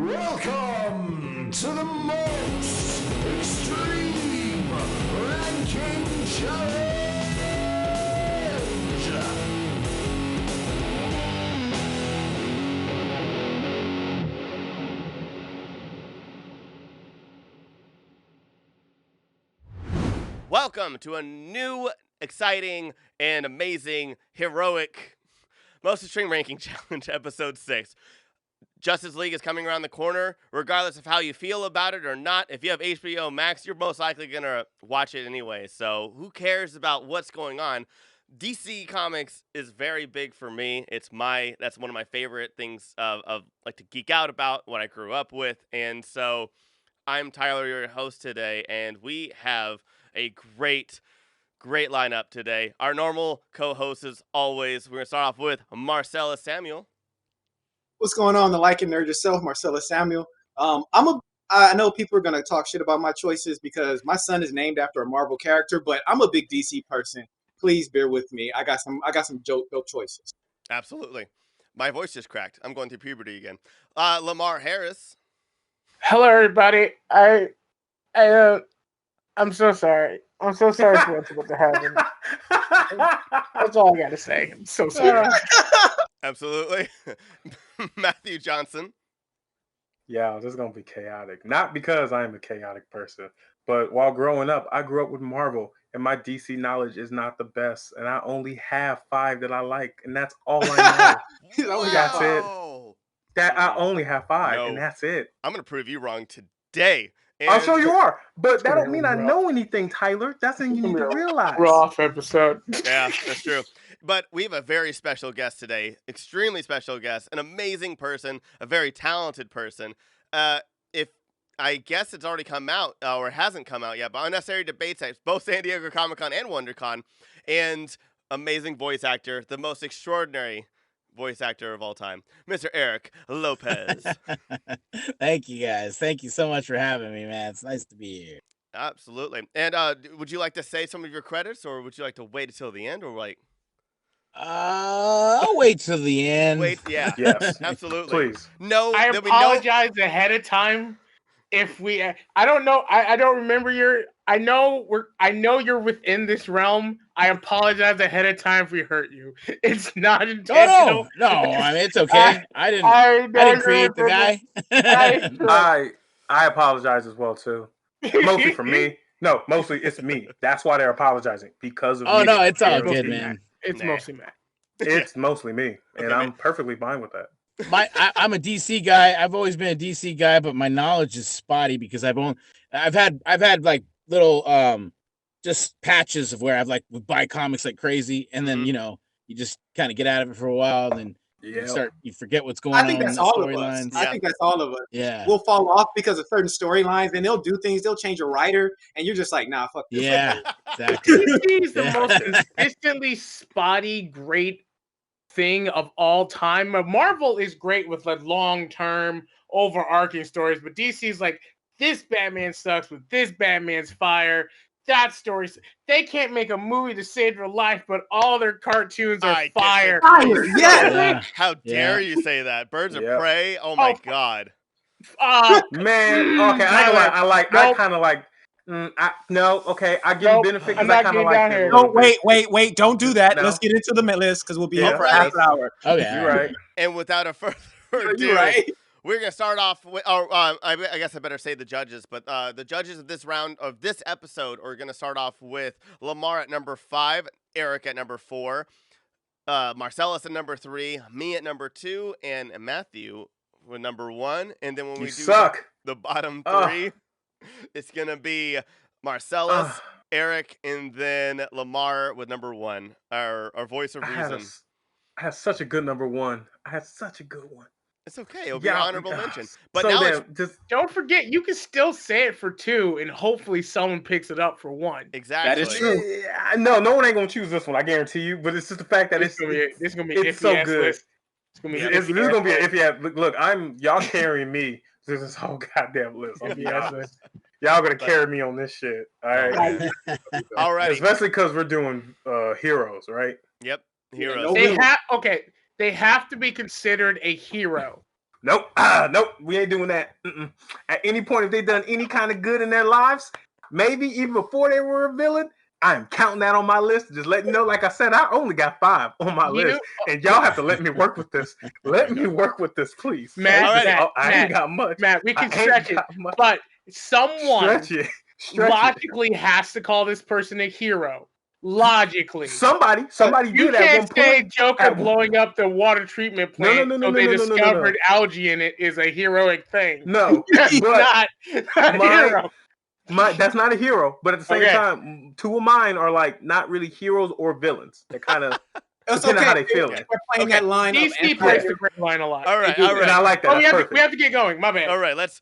Welcome to the most extreme ranking challenge. Welcome to a new, exciting, and amazing, heroic Most Extreme Ranking Challenge, Episode 6. Justice League is coming around the corner. Regardless of how you feel about it or not, if you have HBO Max, you're most likely going to watch it anyway. So who cares about what's going on? DC Comics is very big for me. That's one of my favorite things of like to geek out about, what I grew up with. And so I'm Tyler, your host today, and we have a great lineup today. Our normal co-host as always. We're going to start off with Marcelous Samuel. What's going on, the Lycan Nerd yourself, Marcelous Samuel. I know people are gonna talk shit about my choices because my son is named after a Marvel character, but I'm a big DC person. Please bear with me. I got some dope choices. Absolutely. My voice just cracked. I'm going through puberty again. Lemar Harris. Hello, everybody. I'm so sorry. I'm so sorry for what's about to happen. That's all I gotta say. I'm so sorry. Absolutely. Matthew Johnson. Yeah, this is going to be chaotic. Not because I am a chaotic person, but while growing up, I grew up with Marvel, and my DC knowledge is not the best, and I only have 5 that I like, and that's all I know. That's it. I only have 5, and that's it. I'm going to prove you wrong today. I'll show you are, but that don't mean I know anything, Tyler. That's something you need to realize. Rough episode. Yeah, that's true. But we have a very special guest today, extremely special guest, an amazing person, a very talented person. If I guess it's already come out or hasn't come out yet, but Unnecessary Debates at both San Diego Comic-Con and WonderCon, and amazing voice actor, the most extraordinary voice actor of all time, Mr. Eric Lopez. Thank you, guys. Thank you so much for having me, man. It's nice to be here. Absolutely. And would you like to say some of your credits, or would you like to wait until the end, or like? I'll wait till the end. Wait, yeah, yes, absolutely. Please. No, I apologize ahead of time if we. I don't know. I don't remember your. I know you're within this realm. I apologize ahead of time if we hurt you. It's not intentional. No. I mean, it's okay. I didn't create the guy. I apologize as well too. Mostly for me. No, mostly it's me. That's why they're apologizing, because of me. Oh no, it's all good, man. It's mostly Matt. It's mostly me, and I'm perfectly fine with that. I'm a DC guy. I've always been a DC guy, but my knowledge is spotty because I've had like little just patches of where I've like would buy comics like crazy, and then you just kind of get out of it for a while, and then you forget what's going on. I think that's all of us. I think that's all of us. Yeah, we'll fall off because of certain storylines, and they'll do things. They'll change a writer, and you're just like, nah, fuck this. Yeah, exactly. DC is the most consistently spotty, great thing of all time. Marvel is great with like long-term, overarching stories, but DC's like, this Batman sucks, but this Batman's fire. That story, they can't make a movie to save their life, but all their cartoons are fire. Yeah. How dare you say that? Birds of Prey. Oh my god. Man. Okay. I kind of like. Okay. I give you benefit because I kind of like it. No, wait. Don't do that. No. Let's get into the list because we'll be here for half an hour. Okay. You're right. And without a further ado, we're going to start off with, I guess I better say the judges, but the judges of this round, of this episode, are going to start off with Lemar at number 5, Eric at number 4, Marcelous at number 3, me at number 2, and Matthew with number 1. And then when we do the bottom 3, it's going to be Marcelous, Eric, and then Lemar with number 1, our voice of reason. I had such a good number 1. It's okay. It'll be an honorable mention. But so now don't forget, you can still say it for 2, and hopefully someone picks it up for 1. Exactly. That is true. Yeah, no one ain't gonna choose this one. I guarantee you. But it's just the fact that it's so good. It's gonna be an iffy. Look, y'all carrying me through this whole goddamn list. Y'all gonna carry me on this shit. All right. All right. Especially because we're doing heroes, right? Yep. Heroes. They have to be considered a hero. Nope. Nope. We ain't doing that. At any point, if they done any kind of good in their lives, maybe even before they were a villain, I am counting that on my list. Just letting you know, like I said, I only got 5 on my list, and y'all have to let me work with this. Let me work with this, please. Matt, I ain't got much. Matt, we can stretch it, but someone logically has to call this person a hero. Logically, somebody you did at one can't say point. Joker blowing up the water treatment plant so they discovered algae in it is a heroic thing. No, that's not a hero. That's not a hero, but at the same time, 2 of mine are like not really heroes or villains. They're kind of depending on how they feel. We're playing that line. DC plays the great line a lot. All right. And I like that. We have to get going. My bad. All right, let's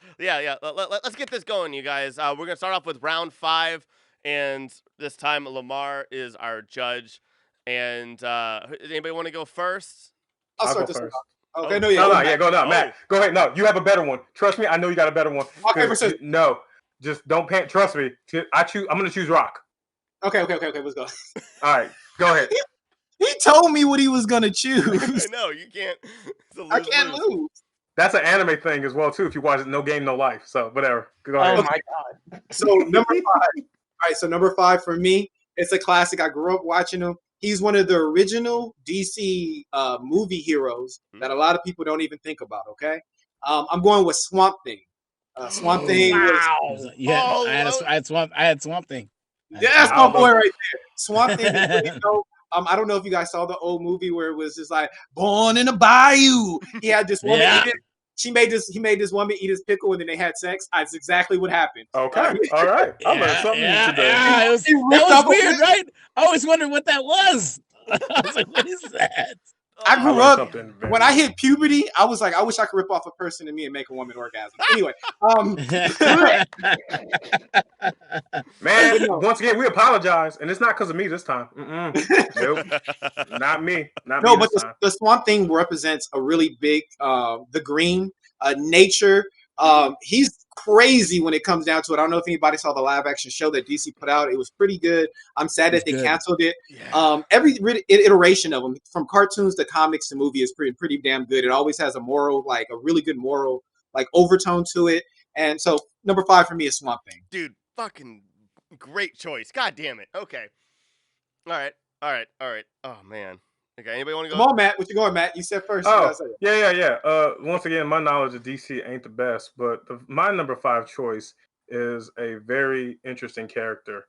get this going, you guys. We're gonna start off with round 5, and this time Lemar is our judge. And anybody want to go first? I'll start this first. Okay, no, go down, Matt. Go ahead. No, you have a better one. Trust me, I know you got a better one. Okay, no, just don't panic. Trust me. I'm gonna choose Rock. Okay. Let's go. All right, go ahead. He told me what he was gonna choose. No, you can't. I can't lose. That's an anime thing as well too. If you watch it, No Game, No Life. So whatever. Go ahead. Oh my god. So number 5. All right. So number 5 for me, it's a classic. I grew up watching him. He's one of the original DC movie heroes that a lot of people don't even think about. Okay. I'm going with Swamp Thing. Swamp Thing. Wow. I had Swamp Thing. Yeah, that's my boy right there. Swamp Thing is really dope. I don't know if you guys saw the old movie where it was just like born in a bayou. He had this woman eat it. He made this woman eat his pickle, and then they had sex. That's exactly what happened. Okay, all right. I learned something today. That was weird, right? I always wondered what that was. I was like, what is that? I grew up when I hit puberty. I was like, I wish I could rip off a person in me and make a woman orgasm. Anyway, man. Once again, we apologize, and it's not because of me this time. Nope, not me. Not me. No, but the Swamp Thing represents a really big, the green nature. He's crazy when it comes down to it. I don't know if anybody saw the live action show that DC put out. It was pretty good. I'm sad that they canceled it. Yeah. Every iteration of him, from cartoons to comics to movie, is pretty damn good. It always has a moral, like a really good moral, like overtone to it. And so number 5 for me is Swamp Thing. Dude, fucking great choice. God damn it. Okay. All right. Oh man. Okay, anybody want to go? Come on, Matt. What you going, Matt? You said first. Oh, yeah. Once again, my knowledge of DC ain't the best, but my number 5 choice is a very interesting character.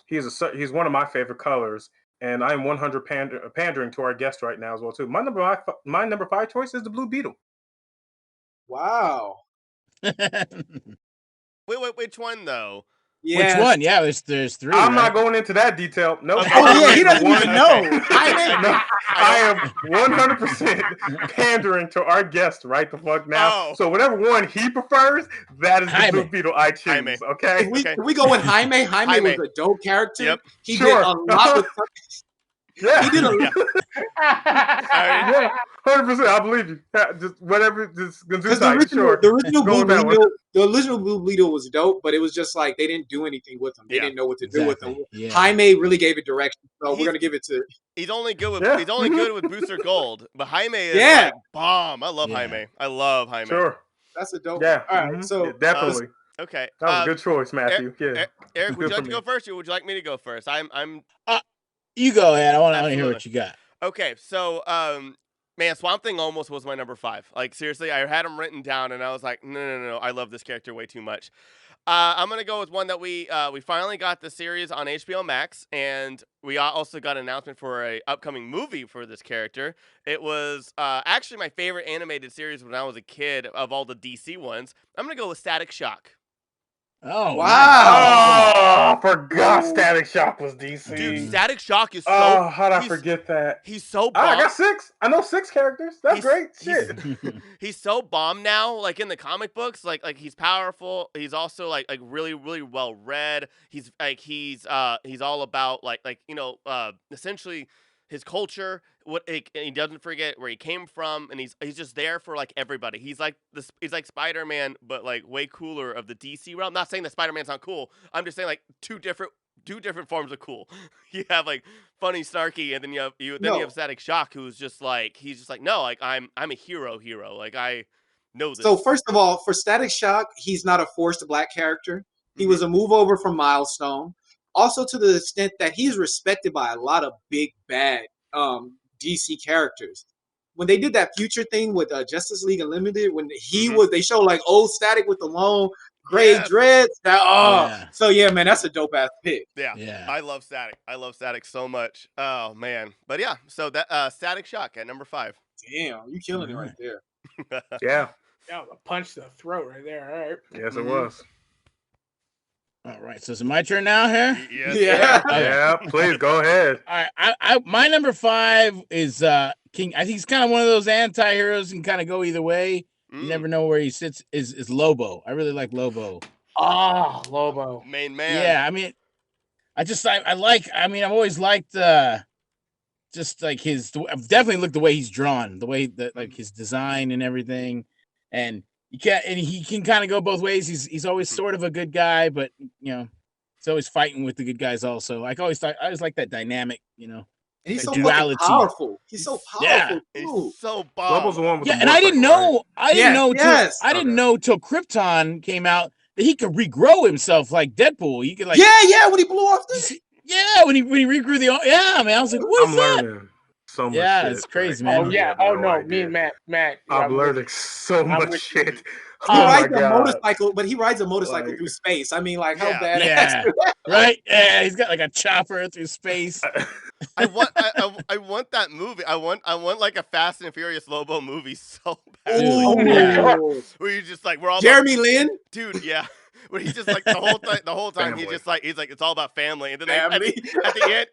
He's one of my favorite colors, and I'm 100 pandering to our guest right now as well too. My number 5 choice is the Blue Beetle. Wow. Wait, which one though? Yeah. Which one? Yeah, there's 3. I'm not going into that detail. Nope. Oh yeah, he doesn't even know. I am 100% pandering to our guest right the fuck now. So whatever one he prefers, that is the Blue Beetle I choose. Jaime. Okay. If we go with Jaime. Jaime was a dope character. Yep. He did a lot with. Yeah, he did a lot. Yeah, 100%. I believe you. Just whatever. Just the original Blue Beetle was dope, but it was just like they didn't do anything with him. They didn't know what to do with him. Yeah. Jaime really gave it direction, so we're gonna give it to. He's only good with Booster Gold, but Jaime is like bomb. I love Jaime. I love Jaime. Sure, that's a dope. Yeah, all right. So definitely. Okay, that was a good choice, Matthew. Eric, would you like to go first, or would you like me to go first? You go ahead. I want to hear what you got. Okay, so man, Swamp Thing almost was my number 5. Like seriously, I had him written down, and I was like, no, I love this character way too much. I'm gonna go with one that we finally got the series on HBO Max, and we also got an announcement for a upcoming movie for this character. It was actually my favorite animated series when I was a kid of all the DC ones. I'm gonna go with Static Shock. Oh wow! Oh, I forgot Static Shock was DC. Dude, Static Shock is so. Oh, how'd I forget that? He's so bomb. I got 6. I know 6 characters. That's great. Shit. He's so bomb now. Like in the comic books, like he's powerful. He's also like really really well read. He's all about like essentially his culture. He doesn't forget where he came from, and he's just there for like everybody. He's like Spider-Man, but like way cooler of the DC realm. Not saying that Spider-Man's not cool. I'm just saying like 2 different two different forms of cool. You have like funny, snarky, and then you have No. Static Shock, who's just like no, like I'm a hero, like I know this. So first of all, for Static Shock, he's not a forced black character. He Mhm. was a move over from Milestone. Also, to the extent that he's respected by a lot of big bad DC characters. When they did that future thing with Justice League Unlimited, when they show like old Static with the long gray Yes. dreads. Yeah. So yeah, man, that's a dope ass pick. Yeah. I love Static so much. Oh man, but yeah. So that Static Shock at number 5. Damn, you killing it right there. Yeah. Yeah, a punch to the throat right there. All right. Yes, it was. All right, so is it my turn now here? Yes, Yeah. sir. Yeah, please go ahead. All right, my number 5 is King. I think he's kind of one of those anti-heroes and kind of go either way. You never know where he sits. Is Lobo? I really like Lobo. Oh, Lobo, main man. Yeah, I mean, I've always liked just like I've definitely looked the way he's drawn, the way that like his design and everything, and he can kind of go both ways. He's always sort of a good guy, but you know, he's always fighting with the good guys also. I always like that dynamic, you know. And he's The so duality. fucking powerful. He's so powerful He's too. so bomb. Lobo's the one with Yeah, the and I didn't know. motorcycle, I didn't know till Krypton came out that he could regrow himself like Deadpool. He could like when he blew off the when he regrew man. I was like, what is I'm that? learning so much Yeah, shit. it's crazy, right man. now. Oh yeah. I have Oh no, idea. me and Matt. I'm with learning you. so I'm much with shit. He Oh my rides a god. motorcycle, but he rides a motorcycle Like- through space. I mean, like, how Yeah. badass Yeah. is that? Right? Yeah, he's got like a chopper through space. I want that movie. I want like a Fast and Furious Lobo movie so bad. Ooh. Yeah. Where you just like we're all Jeremy Lin, dude, yeah. Where he's just like the whole time Family. he's like it's all about family, and then like, family.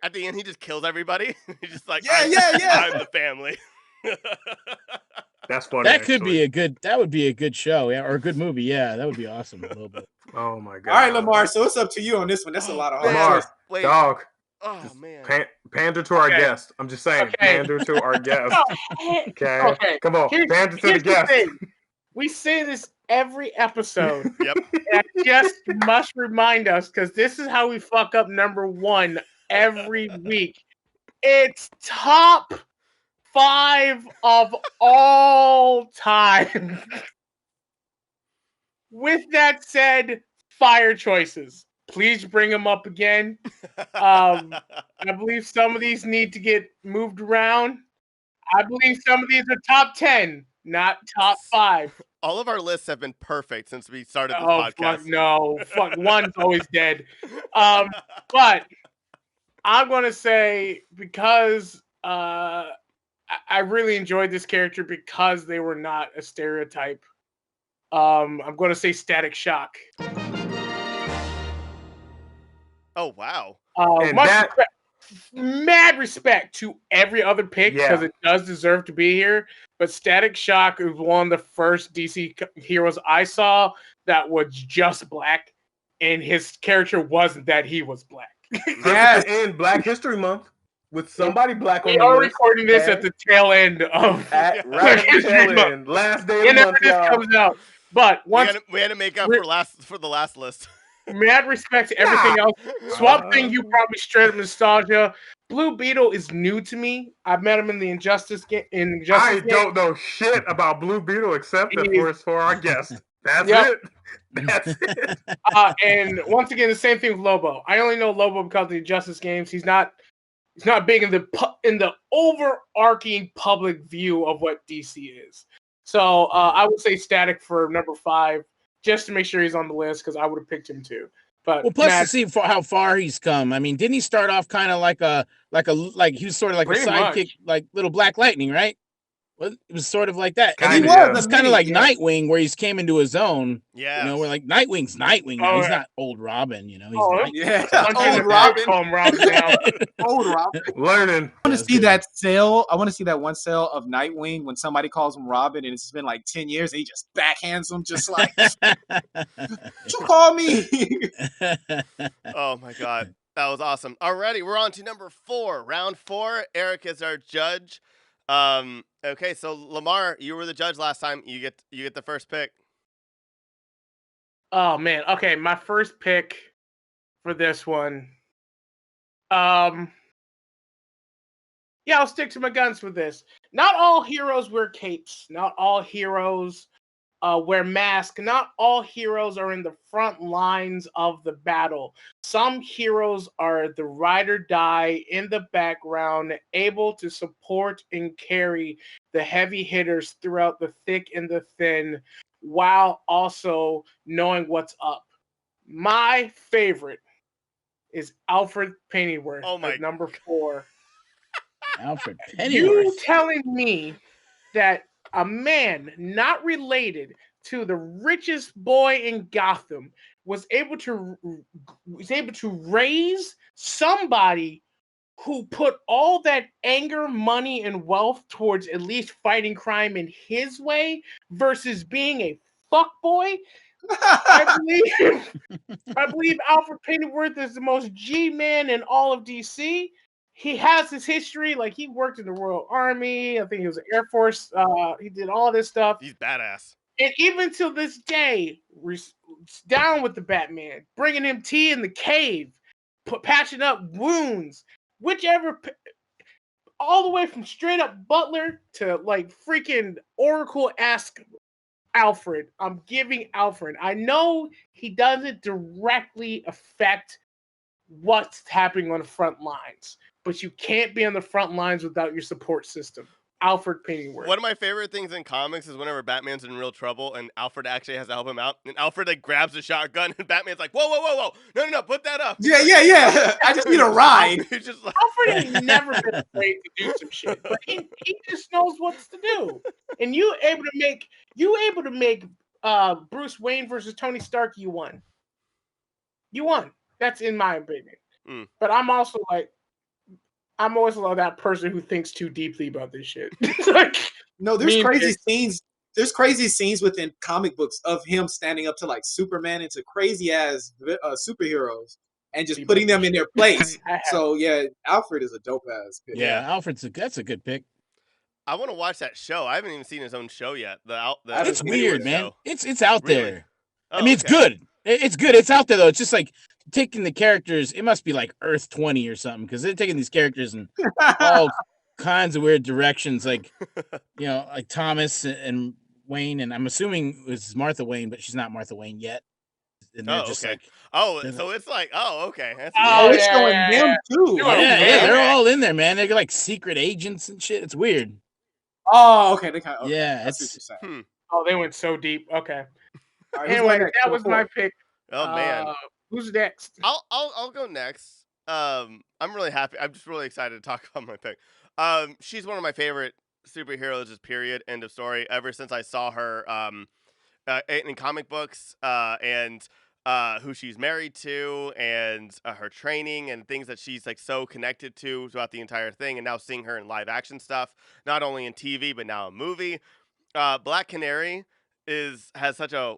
at the end he just kills everybody. He's just like Yeah, yeah. I'm the family. That's funny. That could actually. that would be a good show, yeah, or a good movie. Yeah, that would be awesome. A little bit. Oh my god. All right, Lamar. So it's up to you on this one. That's a lot of hard man. Lamar, choices. Wait. dog. Oh man. Pander to our Okay. guest. I'm just saying, Okay. pander to our guest. Okay. Okay. Come on, pander to the Here's the guest. thing. We say this every episode. Yep. And I just must remind us because this is how we fuck up number 1 every week. It's top 5 of all time. With that said, fire choices. Please bring them up again. I believe some of these need to get moved around. I believe some of these are top 10, not top 5. All of our lists have been perfect since we started this Oh, podcast. fuck no. Fuck, one's always dead. But I'm going to say because I really enjoyed this character because they were not a stereotype. I'm going to say Static Shock. Oh wow. And Mad respect to every other pick because it does deserve to be here. But Static Shock is one of the first DC heroes I saw that was just black, and his character wasn't that he was black. Yes. In Black History Month with somebody black on We the are list, recording this okay? at the tail end of right at the tail end, last day of the whenever month, this y'all. comes out. But once We had to make up for the last list. mad respect to everything else. Swamp Thing, you probably straight up nostalgia. Blue Beetle is new to me. I've met him in the Injustice game. I don't know shit about Blue Beetle except that for our guest. That's it. That's it. And once again, the same thing with Lobo. I only know Lobo because of the Injustice games. He's not big in the overarching public view of what DC is. So I would say Static for number 5, just to make sure he's on the list because I would have picked him too. But Plus to see how far he's come. I mean, didn't he start off kind of like he was sort of like a sidekick, like Little Black Lightning, right? Well, it was sort of like that. And Kinda, he yeah. was kind of like Nightwing, where he's came into his own. Yeah. You know, we're like Nightwing's Nightwing. Now. Oh, He's yeah. not old Robin. You know, he's Oh, Nightwing. Yeah, Old Robin now. Old Robin. Learning. I want to see that sale. I want to see that one sale of Nightwing when somebody calls him Robin and it's been like 10 years and he just backhands him just like, you call me. Oh my god. That was awesome. Alrighty, we're on to number 4. Round 4. Eric is our judge. Okay, so Lemar, you were the judge last time. You get the first pick. Oh man. Okay, my first pick for this one Yeah, I'll stick to my guns with this. Not all heroes wear capes. Not all heroes wear masks. Not all heroes are in the front lines of the battle. Some heroes are the ride or die in the background, able to support and carry the heavy hitters throughout the thick and the thin, while also knowing what's up. My favorite is Alfred Pennyworth Oh my at number 4. Alfred You Pennyworth. telling me that a man not related to the richest boy in Gotham was able to raise somebody who put all that anger, money, and wealth towards at least fighting crime in his way versus being a fuckboy? I believe Alfred Pennyworth is the most G man in all of DC. He has his history, like he worked in the Royal Army. I think he was an Air Force. He did all this stuff, He's badass. and even till this day, we're down with the Batman, bringing him tea in the cave, patching up wounds, whichever. All the way from straight up Butler to like freaking Oracle-esque Alfred. I'm giving Alfred. I know he doesn't directly affect what's happening on the front lines, but you can't be on the front lines without your support system. Alfred Pennyworth. One of my favorite things in comics is whenever Batman's in real trouble and Alfred actually has to help him out, and Alfred like grabs a shotgun and Batman's like, whoa, whoa, whoa, whoa, no, put that up. Yeah. I just need a ride. He's just like, Alfred ain't never been afraid to do some shit, but he just knows what to do. And you able to make Bruce Wayne versus Tony Stark. You won. That's in my opinion. But I'm also like, I'm always like that person who thinks too deeply about this shit. Like, no, there's crazy scenes. There's crazy scenes within comic books of him standing up to like Superman and to crazy ass superheroes and just putting them in their place. So yeah, Alfred is a dope ass pick. Yeah, that's a good pick. I want to watch that show. I haven't even seen his own show yet. It's weird, man. Show. It's out Really? there. Oh, I mean, it's good. It's good. It's out there though. It's just like taking the characters. It must be like Earth 20 or something because they're taking these characters in all kinds of weird directions. Like like Thomas and Wayne, and I'm assuming it was Martha Wayne, but she's not Martha Wayne yet. And they're just like, so it's like, okay. It's showing them too. Yeah, they're all in there, man. They're like secret agents and shit. It's weird. Oh, okay. They kind of it's. Oh, they went so deep. Okay. Right, anyway, that was my pick. Oh man, who's next? I'll go next. I'm really happy. I'm just really excited to talk about my pick. She's one of my favorite superheroes. Just period. End of story. Ever since I saw her in comic books and who she's married to and her training and things that she's like so connected to throughout the entire thing, and now seeing her in live action stuff, not only in TV but now a movie. Black Canary has such a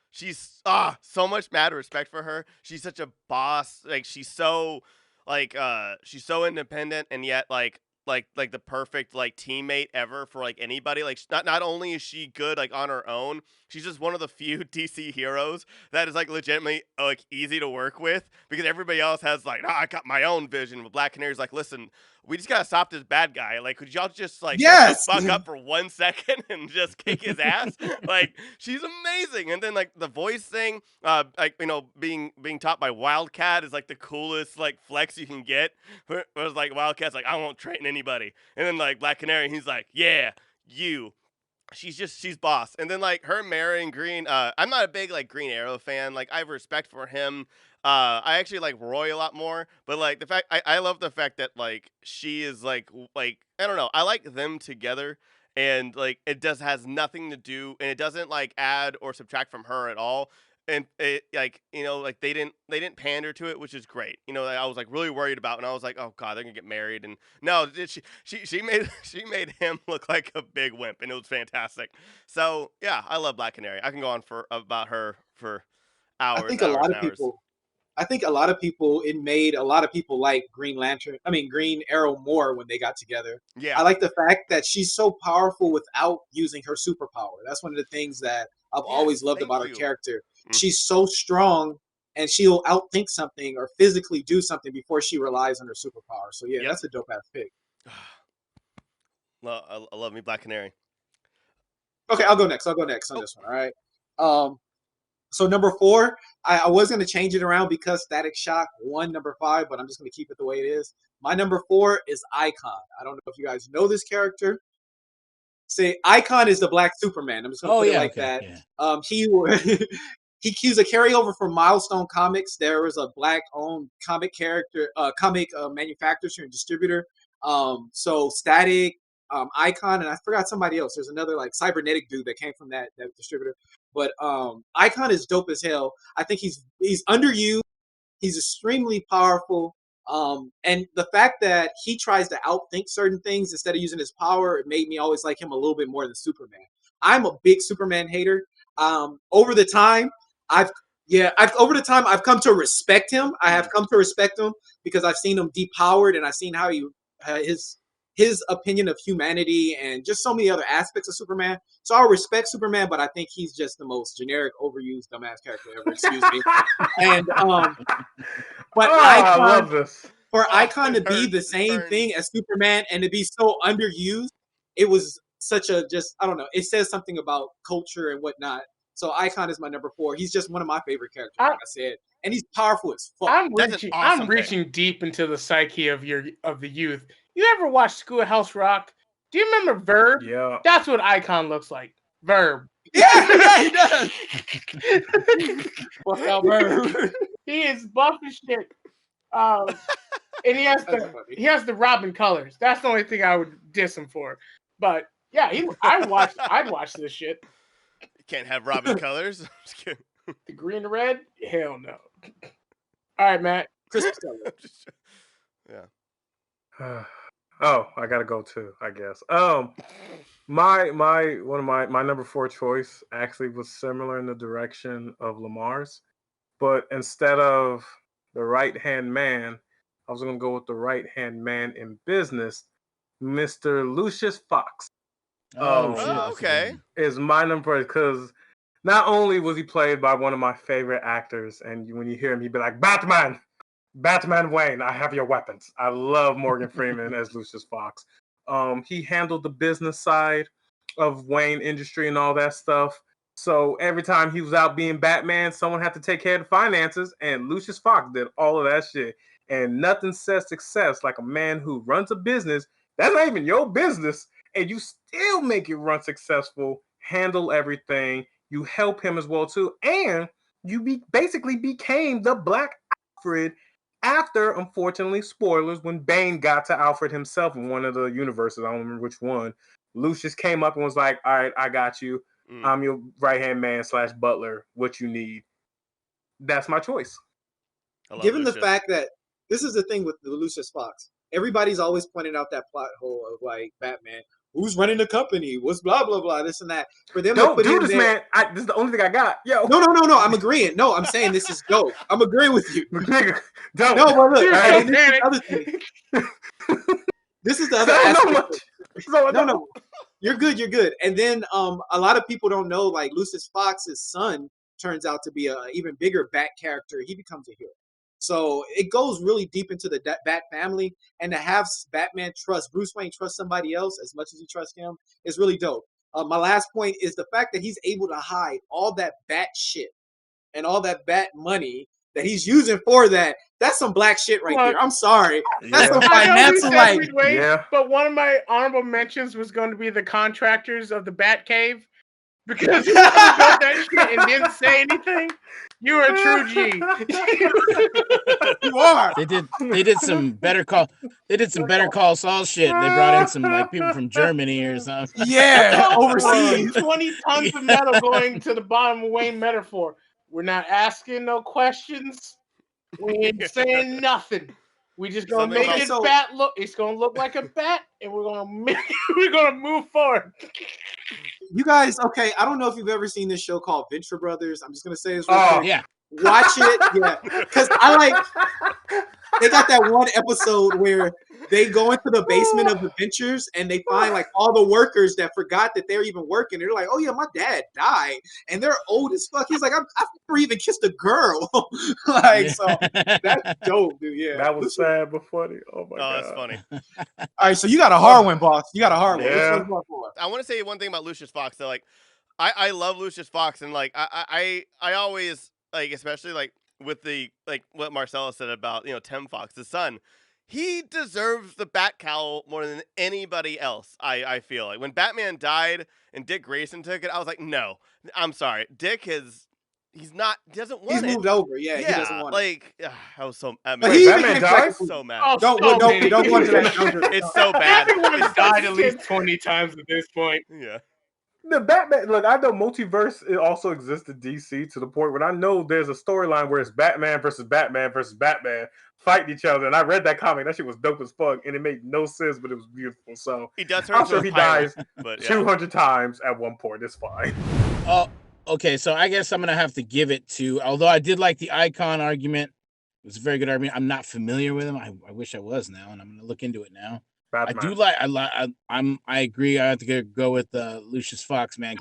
she's so much mad respect for her. She's such a boss. Like she's so independent and yet like the perfect like teammate ever for like anybody. Like not only is she good like on her own, she's just one of the few DC heroes that is like legitimately like easy to work with because everybody else has like, I got my own vision. But Black Canary's like, listen, we just gotta stop this bad guy. Like, could y'all just like shut the fuck up for 1 second and just kick his ass? Like, she's amazing. And then like the voice thing, being taught by Wildcat is like the coolest like flex you can get. It was like Wildcat's like, I won't train anybody, and then like Black Canary, he's like, yeah, you. She's boss. And then like her marrying Green, I'm not a big like Green Arrow fan. Like I have respect for him. I actually like Roy a lot more, but like the fact I love the fact that like she is like I don't know. I like them together, and like has nothing to do, and it doesn't like add or subtract from her at all. And it like they didn't pander to it, which is great. I was like really worried about, and I was like, oh god, they're gonna get married, and no, she made him look like a big wimp, and it was fantastic. So yeah, I love Black Canary. I can go on about her for hours. I think a lot of people, it made a lot of people like Green Arrow more when they got together. Yeah. I like the fact that she's so powerful without using her superpower. That's one of the things that I've always loved about her character. She's so strong and she'll outthink something or physically do something before she relies on her superpower. So yeah, Yep. that's a dope ass pick. I love me Black Canary. Okay, I'll go next on this one. All right. So number 4, I was going to change it around because Static Shock won number 5, but I'm just going to keep it the way it is. My number 4 is Icon. I don't know if you guys know this character. Say Icon is the Black Superman. I'm just going to put it like that. Yeah. He was a carryover from Milestone Comics. There was a Black-owned comic character, comic manufacturer and distributor. So Static, Icon, and I forgot somebody else. There's another like cybernetic dude that came from that distributor. But Icon is dope as hell. I think he's underused. He's extremely powerful. And the fact that he tries to outthink certain things instead of using his power, it made me always like him a little bit more than Superman. I'm a big Superman hater. Over the time, I've come to respect him. I have come to respect him because I've seen him depowered and I've seen how his opinion of humanity and just so many other aspects of Superman. So I respect Superman, but I think he's just the most generic, overused, dumbass character ever. Excuse me. And but I love this. For Icon to be the same thing as Superman and to be so underused, it was such a I don't know. It says something about culture and whatnot. So Icon is my number 4. He's just one of my favorite characters, like I said, and he's powerful as fuck. I'm reaching deep into the psyche of the youth. You ever watch Schoolhouse Rock? Do you remember Verb? Yeah. That's what Icon looks like. Verb. Yeah, he does. What's up, Verb? He is buff as shit. And he has the Robin colors. That's the only thing I would diss him for. But yeah, I'd watch this shit. You can't have Robin colors. I'm just kidding. The green and red? Hell no. All right, Matt. Christmas color. Yeah. Oh, I gotta go too, I guess. My number 4 choice actually was similar in the direction of Lemar's, but instead of the right-hand man, I was gonna go with the right-hand man in business, Mr. Lucius Fox. Okay. Is my number because not only was he played by one of my favorite actors, and when you hear him, he'd be like, Batman Wayne, I have your weapons. I love Morgan Freeman as Lucius Fox. He handled the business side of Wayne Industry and all that stuff. So every time he was out being Batman, someone had to take care of the finances, and Lucius Fox did all of that shit. And nothing says success like a man who runs a business that's not even your business, and you still make it run successful, handle everything. You help him as well too, and you basically became the Black Alfred after, unfortunately, spoilers, when Bane got to Alfred himself in one of the universes. I don't remember which one. Lucius came up and was like, all right, I got you. I'm your right-hand man / butler. What you need. That's my choice. Given the fact that this is the thing with the Lucius Fox, everybody's always pointed out that plot hole of like Batman. Who's running the company? What's blah, blah, blah, this and that. For them Don't to put do in this, there, man. This is the only thing I got. Yo. No. I'm agreeing. No, I'm saying this is dope. I'm agreeing with you. Nigga, don't. No, but look, Right. this is the other thing. This is the other aspect. No. You're good. And then a lot of people don't know, like, Lucius Fox's son turns out to be an even bigger Bat character. He becomes a hero. So it goes really deep into the Bat family, and to have Batman Bruce Wayne trust somebody else as much as he trusts him is really dope. My last point is the fact that he's able to hide all that Bat shit and all that Bat money that he's using for that. That's some Black shit right there. I'm sorry. That's some financial Yeah. But one of my honorable mentions was going to be the contractors of the Bat Cave. Because you built that shit and didn't say anything, you are a true G. You are. They did some Better Call Saul shit. They brought in some like people from Germany or something. Yeah, overseas. 20 tons of metal going to the bottom of Wayne Metaphor. We're not asking no questions. We ain't saying nothing. We just gonna make it bat look. It's gonna look like a bat, and we're gonna move forward. You guys, okay? I don't know if you've ever seen this show called Venture Brothers. I'm just gonna say this. Yeah. Watch it, yeah. Because I like. They got that one episode where they go into the basement of the Ventures and they find like all the workers that forgot that they're even working. They're like, "Oh yeah, my dad died," and they're old as fuck. He's like, "I've never even kissed a girl." Like, so that's dope, dude. Yeah, That was sad but funny. Oh my Oh, god. that's funny. All right, so you got a hard one, boss. You got a hard one. Which Yeah. one's more for? I want to say one thing about Lucius Fox. So, like, I love Lucius Fox, and like, I always like, especially like with the like what Marcelous said about Tim Fox, the son. He deserves the bat cowl more than anybody else. I feel like when Batman died and Dick Grayson took it, I was like, no, I'm sorry, Dick is. He doesn't want He's it. moved over. Yeah, he doesn't want it. Like, I was so. But Wait, he Batman became dies? so mad. Oh, Don't so go many. into that. It's so bad. Everyone's died at least 20 times at this point. Yeah. The Batman, look, I know multiverse it also exists in DC to the point where I know there's a storyline where it's Batman versus Batman versus Batman fighting each other, and I read that comic. That shit was dope as fuck, and it made no sense, but it was beautiful. So He does turn I'm into sure a he pirate, dies but yeah. 200 times at one point. It's fine. Oh, okay. So I guess I'm gonna have to give it to. Although I did like the Icon argument, it was a very good argument. I'm not familiar with him. I wish I was now, and I'm gonna look into it now. Batman. I do like. I agree. I have to go with Lucius Fox, man.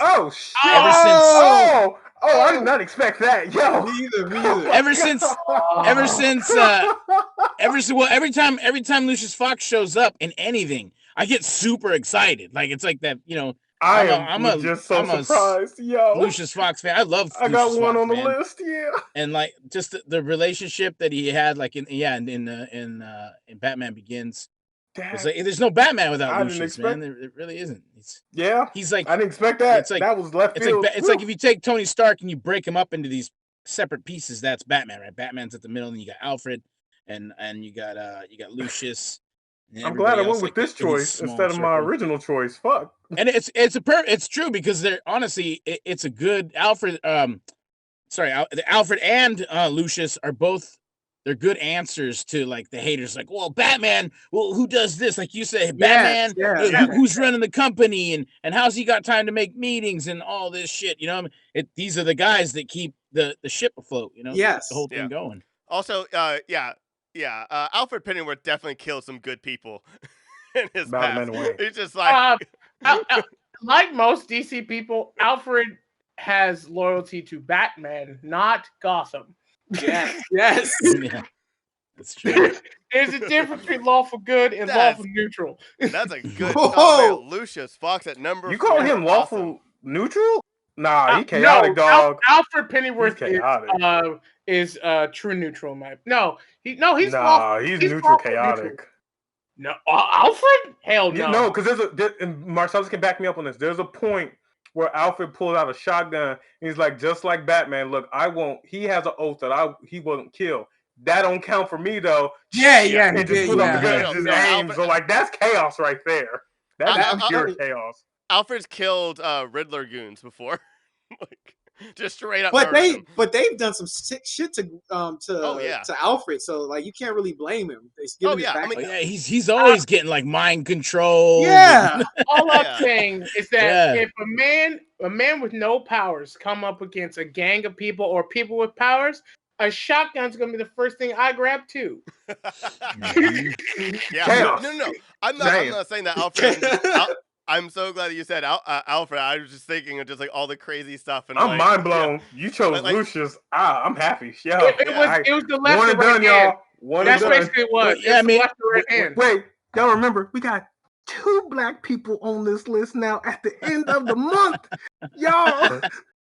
Oh shit! Ever since- I did not expect that, yo. Me either. Ever since every time Lucius Fox shows up in anything, I get super excited. Like it's like that, I'm just so a surprised, yo. Lucius Fox fan. I love. I got Lucius one Fox, on the man. list, yeah. And like just the relationship that he had, like in Batman Begins. It's like, there's no Batman without I didn't Lucius, expect- man. It really isn't. He's like, I didn't expect that. it's like- that was left it's field. like it's like if you take Tony Stark and you break him up into these separate pieces, that's Batman, right? Batman's at the middle, and you got Alfred, and you got Lucius. and I'm glad I everybody went else, with like, this in his choice small instead of my circle. original choice. Fuck. And it's true because they're honestly it's a good Alfred. Alfred and Lucius are both. They're good answers to like the haters. Like, well, Batman. Well, who does this? Like you say, Batman. Who's running the company and how's he got time to make meetings and all this shit? These are the guys that keep the ship afloat. Yes. the whole thing going. Also, Alfred Pennyworth definitely killed some good people in his Batman past. way. He's just like, Like most DC people, Alfred has loyalty to Batman, not Gotham. Yes. Yeah, that's true. There's a difference between lawful good and That's- lawful neutral. that's a good. Whoa. Oh, man, Lucius Fox at number. You call 4. him lawful Awesome. neutral? Nah, he chaotic, no, dog. Alfred Pennyworth He's chaotic. is true neutral, man. He's nah, lawful, he's he's neutral lawful chaotic. neutral. No, Alfred? Hell no. No, because and Marcelous can back me up on this. There's a point where Alfred pulls out a shotgun. And he's like, just like Batman, look, I won't. He has an oath that he won't kill. That don't count for me though. Yeah. And He just did, put up yeah. the gun and just No, aim. Alfred- So like that's chaos right there. That's pure chaos. Alfred's killed Riddler goons before, like just straight up. But murdered them. they've done some sick shit to Alfred, so like you can't really blame him. It's giving it back. I mean, Yeah, he's always getting like mind control. Yeah. All I'm Yeah. saying is that Yeah. if a man with no powers come up against a gang of people or people with powers, a shotgun's gonna be the first thing I grab too. Yeah, Chaos. no. I'm not saying that Alfred. I'm so glad that you said Alfred. I was just thinking of just like all the crazy stuff, and I'm like, mind blown. You chose Like- Lucius. I'm happy. Yo, It was the left one or and right done, hand. y'all. One That's and done. basically what. But, yeah, I mean, left or right hand. Wait, y'all remember we got 2 black people on this list now at the end of the month. Y'all,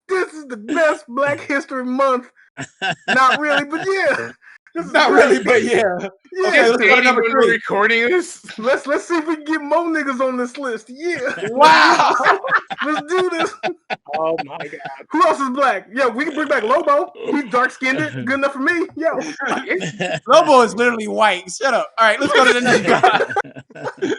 this is the best Black History Month. Not really, but yeah. This is Not great. really, but yeah. Yeah, Okay, let's go to Dating number when we're 3. recording this. let's see if we can get more niggas on this list. Yeah. Wow. Let's do this. Oh my god. Who else is black? Yeah, we can bring back Lobo. He's dark skinned. Good enough for me. Yo. Lobo is literally white. Shut up. All right, let's go to the next guy.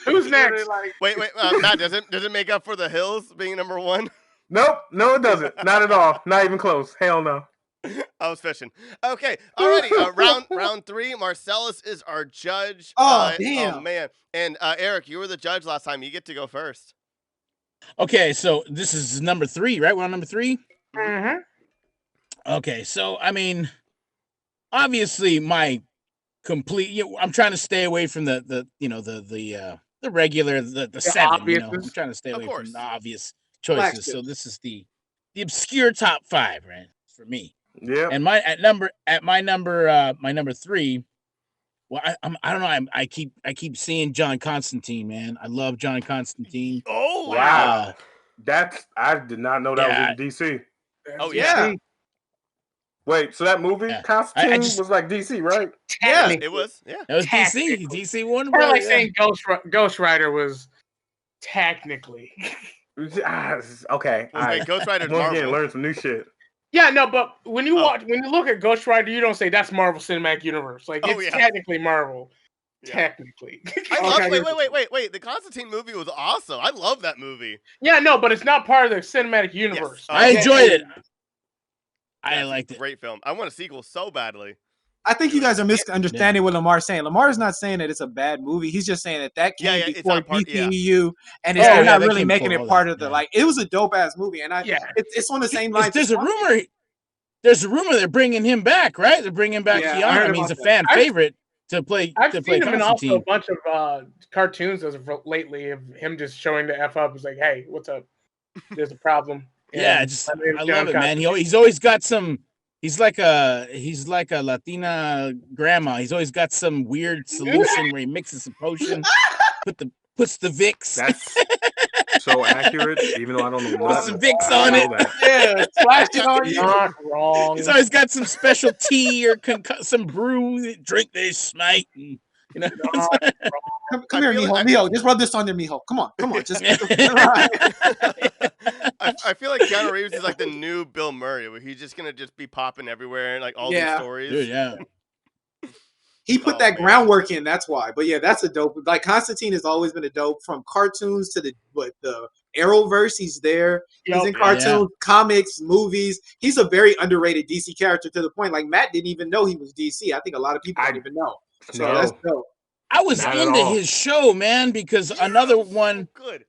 Who's next? wait, Matt, does it make up for the Hills being number 1? Nope. No, it doesn't. Not at all. Not even close. Hell no. I was fishing. Okay, alrighty. Round 3. Marcelous is our judge. Oh, damn. Oh man. And Eric, you were the judge last time. You get to go first. Okay, so this is number 3, right? We're on number 3. Mm-hmm. Okay, so I mean, obviously, my complete. I'm trying to stay away from the regular the 7. I'm obvious. trying to stay Of away course. from the obvious Black choices. So this is the obscure top 5, right? For me. Yeah. And my number 3. Well, I don't know. I keep seeing John Constantine, man. I love John Constantine. Oh Wow. I did not know that was Yeah. even DC. Oh Yeah. Wait, so that movie Yeah. Constantine just- was like DC, right? Yeah. it was. Yeah. That was DC. Technically. DC Warner Kind of like Brothers. saying Ghost Rider was technically. Okay. Wait, Ghost Rider's Once again, Marvel. learn some new shit. Yeah, no, but when you look at Ghost Rider, you don't say that's Marvel Cinematic Universe. Like it's technically Marvel. Yeah. Technically. Wait. The Constantine movie was awesome. I love that movie. Yeah, no, but it's not part of the cinematic universe. Yes. I enjoyed it. I liked it. Great film. I want a sequel so badly. I think you guys are misunderstanding what Lamar's saying. Lamar is not saying that it's a bad movie. He's just saying that came before DCEU, and they're not really making it part of the like. It was a dope ass movie, and it's on the same lines. There's a rumor. There's a rumor they're bringing him back, right? They're bringing back Keanu. I mean, he's a fan favorite to play. I've to seen play him in also a bunch of cartoons as of lately of him just showing the F up. It's like, hey, what's up? There's a problem. Yeah, I love it, man. He's always got some. He's like a Latina grandma. He's always got some weird solution where he mixes some potion, puts the Vicks. That's so accurate, even though I don't know. Put some Vicks on it. Yeah, splash it on you. Not wrong. He's always got some special tea or some brew. Drink this, mate. And, Come here, mijo. Mijo, just rub this on there, mijo. Come on. Just. I feel like Keanu Reeves is like the new Bill Murray, where he's just gonna be popping everywhere and like all these stories. Dude, yeah. He put that groundwork in. That's why. But yeah, that's a dope. Like Constantine has always been a dope, from cartoons to the Arrowverse. He's there. He's in cartoons, comics, movies. He's a very underrated DC character to the point like Matt didn't even know he was DC. I think a lot of people didn't even know. So that's dope. I was into his show, man, because another one. Good.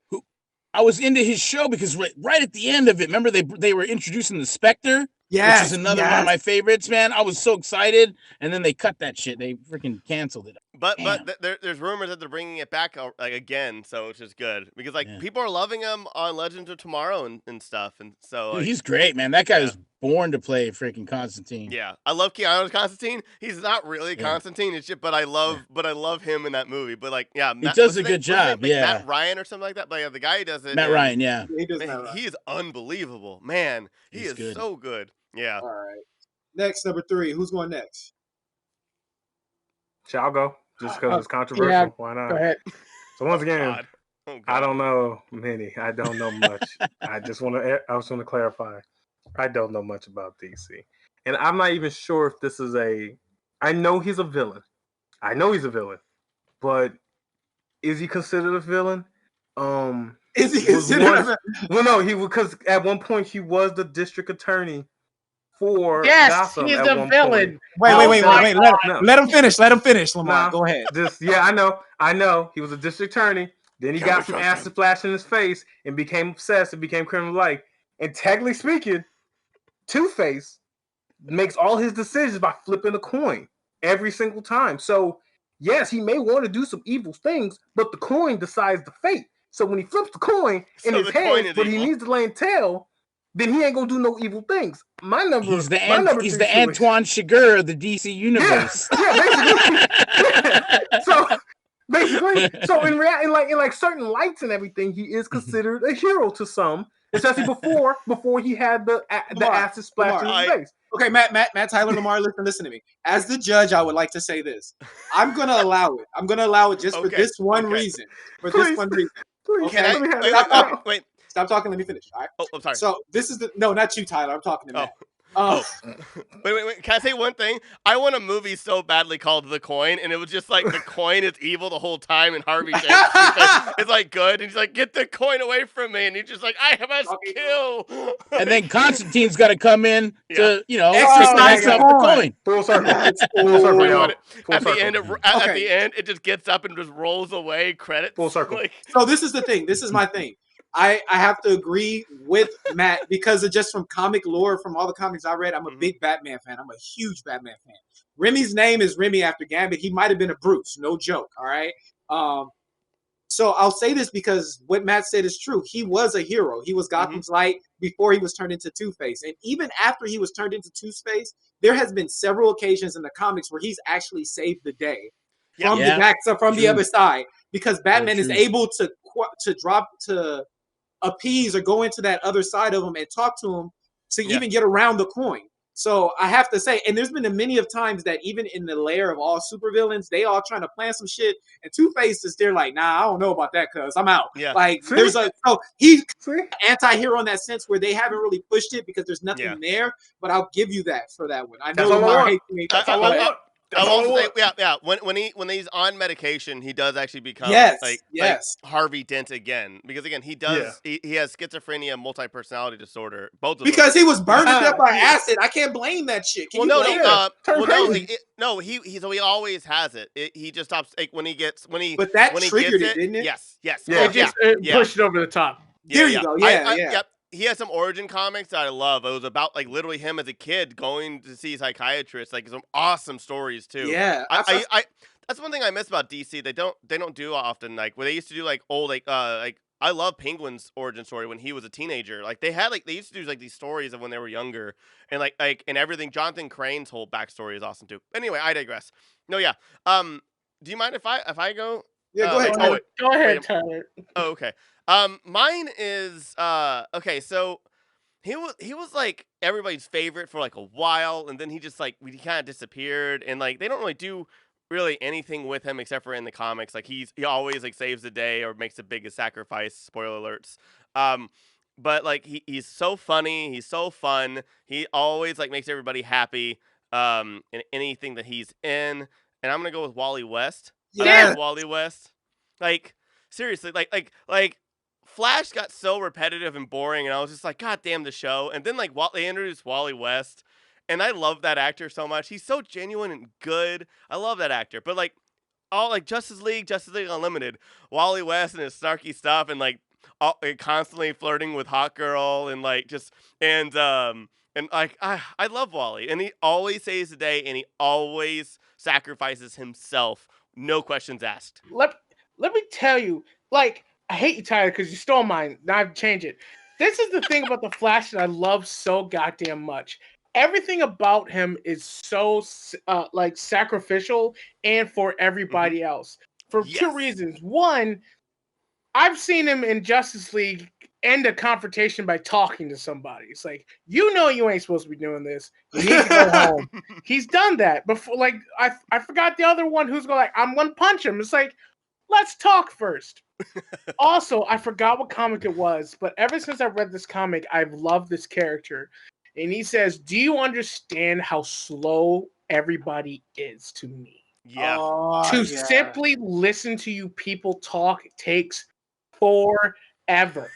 I was into his show because right at the end of it, remember they were introducing the Spectre, which is another one of my favorites, man. I was so excited, and then they cut that shit. They freaking canceled it. But there's rumors that they're bringing it back like again, so which is good because people are loving him on Legends of Tomorrow and stuff, and so dude, he's great, man. That guy was born to play freaking Constantine. Yeah, I love Keanu's Constantine. He's not really Constantine, it's just, but I love him in that movie. But like, he does a good job. Matt Ryan or something like that. But the guy who does it, Matt Ryan, he does. Man, he is unbelievable, man. He's good. So good. Yeah. All right. Next, number 3. Who's going next? Shall I go? Just because it's controversial. Yeah, why not? Go ahead. So once again, God. I don't know many. I don't know much. I just want to clarify. I don't know much about DC, and I'm not even sure if this is I know he's a villain. But is he considered a villain? Is he considered? Well, no, because at one point he was the district attorney for Gotham. He's a villain. Wait. Let him finish. Lamar, go ahead. I know. He was a district attorney. Then he got some acid flash in his face and became obsessed and became criminal-like. And technically speaking, Two-Face makes all his decisions by flipping a coin every single time. So, yes, he may want to do some evil things, but the coin decides the fate. So when he flips the coin in his hand, but he needs to lay in tail, then he ain't gonna do no evil things. He's the Antoine Chigurh of the DC universe. Basically, so in reality, in like certain lights and everything, he is considered a hero to some, especially before he had the acid splash in his face. Okay, Matt, Tyler, Lamar, listen to me. As the judge, I would like to say this. I'm gonna allow it just for this one reason. This one reason. Okay. Wait. Stop talking. Let me finish. All right. Oh, I'm sorry. So this is not you, Tyler. I'm talking to Matt. Wait. Can I say one thing? I want a movie so badly called The Coin, and it was just like the coin is evil the whole time, and Harvey Dent is like good, and he's like, get the coin away from me, and he's just like, I must kill. And then Constantine's got to come in to exercise the coin. Full circle. At the end, it just gets up and just rolls away. Credits. Full circle. So this is the thing. This is my thing. I have to agree with Matt because of just from comic lore, from all the comics I read, I'm a big Batman fan. I'm a huge Batman fan. Remy's name is Remy after Gambit. He might have been a Bruce, no joke. All right. So I'll say this because what Matt said is true. He was a hero. He was Gotham's light before he was turned into Two-Face. And even after he was turned into Two-Face, there has been several occasions in the comics where he's actually saved the day from the other side, because Batman is able to appease or go into that other side of him and talk to him to even get around the coin. So I have to say, and there's been many of times that even in the lair of all supervillains, they all trying to plan some shit, and Two-Face is there like, nah, I don't know about that, cuz I'm out. Yeah. Like there's he's anti-hero in that sense where they haven't really pushed it because there's nothing there. But I'll give you that for that one. I know Lemar hates me. I will say, when he's on medication, he does actually become like Harvey Dent again, because again he does he has schizophrenia, multi-personality disorder, both of them. Because he was burned to death by acid. I can't blame that shit. He always has it. He just stops when he But that triggered it, didn't it? Yes. It just pushed it over the top. There you go. Yeah. He has some origin comics that I love. It was about like literally him as a kid going to see a psychiatrist. Like some awesome stories too. Yeah, that's one thing I miss about DC. They don't do often. Like where they used to do like old like I love Penguin's origin story when he was a teenager. Like they used to do like these stories of when they were younger and like and everything. Jonathan Crane's whole backstory is awesome too. Anyway, I digress. No, yeah. Do you mind if I go? Yeah, go ahead. Go ahead, Tyler. Oh, okay. Mine is okay. So he was like everybody's favorite for like a while, and then he just like he kind of disappeared, and like they don't really do anything with him except for in the comics. Like he always like saves the day or makes the biggest sacrifice. Spoiler alerts. But like he's so funny, he's so fun. He always like makes everybody happy. In anything that he's in, and I'm gonna go with Wally West. Yeah, Wally West. Like seriously, like Flash got so repetitive and boring, and I was just like, God damn the show. And then like they introduced Wally West, and I love that actor so much. He's so genuine and good. I love that actor. But like all like Justice League Unlimited, Wally West and his snarky stuff, and like constantly flirting with Hot Girl, and like just and like I love Wally, and he always saves the day, and he always sacrifices himself, no questions asked. Let me tell you, like. I hate you, Tyler, because you stole mine. Now I have to change it. This is the thing about the Flash that I love so goddamn much. Everything about him is so like sacrificial and for everybody else. For two reasons. One, I've seen him in Justice League end a confrontation by talking to somebody. It's like, you know you ain't supposed to be doing this. You need to go home. He's done that before. Like I forgot the other one who's going like, I'm gonna punch him. It's like, let's talk first. Also, I forgot what comic it was, but ever since I read this comic, I've loved this character. And he says, do you understand how slow everybody is to me? Yeah. Simply listen to you people talk takes forever.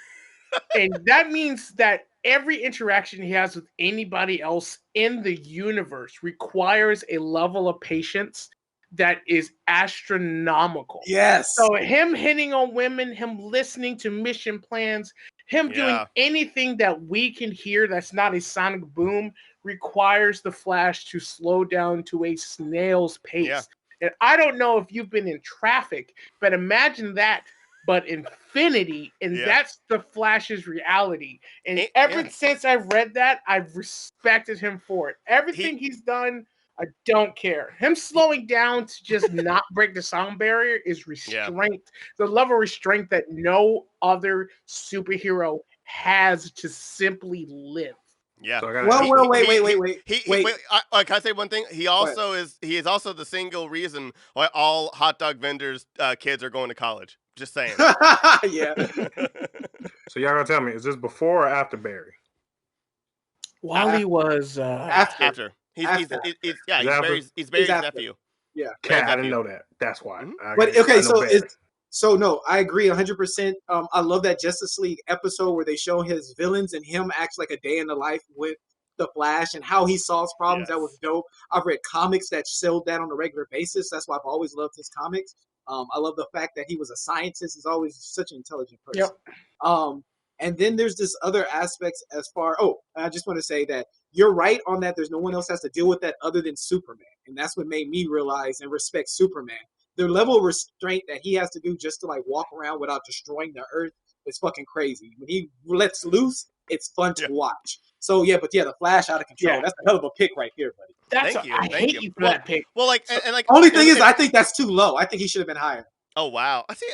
And that means that every interaction he has with anybody else in the universe requires a level of patience that is astronomical. Yes. So him hitting on women, him listening to mission plans, him doing anything that we can hear that's not a sonic boom requires the Flash to slow down to a snail's pace. Yeah. And I don't know if you've been in traffic, but imagine that, but infinity, and that's the Flash's reality. And ever since I've read that, I've respected him for it. Everything he's done, I don't care. Him slowing down to just not break the sound barrier is restraint. The level of restraint that no other superhero has to simply live. Yeah. So wait. Can I say one thing? He is also the single reason why all hot dog vendors' kids are going to college. Just saying. Yeah. So y'all gonna tell me, is this before or after Barry? Wally was after. He's Barry's nephew. Yeah. I didn't know that. That's why. Mm-hmm. But okay, so no, I agree 100%. I love that Justice League episode where they show his villains and him acts like a day in the life with the Flash and how he solves problems. Yes. That was dope. I've read comics that showed that on a regular basis. That's why I've always loved his comics. I love the fact that he was a scientist. He's always such an intelligent person. And then there's this other aspects as far. Oh, I just want to say that you're right on that. There's no one else has to deal with that other than Superman, and that's what made me realize and respect Superman. The level of restraint that he has to do just to like walk around without destroying the earth is fucking crazy. When he lets loose, it's fun to watch. So yeah, but yeah, the Flash out of control. Yeah. That's a hell of a pick right here, buddy. Thank you. I hate you for that pick. Well, like, Only thing is, I think that's too low. I think he should have been higher. Oh wow! I see.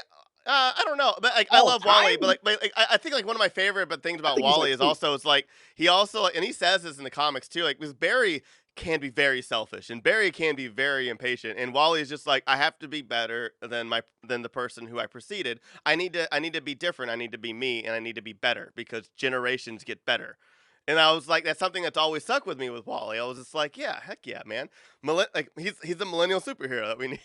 I don't know, but like I love Wally, but like I think like one of my favorite things about Wally is also it's like he also and he says this in the comics too, like because Barry can be very selfish and Barry can be very impatient, and Wally is just like I have to be better than the person who I preceded. I need to be different. I need to be me, and I need to be better because generations get better. And I was like, that's something that's always stuck with me with Wally. I was just like, yeah, heck yeah, man. Like he's the millennial superhero that we need.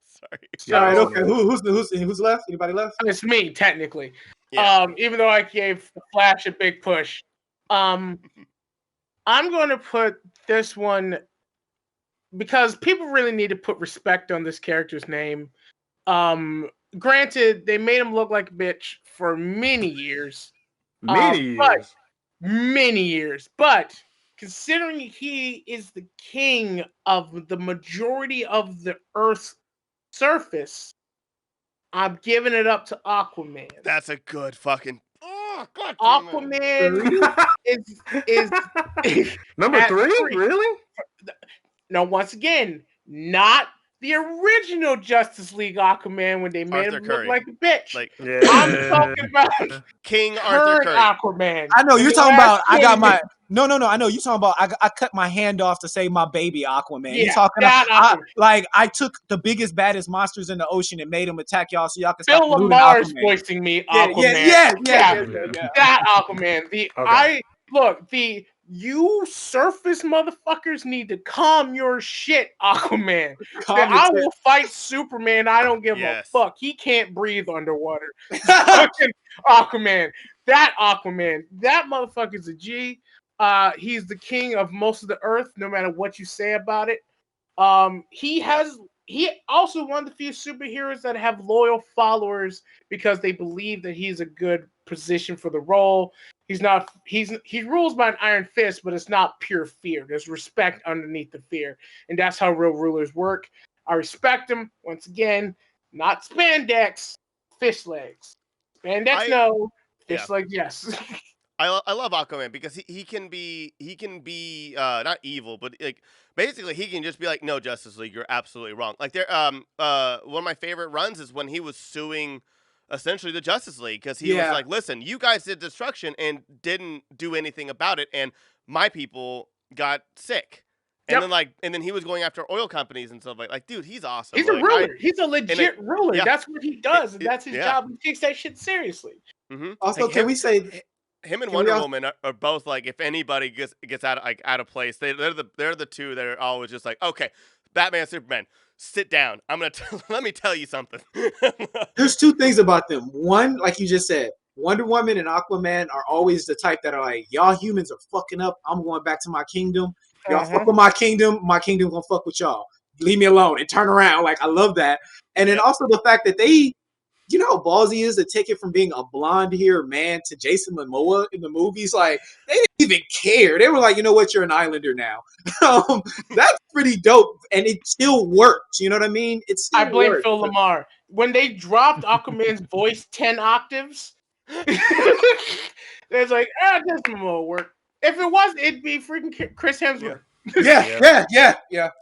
Sorry. All right, okay. Who's left? Anybody left? It's me, technically. Yeah. Even though I gave Flash a big push. I'm going to put this one because people really need to put respect on this character's name. Granted, they made him look like a bitch for many years. Many years. But considering he is the king of the majority of the Earth's surface, I'm giving it up to Aquaman. That's a good fucking. Oh, God Aquaman is number 3? Really? No, once again, not the original Justice League Aquaman when they made Arthur him Curry. look like a bitch. Like, I'm talking about King Arthur Curry. Aquaman. I know you're talking about. I got my. No. I know you're talking about. I cut my hand off to save my baby Aquaman. Yeah, you're talking about. I took the biggest, baddest monsters in the ocean and made them attack y'all so y'all can stop Bill Lamar's voicing me Aquaman. Yeah. That Aquaman. You surface motherfuckers need to calm your shit, Aquaman. I will fight Superman. I don't give a fuck. He can't breathe underwater. Fucking Aquaman. That Aquaman. That motherfucker's a G. He's the king of most of the earth, no matter what you say about it. He also one of the few superheroes that have loyal followers because they believe that he's a good position for the role. He rules by an iron fist, but it's not pure fear. There's respect underneath the fear. And that's how real rulers work. I respect him. Once again, not spandex, fish legs. Spandex, no. Fish legs, yes. I love Aquaman because he can be not evil, but like basically he can just be like, no, Justice League, you're absolutely wrong. Like one of my favorite runs is when he was suing essentially the Justice League because he was like, listen, you guys did destruction and didn't do anything about it, and my people got sick. And then he was going after oil companies and stuff like dude, he's awesome. He's a ruler. He's a legit ruler. Yeah. That's what he does, and that's his job. He takes that shit seriously. Mm-hmm. Also, like can we say him and Wonder Woman are both like, if anybody gets out of place, they're the two that are always just like, okay, Batman, Superman, sit down. Let me tell you something. There's two things about them. One, like you just said, Wonder Woman and Aquaman are always the type that are like, y'all humans are fucking up. I'm going back to my kingdom. Y'all fuck with my kingdom gonna fuck with y'all. Leave me alone and turn around. Like, I love that. And then also the fact that they, you know how ballsy is to take it from being a blonde-haired man to Jason Momoa in the movies? Like, they didn't even care. They were like, you know what? You're an Islander now. That's pretty dope. And it still works. You know what I mean? I blame Phil Lemar. When they dropped Aquaman's voice 10 octaves, it's like, Jason Momoa work. If it was, it'd be freaking Chris Hemsworth. Yeah.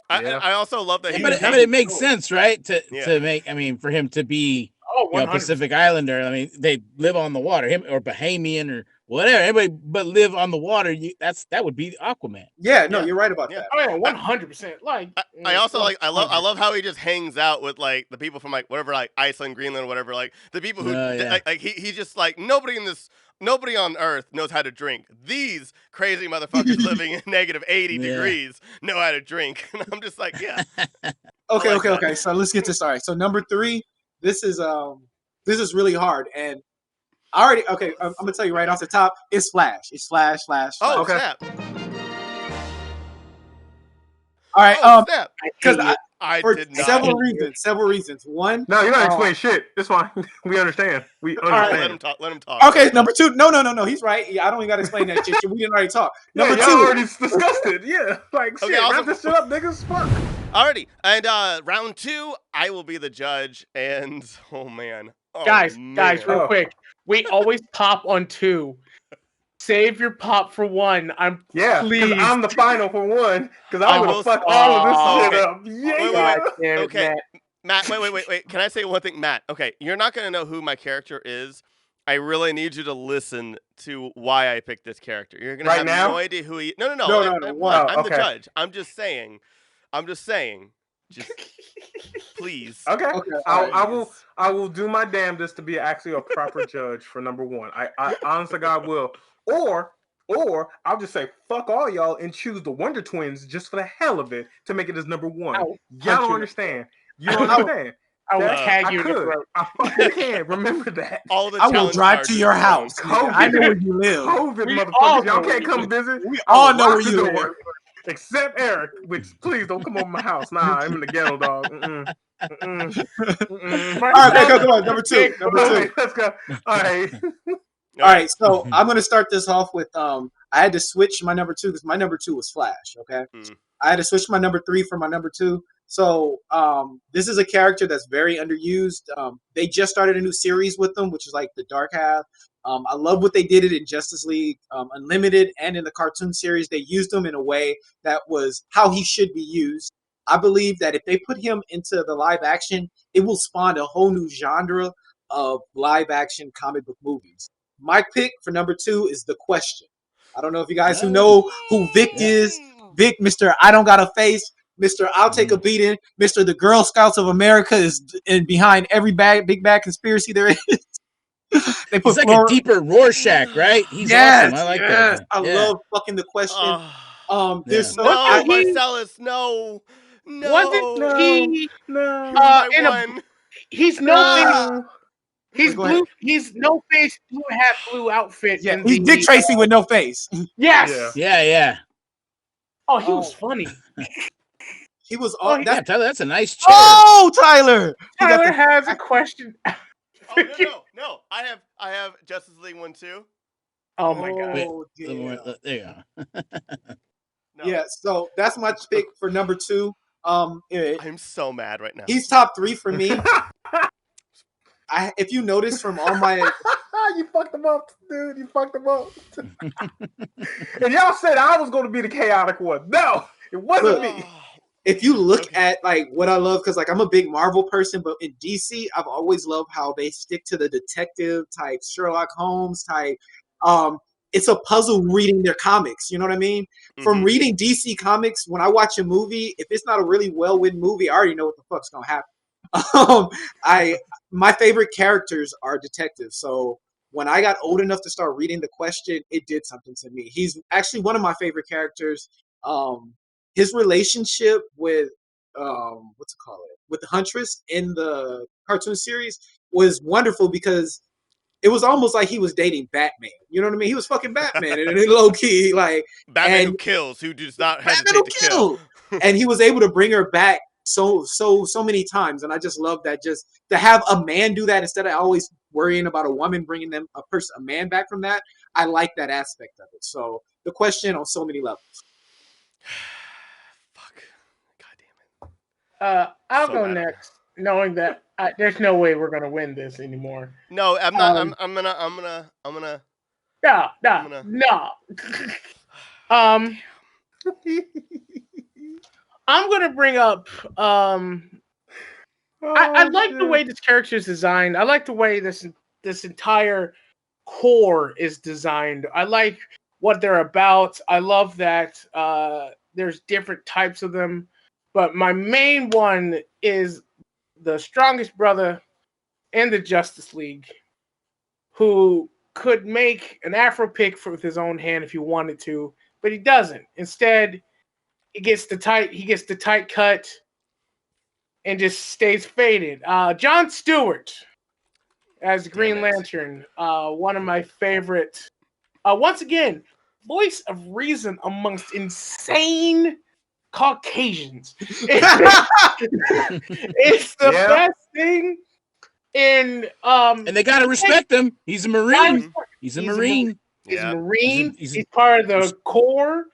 I also love that. But it makes sense, right? To make, I mean, for him to be Pacific Islander. I mean, they live on the water, him or Bahamian or whatever. Everybody but live on the water. That would be Aquaman. Yeah, no, you're right about that. Oh yeah, 100%. Like, I also like. I love how he just hangs out with like the people from like whatever, like Iceland, Greenland, whatever. Like the people who like he just like nobody on Earth knows how to drink. These crazy motherfuckers living in negative 80 degrees know how to drink. And I'm just like, yeah. Okay. So let's get this. All right. So number 3, this is really hard. And I'm gonna tell you right off the top, it's Flash. It's Flash. Oh, snap. All right. Because I For did not. several reasons. One, No, you're not explaining shit. It's fine. We understand. We understand. Let him talk. Let him talk. Okay, number two. No. He's right. Yeah, I don't even got to explain that shit. We didn't already talk. Number y'all two. already discussed it. Yeah. Like, Okay, shit, also- wrap this shit up, niggas. Fuck. Alrighty, and round 2, I will be the judge, and oh man, Guys, man. real quick. We always pop on 2. Save your pop for 1. I'm Yeah, because pleased. I'm the final for 1. Because I I'm will gonna fuck all of this okay. shit up. Yeah. God damn it, Okay. Matt. Matt, wait. Can I say one thing, Matt? Okay, you're not gonna know who my character is. I really need you to listen to why I picked this character. You're gonna have no idea who he. No. No, I'm the okay. judge. I'm just saying. Just please. Okay. Okay, I will do my damnedest to be actually a proper judge for number 1. I honestly God will. Or I'll just say fuck all y'all and choose the Wonder Twins just for the hell of it to make it as number 1. Y'all don't understand. You don't understand. I will tag you I in the could. throat. I fucking can. Remember that. All the I will challenge drive to cards your are house. thrown. Nigga. I know where you live. COVID, We all motherfuckers. know Y'all where can't you come live. visit. We I will all know lock where the you door. live. Except Eric, which please don't come over my house. Nah, I'm in the ghetto, dog. All right, come on. Number 2. All right, let's go. All right. All right, so I'm gonna start this off with I had to switch my number 2 because my number 2 was Flash. Okay, I had to switch my number 3 for my number 2. So this is a character that's very underused. They just started a new series with them, which is like the Dark Half. I love what they did it in Justice League Unlimited and in the cartoon series. They used him in a way that was how he should be used. I believe that if they put him into the live action, it will spawn a whole new genre of live action comic book movies. My pick for number 2 is The Question. I don't know if you guys who know who Vic is. Vic, Mr. I Don't Got a Face, Mr. I'll Take a Beating, Mr. The Girl Scouts of America is behind every big bad conspiracy there is. They put He's like a deeper Rorschach, right? He's awesome. I like that. I love fucking The Question. There's so No, Marcelous, no. Wasn't he? No. My in one. He's No. He's Go blue. ahead. He's no face, blue hat, blue outfit. Yeah, in he's Dick Tracy with no face. Yes. Yeah. Oh, he was funny. He was Oh, Yeah, Tyler, that's a nice chair. Oh, Tyler! Tyler has a question. No. I have Justice League 1 too. Oh my god. There you go. No. Yeah, so that's my pick for number 2. I'm so mad right now. He's top 3 for me. If you notice from all my you fucked him up, dude. You fucked him up. And y'all said I was going to be the chaotic one. No, it wasn't me. If you look at like what I love, because like I'm a big Marvel person, but in DC, I've always loved how they stick to the detective type, Sherlock Holmes type. It's a puzzle reading their comics. You know what I mean? From reading DC comics, when I watch a movie, if it's not a really well written movie, I already know what the fuck's gonna happen. My favorite characters are detectives. So when I got old enough to start reading The Question, it did something to me. He's actually one of my favorite characters. His relationship with with the Huntress in the cartoon series was wonderful because it was almost like he was dating Batman. You know what I mean? He was fucking Batman, and low key like Batman who kills, who does not hesitate to kill. And he was able to bring her back so many times, and I just love that. Just to have a man do that instead of always worrying about a woman bringing a man back from that. I like that aspect of it. So The Question on so many levels. Fuck. God damn it. I'll go next, knowing that there's no way we're gonna win this anymore. No, I'm not. I'm gonna. No. I'm gonna bring up. I like the way this character is designed. I like the way this entire core is designed. I like what they're about. I love that there's different types of them, but my main one is the strongest brother in the Justice League, who could make an Afro pick with his own hand if he wanted to, but he doesn't. Instead, he gets the tight cut and just stays faded. John Stewart as Green Lantern, one of my favorite. Once again, voice of reason amongst insane Caucasians. It's the best thing. And they gotta respect him. He's a Marine. He's a Marine. He's a Marine. He's part of the Corps.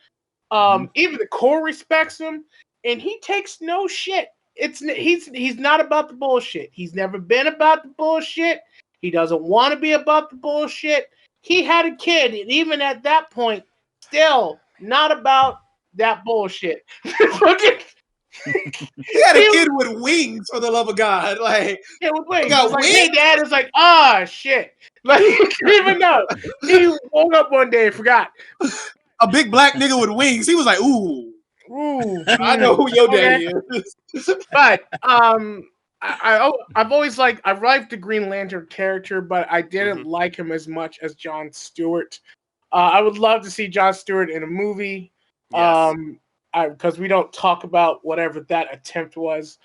Even the Corps respects him, and he takes no shit. He's not about the bullshit. He's never been about the bullshit. He doesn't want to be about the bullshit. He had a kid, and even at that point, still not about that bullshit. He had a kid with wings, for the love of God. Like, yeah, with wings. Got wings? Like, hey, Dad is like, shit. Like, he didn't even know. He woke up one day and forgot. A big black nigga with wings. He was like, ooh, I know who your daddy is. But I've always liked the Green Lantern character, but I didn't like him as much as Jon Stewart. I would love to see Jon Stewart in a movie. Yes. Because we don't talk about whatever that attempt was.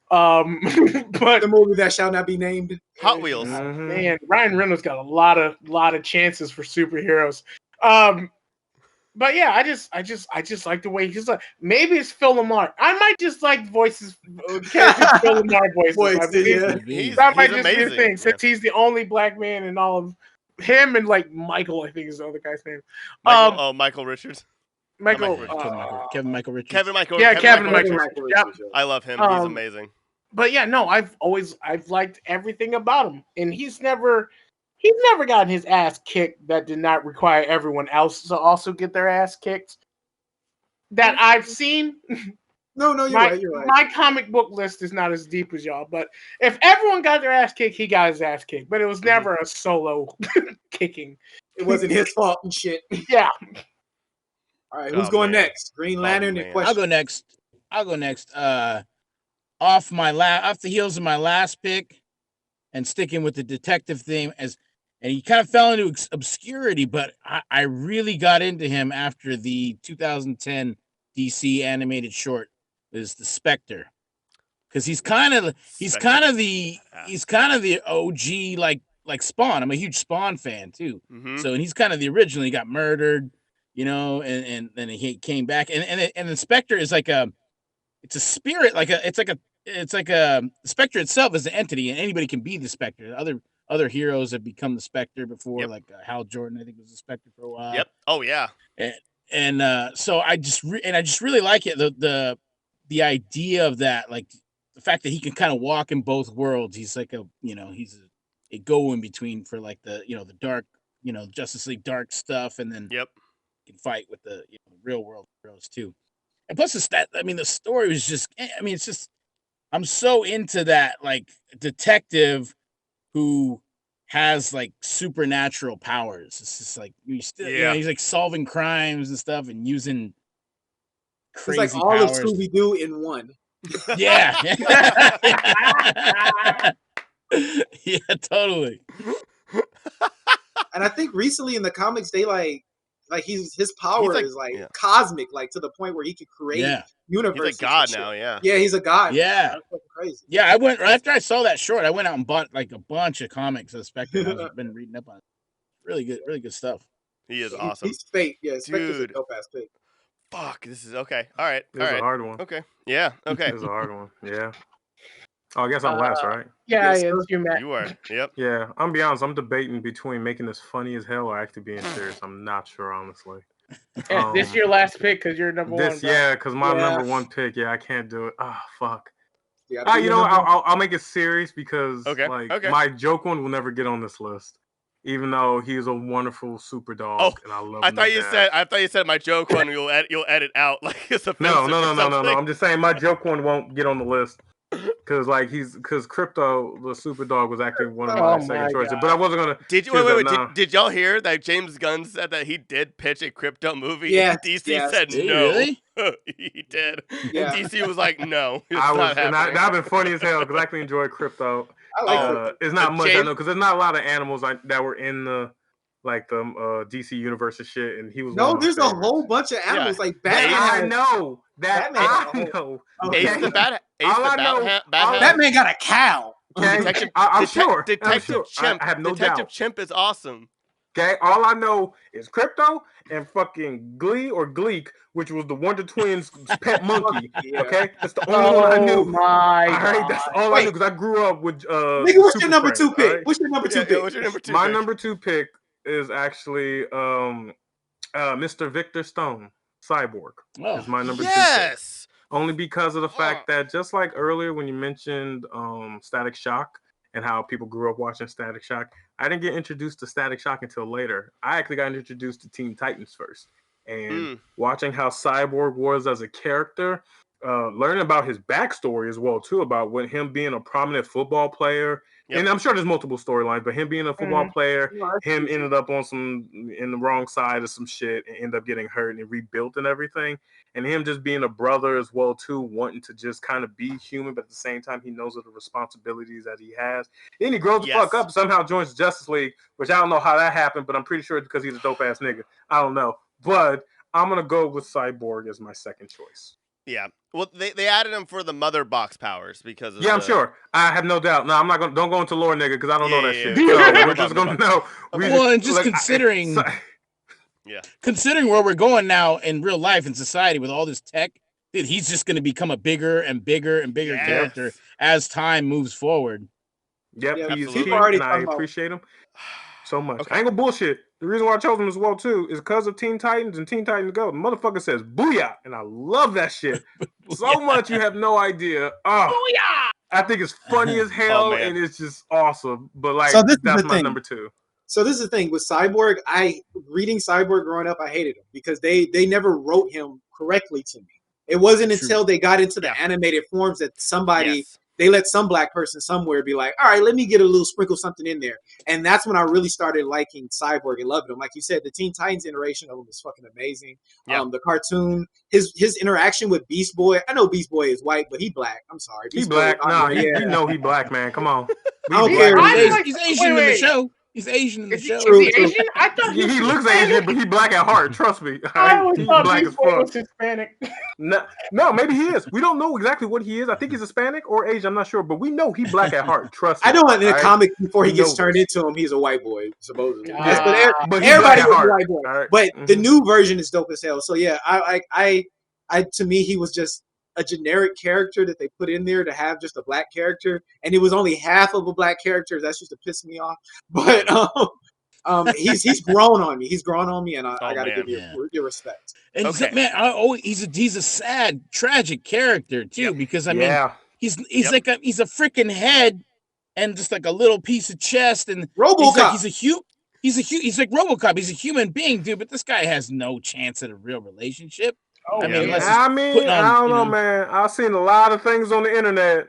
But the movie that shall not be named. Hot Wheels. Man, Ryan Reynolds got a lot of chances for superheroes. But yeah, I just like the way he's like. Maybe it's Phil Lemar. I might just like voices, characters Phil Lemar voices. That might just be a thing, since he's the only black man in all of him and like Michael. I think is the other guy's name. Michael Richards. Kevin Michael Richards. Kevin Michael Richards. Yep. I love him. He's amazing. But yeah, no, I've liked everything about him, and he's never gotten his ass kicked that did not require everyone else to also get their ass kicked. That I've seen. No, you're right. My comic book list is not as deep as y'all, but if everyone got their ass kicked, he got his ass kicked. But it was never a solo kicking. It wasn't his fault and shit. Yeah. All right, who's going next? Green Lantern and question. I'll go next. Off the heels of my last pick, and sticking with the detective theme, and he kind of fell into obscurity, but I really got into him after the 2010 DC animated short is the Spectre, because he's kind of the OG like Spawn. I'm a huge Spawn fan too. So, and he's kind of the original. He got murdered. And then he came back, and the Spectre is it's a spirit, it's like a Spectre itself is an entity, and anybody can be the Spectre. Other heroes have become the Spectre before, like Hal Jordan, I think, was the Spectre for a while. Yep. Oh yeah. So I just really like it. The idea of that, like the fact that he can kind of walk in both worlds. He's like he's a go in between for like the dark, Justice League dark stuff, and then can fight with the real world heroes too. And plus the story was just, it's just, I'm so into that like detective who has like supernatural powers. It's just like he's like solving crimes and stuff and using crazy powers. It's like all of Scooby-Doo in one. Yeah. Yeah, totally. And I think recently in the comics they like his power is cosmic, like to the point where he could create universes. He's a god now, yeah. Yeah, he's a god. Yeah, that's fucking crazy. Yeah, I went after I saw that short. I went out and bought like a bunch of comics of Spectre. I've been reading up on it. Really good stuff. He is awesome. He's fake. Yeah, Spectre's a dope ass fake. Fuck, this is okay. All right, this is a hard one. Okay, yeah, okay. This is a hard one. Yeah. Oh, I guess I'm last, right? Yeah, it's you, Matt. You are. Yep. Yeah, I'm be honest. I'm debating between making this funny as hell or actually being serious. I'm not sure, honestly. This your last pick because you're number one. Yeah, because my number one pick. Yeah, I can't do it. Oh, fuck. I'll make it serious because my joke one will never get on this list, even though he's a wonderful super dog and I love him. I thought you said my joke one you'll edit out like it's a no. I'm just saying my joke one won't get on the list. Because Crypto, the super dog, was actually one of my second choices. But I wasn't gonna. Did y'all hear that James Gunn said that he did pitch a Crypto movie? Yeah. DC said no. Really? He did. Yeah. And DC was like, no. That'd been funny as hell because I actually enjoy Crypto. I like it's not much I know because there's not a lot of animals that were in the DC universe and shit, and he was. No, there's a whole bunch of animals like Batman. I know that. I know. Okay. Ace the Bat. Batman got a cow. I'm sure. Detective Chimp. I have no doubt. Detective Chimp is awesome. Okay, all I know is Crypto and fucking Glee or Gleek, which was the Wonder Twins' pet monkey. Yeah. Okay, that's the only one I Oh knew. my All right, god. that's all I knew because I grew up with Nigga, what's your Super number Friends. 2 pick? All right? What's your number 2 Yeah, pick? what's your number 2 My pick? number 2 pick is actually Mr. Victor Stone, Cyborg. Oh. Is my number 2 pick. Yes. Only because of the fact that just like earlier when you mentioned Static Shock and how people grew up watching Static Shock, I didn't get introduced to Static Shock until later. I actually got introduced to Teen Titans first. And watching how Cyborg was as a character, learning about his backstory as well too, about when him being a prominent football player. Yep. And I'm sure there's multiple storylines, but him being a football player, him ended up on in the wrong side of some shit and ended up getting hurt and rebuilt and everything. And him just being a brother as well too, wanting to just kind of be human, but at the same time he knows of the responsibilities that he has. Then he grows the fuck up, somehow joins Justice League, which I don't know how that happened, but I'm pretty sure it's because he's a dope ass nigga. I don't know, but I'm gonna go with Cyborg as my second choice. Yeah. Well, they added him for the mother box powers because of I'm sure. I have no doubt. No, I'm not gonna. Don't go into lore, nigga, because I don't know that shit. Yeah. So we're just gonna know. Well, and just considering, considering where we're going now in real life in society with all this tech, dude, he's just going to become a bigger and bigger and bigger character as time moves forward. Yep, he's cute, and I appreciate him so much. I ain't gonna bullshit. The reason why I chose him as well too is because of Teen Titans and Teen Titans Go. The motherfucker says "booyah," and I love that shit so much. You have no idea. Oh, booyah! I think it's funny as hell, and it's just awesome. But like, that's my number 2. So this is the thing with Cyborg. Reading Cyborg growing up, I hated him because they never wrote him correctly to me. It wasn't until they got into the animated forms that they let some black person somewhere be like, all right, let me get a little sprinkle something in there. And that's when I really started liking Cyborg and loving him. Like you said, the Teen Titans iteration of him is fucking amazing. The cartoon, his interaction with Beast Boy. I know Beast Boy is white, but he black. I'm sorry. He black. Nah, we know he black, man. Come on. I don't care. He's Asian in the show. He's Asian in the show. Is he Asian? I thought he looks Asian, but he black at heart. Trust me. I always he's thought black Beast Boy was Hispanic. No, maybe he is. We don't know exactly what he is. I think he's Hispanic or Asian. I'm not sure, but we know he black at heart. Trust me. I know in the comic before he gets turned into him, he's a white boy supposedly. But everybody was a white boy. Right. But the new version is dope as hell. So yeah, I to me he was just a generic character that they put in there to have just a black character, and it was only half of a black character. That's just to piss me off. But he's grown on me. He's grown on me, and I got to give you your respect. And man, he's a sad, tragic character too, because I mean, he's like he's a freaking head and just like a little piece of chest, and RoboCop. He's like RoboCop. He's a human being, dude, but this guy has no chance at a real relationship. I mean, I don't know, man. I've seen a lot of things on the internet.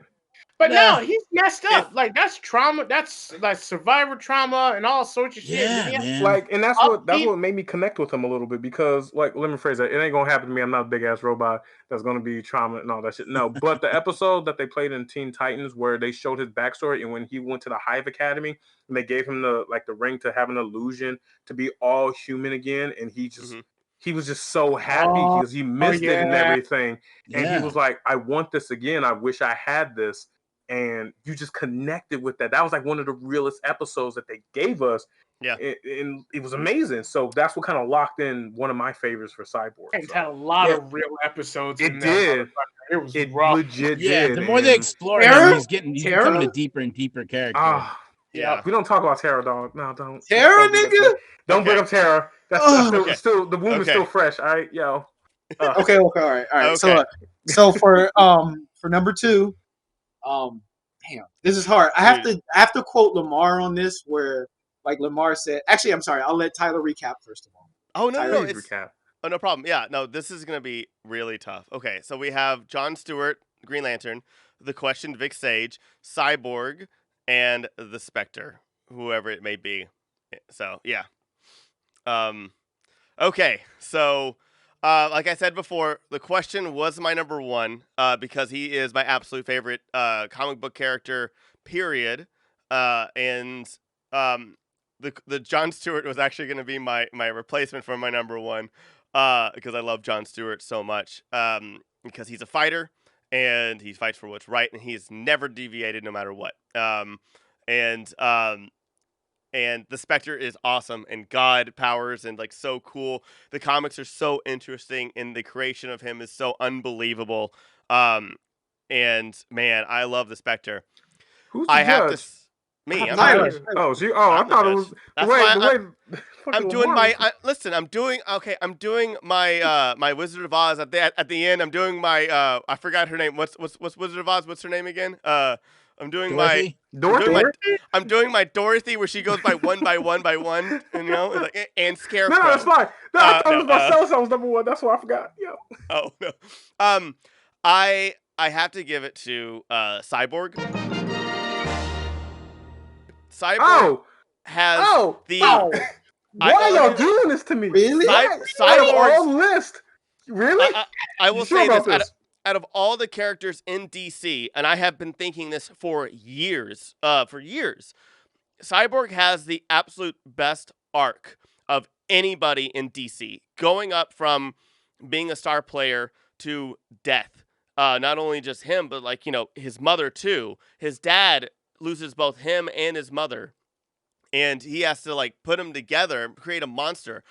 But no, he's messed up. Like that's trauma. That's like survivor trauma and all sorts of shit. Man. Like, and that's what made me connect with him a little bit because, like, let me phrase that. It ain't gonna happen to me. I'm not a big ass robot that's gonna be trauma and all that shit. No, but the episode that they played in Teen Titans where they showed his backstory and when he went to the Hive Academy and they gave him the ring to have an illusion to be all human again, and he just. He was just so happy because he missed it and everything. And he was like, I want this again. I wish I had this. And you just connected with that. That was like one of the realest episodes that they gave us. Yeah. And it was amazing. So that's what kind of locked in one of my favorites for Cyborg. It had a lot of real episodes. It did. It was rough. Legit did. The more they explore him, he's becoming a deeper and deeper character. Yeah. We don't talk about Terra, dog. No, don't. Terra, nigga? Don't bring up Terra. That's still the wound is still fresh. All right, yo. Okay, all right. Okay. So for number 2, damn, this is hard. I have to quote Lemar on this, where like Lemar said. Actually, I'm sorry. I'll let Tyler recap first of all. Oh no, Tyler, recap. Oh no problem. Yeah, no, this is gonna be really tough. Okay, so we have John Stewart, Green Lantern, The Question, Vic Sage, Cyborg, and the Spectre, whoever it may be. So yeah. Okay, so like I said before, The Question was my number 1 because he is my absolute favorite comic book character, period. And the John Stewart was actually going to be my replacement for my number 1 because I love John Stewart so much because he's a fighter and he fights for what's right and he's never deviated no matter what. And the Spectre is awesome, and God powers, and like so cool. The comics are so interesting, and the creation of him is so unbelievable. And man, I love the Spectre. Who's the I have to. judge? Me, I'm Tyler. the judge. Oh, I I'm the thought it judge. was the That's way. why The way. I'm fucking doing Lamar my was- listen. I'm doing my my Wizard of Oz at the end. I'm doing my I forgot her name. What's Wizard of Oz? What's her name again? I'm doing Dorothy? I'm doing my Dorothy where she goes by one by one by one. And, you know, like, and Scarecrow. No, that's fine. No, I thought it was no, Marcelous. I was number one. That's why I forgot. Yo. Oh no. I have to give it to Cyborg. Cyborg Oh, has oh, the oh. I- Why y'all doing this to me? Really? Why? Out of Cyborg's- all list, really? I will You sure say about this. Out of all the characters in DC, and I have been thinking this for years, Cyborg has the absolute best arc of anybody in DC, going up from being a star player to death. Not only just him, but like, you know, his mother too. His dad loses both him and his mother, and he has to like put them together, create a monster.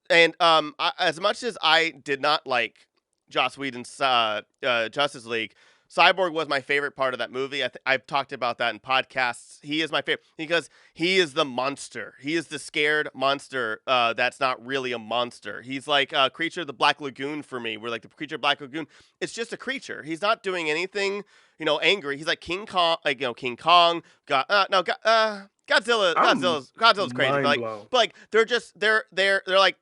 And as much as I did not like Joss Whedon's Justice League, Cyborg was my favorite part of that movie. I've talked about that in podcasts. He is my favorite because he is the monster. He is the scared monster that's not really a monster. He's like a creature of the Black Lagoon for me. We're like the creature of Black Lagoon. It's just a creature. He's not doing anything, you know, angry. He's like King Kong, King Kong. Godzilla's crazy. But like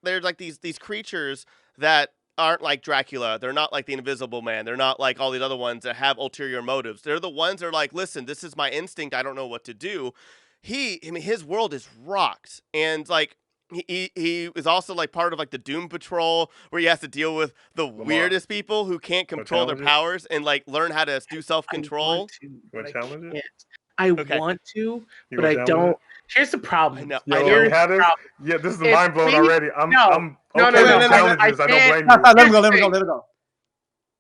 they're like these creatures that aren't like Dracula. They're not like the Invisible Man. They're not like all these other ones that have ulterior motives. They're the ones that are like, listen, this is my instinct. I don't know what to do. His world is rocked, and like he is also like part of like the Doom Patrol, where he has to deal with the weirdest people who can't control their powers and like learn how to do self control. I want to, but I don't. Here's the problem. I know. Yeah, this is mind blowing already. I'm no, okay with challenges. I don't blame you. Let him go.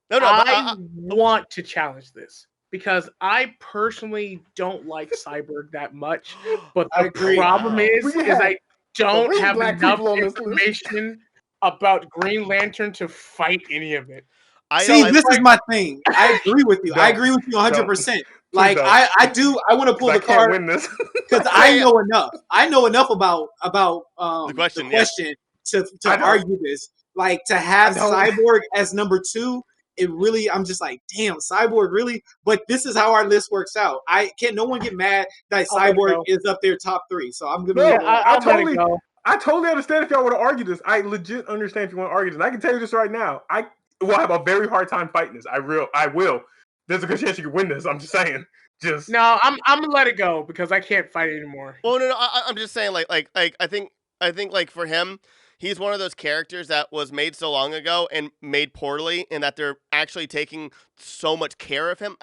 No, I want to challenge this because I personally don't like Cyborg that much. But the problem is I don't have enough information about Green Lantern to fight any of it. This is my thing. I agree with you. I agree with you 100%. Like I want to pull the card because I know enough. I know enough about the question to argue this. Like to have Cyborg as number 2, it really, I'm just like, damn, Cyborg really. But this is how our list works out. No one get mad that Cyborg is up there top 3. So I'm gonna. I totally understand if y'all want to argue this. I legit understand if you want to argue this. And I can tell you this right now. I will have a very hard time fighting this. I will. There's a good chance you could win this. I'm just saying. I'm gonna let it go because I can't fight anymore. Well, no. I'm just saying, like I think like for him, he's one of those characters that was made so long ago and made poorly, and that they're actually taking so much care of him.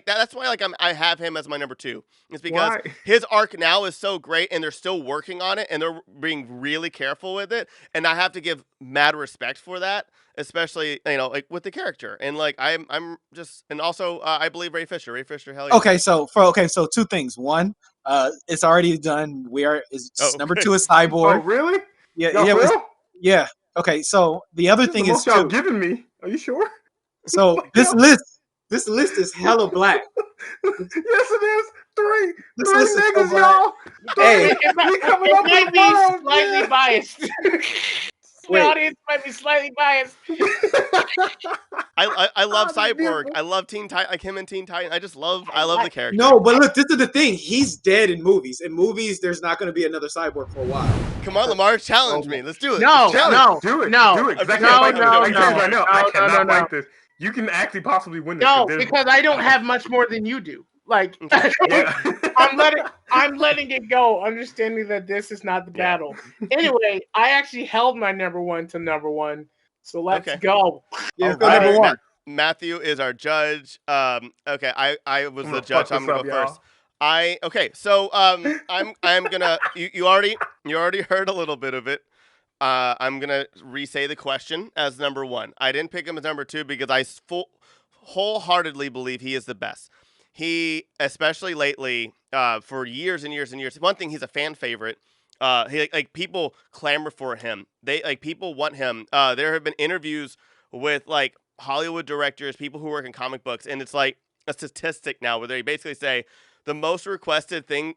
That's why I have him as my number 2. It's because his arc now is so great, and they're still working on it, and they're being really careful with it, and I have to give mad respect for that, especially like with the character, and like I'm just, and also I believe Ray Fisher, hell yeah. Okay, so 2 things. One, it's already done. Number 2 is Cyborg. Oh, really? Yeah. Okay, so the other thing is y'all giving me. Are you sure? So this list is hella black. Yes, it is. Three list is niggas, so y'all. Hey, it might be slightly biased. The audience might be slightly biased. I love Cyborg. I love Teen Titan, like him and Teen Titan. I love the character. No, but look, this is the thing. He's dead in movies. In movies, there's not going to be another Cyborg for a while. Come on, Lamar, challenge me. Let's do it. No. Do it. No. I cannot fight this. You can actually possibly win this. No, because I don't have much more than you do. Like, I'm letting it go, understanding that this is not the battle. Anyway, I actually held my number 1 to number 1, so let's go. Yeah, number 1. Matthew is our judge. Okay, I was the judge. So I'm gonna go first. So I'm gonna. You already heard a little bit of it. I'm gonna re-say the question as number 1. I didn't pick him as number 2 because I wholeheartedly believe he is the best. he, especially lately, for years and years and years. One thing, he's a fan favorite. Like people clamor for him. People want him. There have been interviews with like Hollywood directors, people who work in comic books, and it's like a statistic now where they basically say the most requested thing,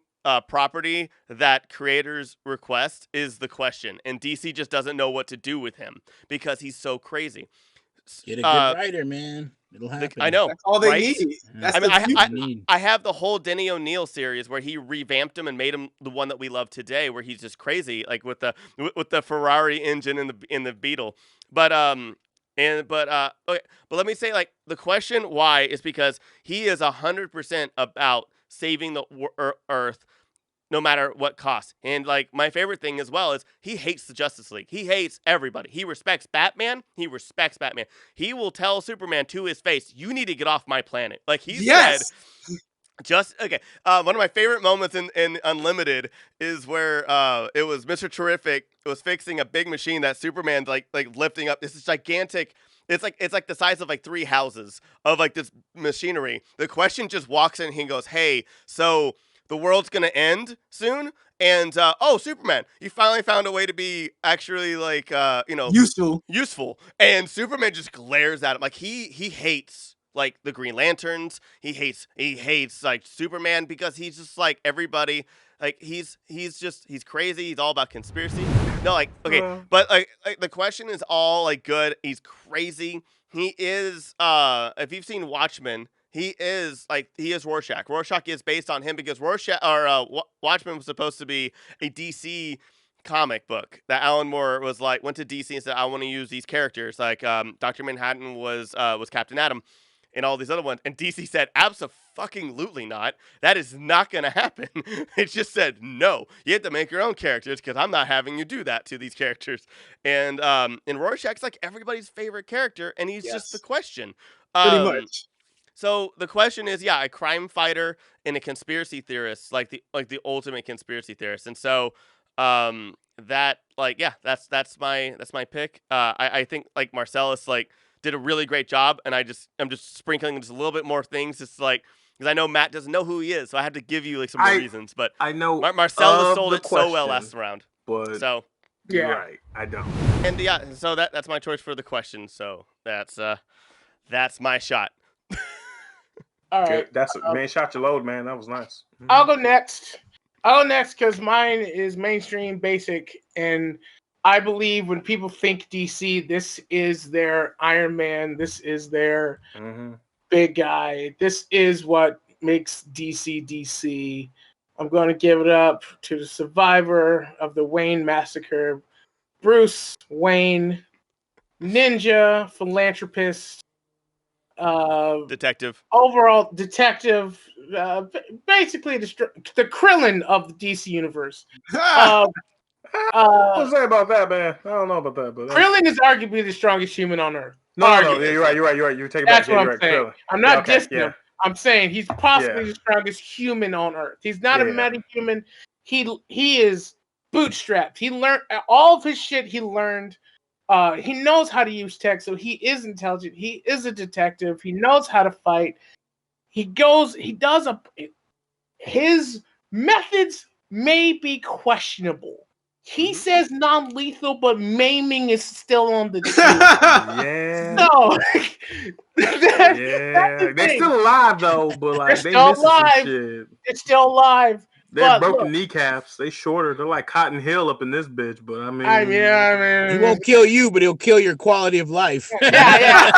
property that creators request is The Question, and DC just doesn't know what to do with him because he's so crazy. Get a good writer, man. It'll happen. I know. That's all they right? need. That's I mean, the future. I have the whole Denny O'Neil series where he revamped him and made him the one that we love today, where he's just crazy, like with the Ferrari engine in the Beetle. But okay, but let me say, like, The Question why is because he is 100% about saving the Earth, no matter what cost. And like my favorite thing as well is he hates the Justice League. He hates everybody. He respects Batman. He will tell Superman to his face, "You need to get off my planet." Like he said. Just okay. One of my favorite moments in Unlimited is where it was Mr. Terrific was fixing a big machine that Superman's like lifting up. This is gigantic. It's like the size of like 3 houses of like this machinery. The Question just walks in and he goes, "Hey, so the world's gonna end soon, and Superman, you finally found a way to be actually like useful." And Superman just glares at him like he hates like the Green Lanterns. He hates like Superman because he's just like everybody. Like he's crazy. He's all about conspiracy. No, like okay, but like The Question is all like good. He's crazy. He is if you've seen Watchmen. He is Rorschach. Rorschach is based on him because Watchmen was supposed to be a DC comic book that Alan Moore went to DC and said, "I want to use these characters." Like Dr. Manhattan was Captain Atom, and all these other ones. And DC said, "Abso-fucking-lutely not. That is not going to happen." It just said, "No, you have to make your own characters because I'm not having you do that to these characters." And Rorschach's like everybody's favorite character, and he's just The Question. Pretty much. So the Question is, a crime fighter and a conspiracy theorist, like the ultimate conspiracy theorist. And so that's my pick. I think like Marcelous did a really great job, and I'm just sprinkling just a little bit more things, just like because I know Matt doesn't know who he is, so I had to give you like some more reasons. But I know Marcelous sold it so well last round. But so you're right, I don't. And so that's my choice for The Question. So that's my shot. All right. That's man, shot your load, man. That was nice. I'll go next because mine is mainstream, basic, and I believe when people think DC, this is their Iron Man, this is their big guy, this is what makes DC DC. I'm going to give it up to the survivor of the Wayne massacre, Bruce Wayne, ninja, philanthropist, detective, basically the Krillin of the DC universe. What to say about that, man? I don't know about that, but Krillin is arguably the strongest human on Earth. No, yeah, you're right. You're taking back. That's what I'm saying. Krillin. I'm not dissing him. I'm saying he's possibly the strongest human on Earth. He's not a metahuman. He is bootstrapped. He learned all of his shit. He learned. He knows how to use tech, so he is intelligent. He is a detective. He knows how to fight. His methods may be questionable. He says non-lethal, but maiming is still on the table. Yeah. So, they're still alive though, but like they're still alive. Shit. It's still alive. They're broken kneecaps. They shorter. They're like Cotton Hill up in this bitch. But I mean, he won't kill you, but he'll kill your quality of life. Yeah.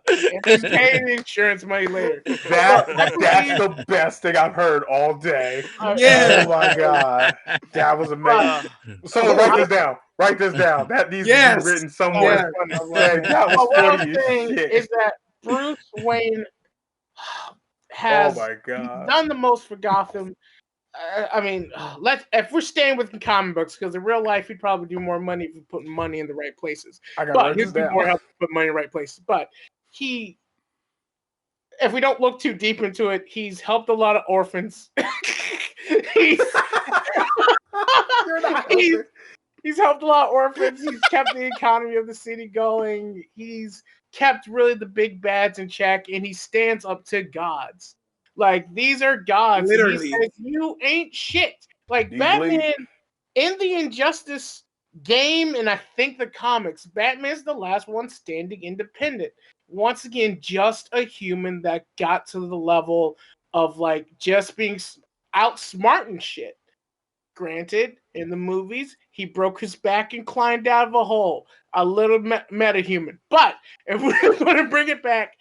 And he's paying insurance money later. That's the best thing I've heard all day. Oh my god, that was amazing. Someone write this down. That needs to be written somewhere. That was funny as shit. Is that Bruce Wayne has done the most for Gotham. I mean, if we're staying with comic books, because in real life he'd probably do more money if we put money in the right places. But he'd do more help to put money in the right places. But if we don't look too deep into it, he's helped a lot of He's helped a lot of orphans. He's kept the economy of the city going. He's kept really the big bads in check, and he stands up to gods. Like, these are gods. And Literally. he says, you ain't shit. Like, You Batman, bleed. in the Injustice game, and I think the comics, Batman's the last one standing independent. Once again, just a human that got to the level of, like, just being outsmarting shit. Granted, in the movies, he broke his back and climbed out of a hole. A little meta-human. But if we're going to bring it back,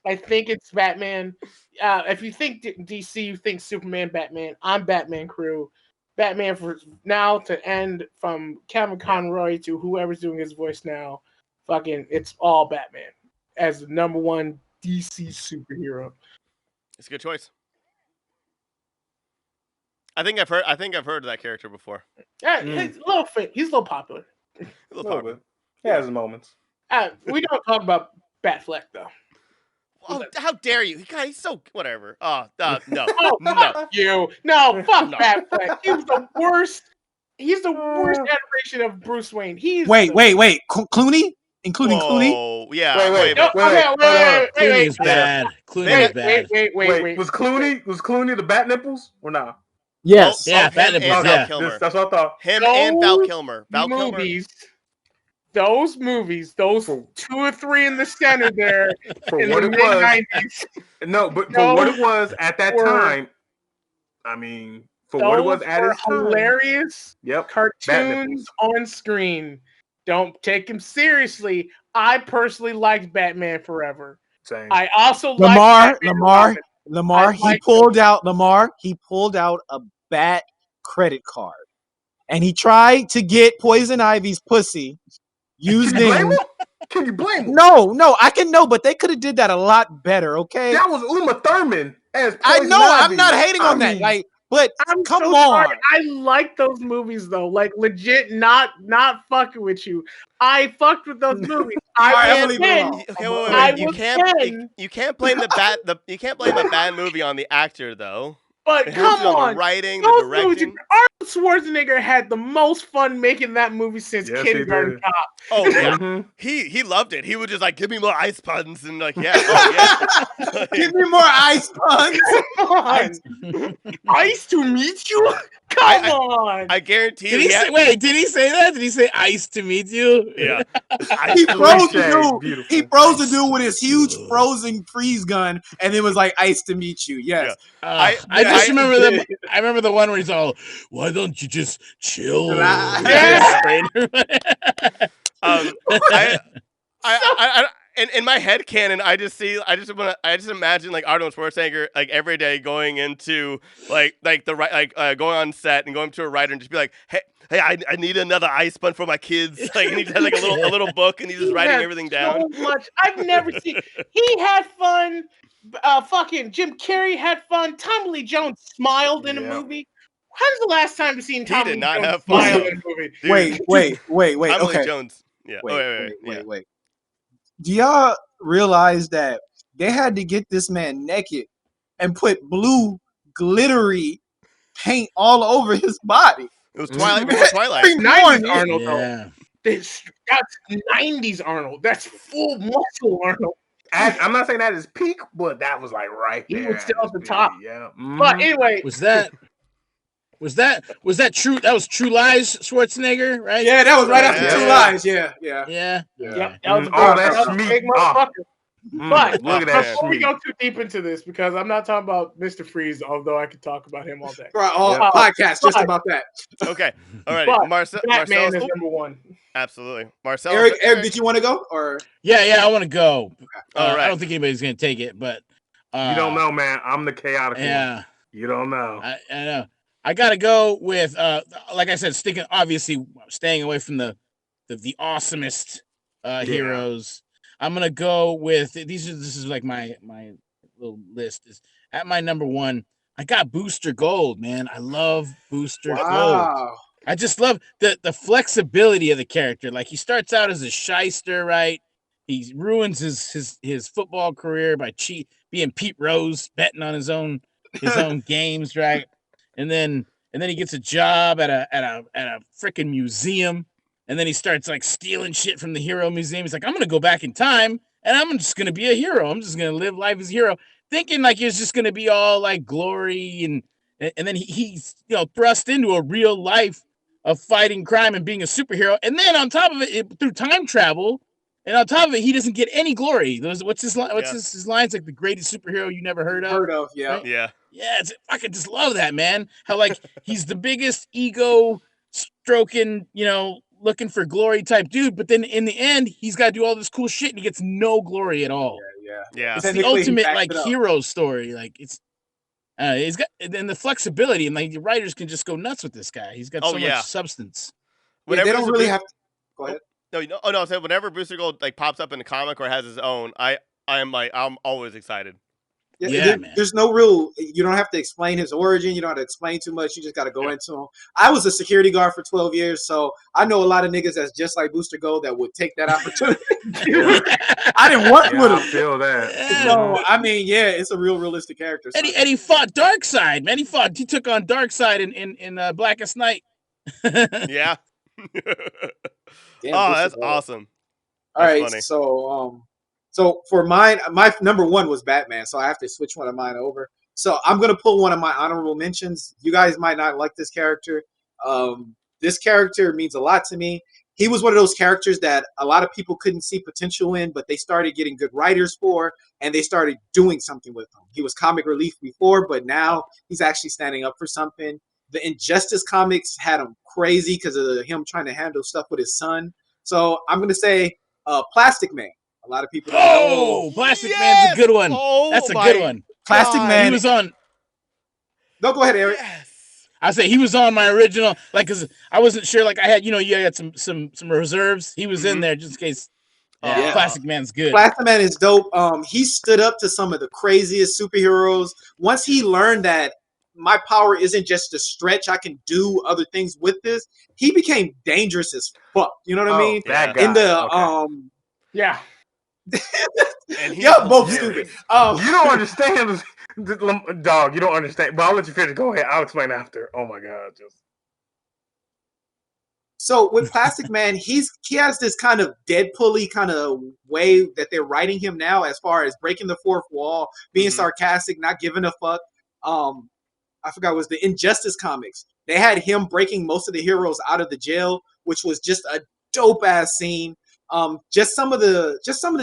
I think it's Batman. If you think DC, you think Superman, Batman. I'm Batman crew. Batman for now to end, from Kevin Conroy to whoever's doing his voice now. Fucking, it's all Batman as the number one DC superhero. It's a good choice. I think I've heard of that character before. Yeah, he's a little fit. He's a little popular. A little little popular. bit. He has his moments. We don't talk about Batfleck though. Oh, how dare you? God, he's so whatever. No. Oh, No. fuck you. No, fuck No. Batfleck. He was the worst. He's the worst iteration of Bruce Wayne. Wait. Clooney? Including Clooney? Oh, yeah. Wait. No, wait. Clooney is bad. Clooney is bad. Wait. Was Clooney the bat nipples or not? Yes. Yeah, him Bat and Nipples, Val yeah. Kilmer. That's what I thought. Him and Val Those Kilmer. Those movies, those 2 or 3 in the center there For in what the it mid was. 90s. No, but for what it was at that were- time, I mean, for what it was at were its time. hilarious Yep. cartoons on screen. Don't take him seriously. I personally liked Batman Forever. Same. I also liked Lemar, he pulled out a Bat credit card. And he tried to get Poison Ivy's pussy using. Can you blame him? No, I can know, but they could have did that a lot better, okay? That was Uma Thurman as Poison I know, Ivy. I'm not hating on that. mean, Like, but I'm come so on. sorry. I like those movies though. Like, legit, not fucking with you. I fucked with those movies. All right, I I'm was gonna leave it 10. alone. Okay, I wait. You was can't 10. you can't blame a bad movie on the actor though. But It come has to be on. the writing, the Those movies, directing. Arnold Schwarzenegger had the most fun making that movie since Yes, he Kindergarten did. Cop. Oh yeah, Mhm. he loved it. He would just like give me more ice puns and like yeah. Give me more ice puns. Come on. Nice to meet you? Come on. I guarantee Did you. he say? Wait, did he say that? Did he say "ice to meet you"? Yeah. He froze the Cliche, dude. beautiful. He froze the dude with his huge frozen freeze gun, and it was like ice to meet you. Yes. I remember the one where he's all, "Why don't you just chill?" In my head canon, I just imagine like Arnold Schwarzenegger like every day going into like going on set and going to a writer and just be like, hey, I need another ice pun for my kids. Like, and he has like a little book and he's just writing everything down. So much. I've never seen. He had fun. Fucking Jim Carrey had fun. Tommy Lee Jones smiled in a movie. When's the last time you seen Tommy Lee Jones have smile fun. in a movie? Dude. Wait. Tommy Okay. Lee Jones. Yeah. Wait. Do y'all realize that they had to get this man naked and put blue glittery paint all over his body? It was Twilight before Twilight. 90s Arnold, Yeah. That's 90s Arnold. That's full muscle Arnold. I'm not saying that is peak, but that was like right He there. was still at the his top. peak, Yeah. But anyway, Was that true? That was True Lies, Schwarzenegger, right? Yeah, that was right after Yeah. Two Lies. Yeah. Yeah. that was a Oh, big, that's that was a Schmeat. big motherfucker. But Look at that before we Schmeat. go too deep into this, because I'm not talking about Mr. Freeze, although I could talk about him all day. For all Yeah. podcasts just about that. Okay. All right. But Marcel. Batman is number one. Absolutely. Marcel. Eric, did you want to go or? Yeah, I want to go. All right. I don't think anybody's gonna take it, but You don't know, man. I'm the chaotic Yeah, one. You don't know. I know. I gotta go with like I said, staying away from the awesomest heroes. I'm gonna go with this is like my little list is at my number one. I got Booster Gold, man. I love Booster Gold. Wow. I just love the flexibility of the character. Like, he starts out as a shyster, right? He ruins his football career by being Pete Rose, betting on his own games, right? And then and then he gets a job at a freaking museum, and then he starts like stealing shit from the hero museum. He's like, I'm gonna go back in time, and I'm just gonna be a hero. I'm just gonna live life as a hero, thinking like it's just gonna be all like glory, and then he's thrust into a real life of fighting crime and being a superhero, and then on top of it through time travel. And on top of it, he doesn't get any glory. What's his lines? Like the greatest superhero you never heard of. Yeah. Right? Yeah. Yeah, I could just love that, man. How like he's the biggest ego stroking, looking for glory type dude, but then in the end, he's got to do all this cool shit and he gets no glory at all. Yeah. It's the ultimate like hero story. Like he's got and the flexibility, and like the writers can just go nuts with this guy. He's got so much substance. Yeah, they don't really have to. Go ahead. No. So whenever Booster Gold like pops up in a comic or has his own, I'm always excited. Yeah, there's no real. You don't have to explain his origin. You don't have to explain too much. You just got to go into him. I was a security guard for 12 years, so I know a lot of niggas that's just like Booster Gold that would take that opportunity. I didn't work with him. I feel that. Yeah. So I mean, it's a realistic character. And he fought Darkseid, man. He took on Darkseid in Blackest Night. Yeah. Damn, that's awesome. All right, funny. So for mine, my number one was Batman, so I have to switch one of mine over. So I'm gonna pull one of my honorable mentions. You guys might not like this character. This character means a lot to me. He was one of those characters that a lot of people couldn't see potential in, but they started getting good writers for, and they started doing something with him. He was comic relief before, but now he's actually standing up for something. The Injustice comics had him crazy because of him trying to handle stuff with his son. So I'm going to say Plastic Man. A lot of people don't know. Plastic Man's a good one. That's a good one. Plastic Man. He was on. No, go ahead, Eric. Yes. I say he was on my original, like, because I wasn't sure, like, I had, you had some reserves. He was in there just in case. Yeah, Plastic Man's good. Plastic Man is dope. He stood up to some of the craziest superheroes. Once he learned that my power isn't just a stretch, I can do other things with this, he became dangerous as fuck. You know what I mean? That guy. In the Yeah. And y'all both stupid. You don't understand, dog. You don't understand. But I'll let you finish. Go ahead. I'll explain after. Oh my god, So with Plastic Man, he has this kind of Deadpool-y kind of way that they're writing him now, as far as breaking the fourth wall, being sarcastic, not giving a fuck. I forgot, it was the Injustice comics. They had him breaking most of the heroes out of the jail, which was just a dope ass scene. Just some of the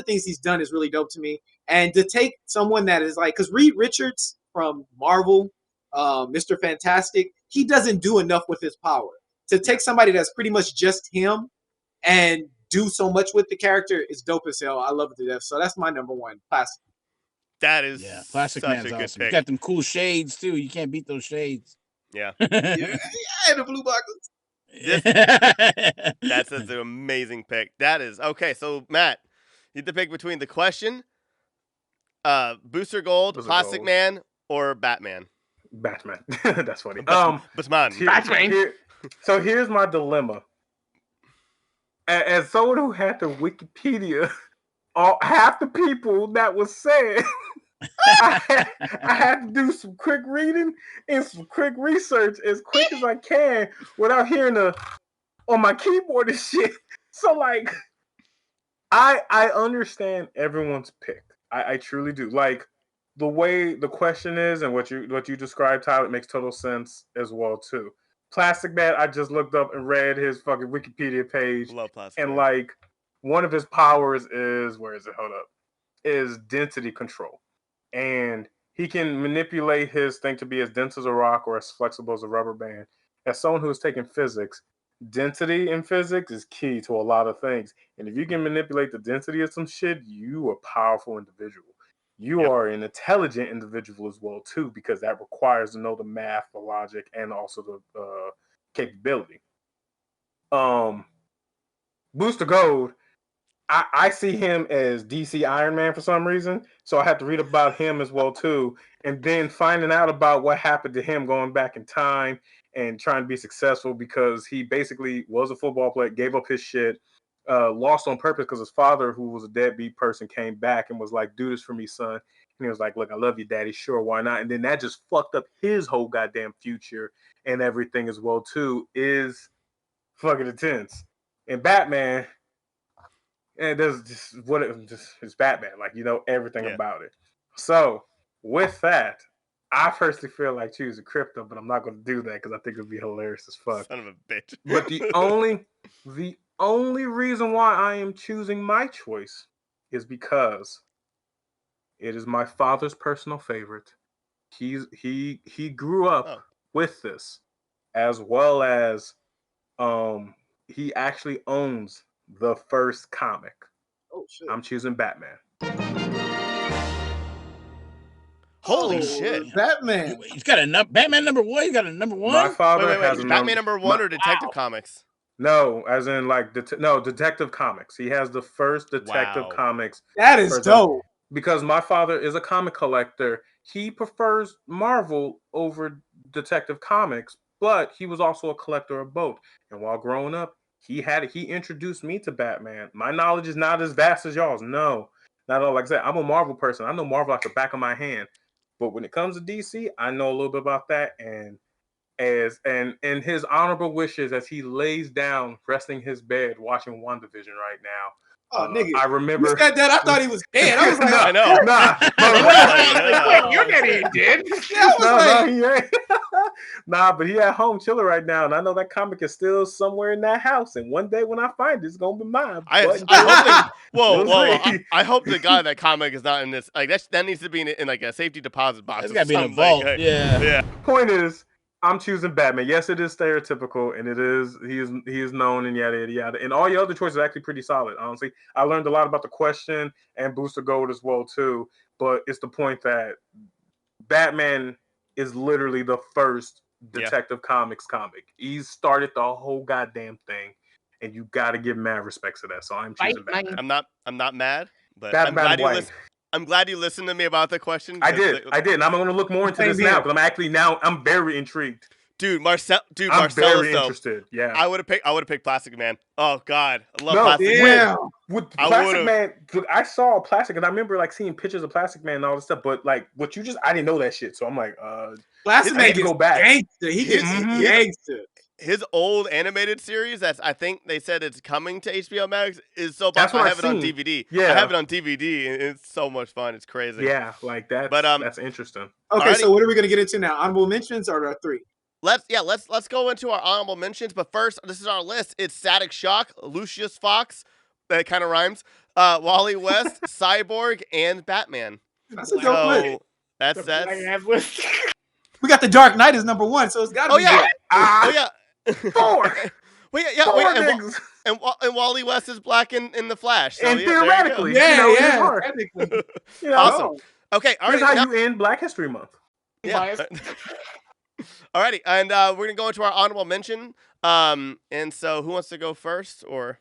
things he's done is really dope to me. And to take someone that is like, because Reed Richards from Marvel, Mr. Fantastic, he doesn't do enough with his power. To take somebody that's pretty much just him and do so much with the character is dope as hell. I love it to death. So that's my number one, Plastic. That is Plastic such Man's a good awesome. pick. He's got them cool shades too. You can't beat those shades. Yeah. The blue boxes. That's an amazing pick. That is okay. So Matt, you have to pick between the question, Booster Gold, Plastic Man, or Batman. Batman. That's funny. Batman. So here's my dilemma. As someone who had to Wikipedia half the people that was said, I had to do some quick reading and some quick research as quick as I can without hearing on my keyboard and shit. So like, I understand everyone's pick. I truly do. Like the way the question is and what you described, Tyler, it makes total sense as well too. Plastic Man, I just looked up and read his fucking Wikipedia page. Love Plastic and Man. like one of his powers is, where is it? Hold up. Is density control. And he can manipulate his thing to be as dense as a rock or as flexible as a rubber band. As someone who has taken physics, density in physics is key to a lot of things. And if you can manipulate the density of some shit, you are a powerful individual. You are an intelligent individual as well, too, because that requires to know the math, the logic, and also the capability. Booster Gold, I see him as DC Iron Man for some reason, so I had to read about him as well, too. And then finding out about what happened to him going back in time and trying to be successful because he basically was a football player, gave up his shit, lost on purpose because his father, who was a deadbeat person, came back and was like, do this for me, son. And he was like, look, I love you, daddy. Sure, why not? And then that just fucked up his whole goddamn future and everything as well, too, is fucking intense. And Batman, and there's just it's Batman. Like, you know everything about it. So, with that, I personally feel like choosing Crypto, but I'm not going to do that because I think it would be hilarious as fuck. Son of a bitch. But the only reason why I am choosing my choice is because it is my father's personal favorite. He grew up with this, as well as he actually owns the first comic. Oh shit! I'm choosing Batman. Holy shit! Batman. He's got a Batman number one. He's got a number one. My father has a Batman number one or Detective Comics? No, as in like Detective Comics. He has the first Detective Comics. That is dope. Because my father is a comic collector. He prefers Marvel over Detective Comics, but he was also a collector of both. And while growing up, he introduced me to Batman. My knowledge is not as vast as y'all's. No, not at all. Like I said, I'm a Marvel person. I know Marvel like the back of my hand. But when it comes to DC, I know a little bit about that. And his honorable wishes as he lays down, resting his bed, watching WandaVision right now. Oh, nigga! I remember. You said that. I thought he was dead. I was like, I know. Nah, wait, your daddy ain't dead. He ain't. Nah, but he at home chilling right now, and I know that comic is still somewhere in that house. And one day when I find it, it's gonna be mine. I hope the guy that comic is not in this. Like that needs to be in like a safety deposit box. It's gotta be in a vault. Yeah. Point is, I'm choosing Batman. Yes, it is stereotypical, and he is known and yada yada yada. And all your other choices are actually pretty solid. Honestly, I learned a lot about the question and Booster Gold as well too. But it's the point that Batman is literally the first Detective Comics comic. He started the whole goddamn thing, and you got to give mad respects to that. So I'm choosing Batman. I'm not mad, but Batman I'm glad you listened to me about the question. I did, and I'm going to look more into this now because I'm very intrigued. I'm Marcelous, very interested. Yeah, I would have picked Plastic Man. Oh God, I love Plastic Man. With Plastic Man, I saw Plastic, and I remember like seeing pictures of Plastic Man and all this stuff. But like, I didn't know that shit, so I'm like, Plastic Man gets gangster. He gets gangster. His old animated series, I think they said it's coming to HBO Max, is so that's I have it on DVD. Yeah, I have it on DVD, and it's so much fun. It's crazy. Yeah, like that. But that's interesting. Okay, so what are we gonna get into now? Honorable mentions or the three? Let's go into our honorable mentions. But first, this is our list. It's Static Shock, Lucius Fox, that kind of rhymes. Wally West, Cyborg, and Batman. That's a dope list. We got the Dark Knight as number one, so it's got to be good. Oh yeah. Four. And Wally West is black in the Flash. So and theoretically, technically. Awesome. Okay, all right. Here's how you end Black History Month. Yeah. Alrighty, and we're gonna go into our honorable mention. And so, who wants to go first, or?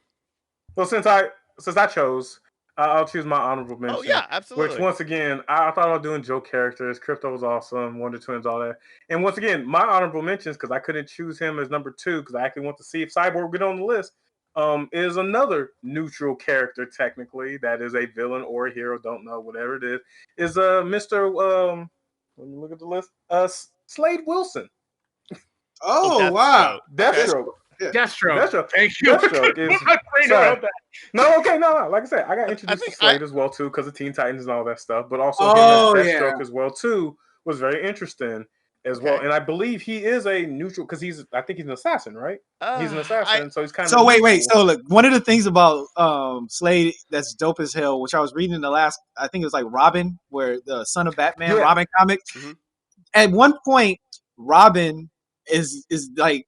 Well, since I chose, I'll choose my honorable mention. Oh yeah, absolutely. Which once again, I thought about doing joke characters. Crypto was awesome. Wonder Twins, all that. And once again, my honorable mentions, because I couldn't choose him as number 2, because I actually want to see if Cyborg would get on the list. Is another neutral character technically that is a villain or a hero, don't know, whatever it is. Is Mr. Let me look at the list. Slade Wilson. Oh wow, Deathstroke. Yeah. Deathstroke. Thank you. Deathstroke is. No. Like I said, I got introduced to Slade as well too because of Teen Titans and all that stuff. But also Deathstroke as well too was very interesting as well. And I believe he is a neutral because I think he's an assassin, right? He's an assassin, so he's kind of. So wait. So look, one of the things about Slade that's dope as hell, which I was reading in the last, I think it was like Robin, where the Son of Batman, Robin comic. Mm-hmm. At one point, Robin is like.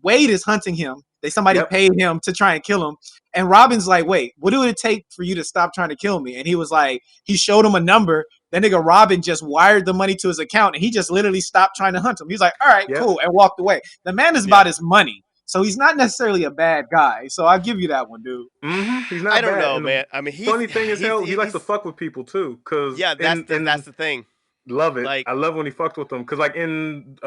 Wade is hunting him. Somebody paid him to try and kill him. And Robin's like, wait, what would it take for you to stop trying to kill me? And he was like, he showed him a number. That nigga Robin just wired the money to his account and he just literally stopped trying to hunt him. He's like, all right, cool, and walked away. The man is about his money. So he's not necessarily a bad guy. So I'll give you that one, dude. Mm-hmm. He's not I don't bad. know, man. I mean, funny thing is, he likes to fuck with people too. That's the thing. Love it. I love when he fucked with them. Because like in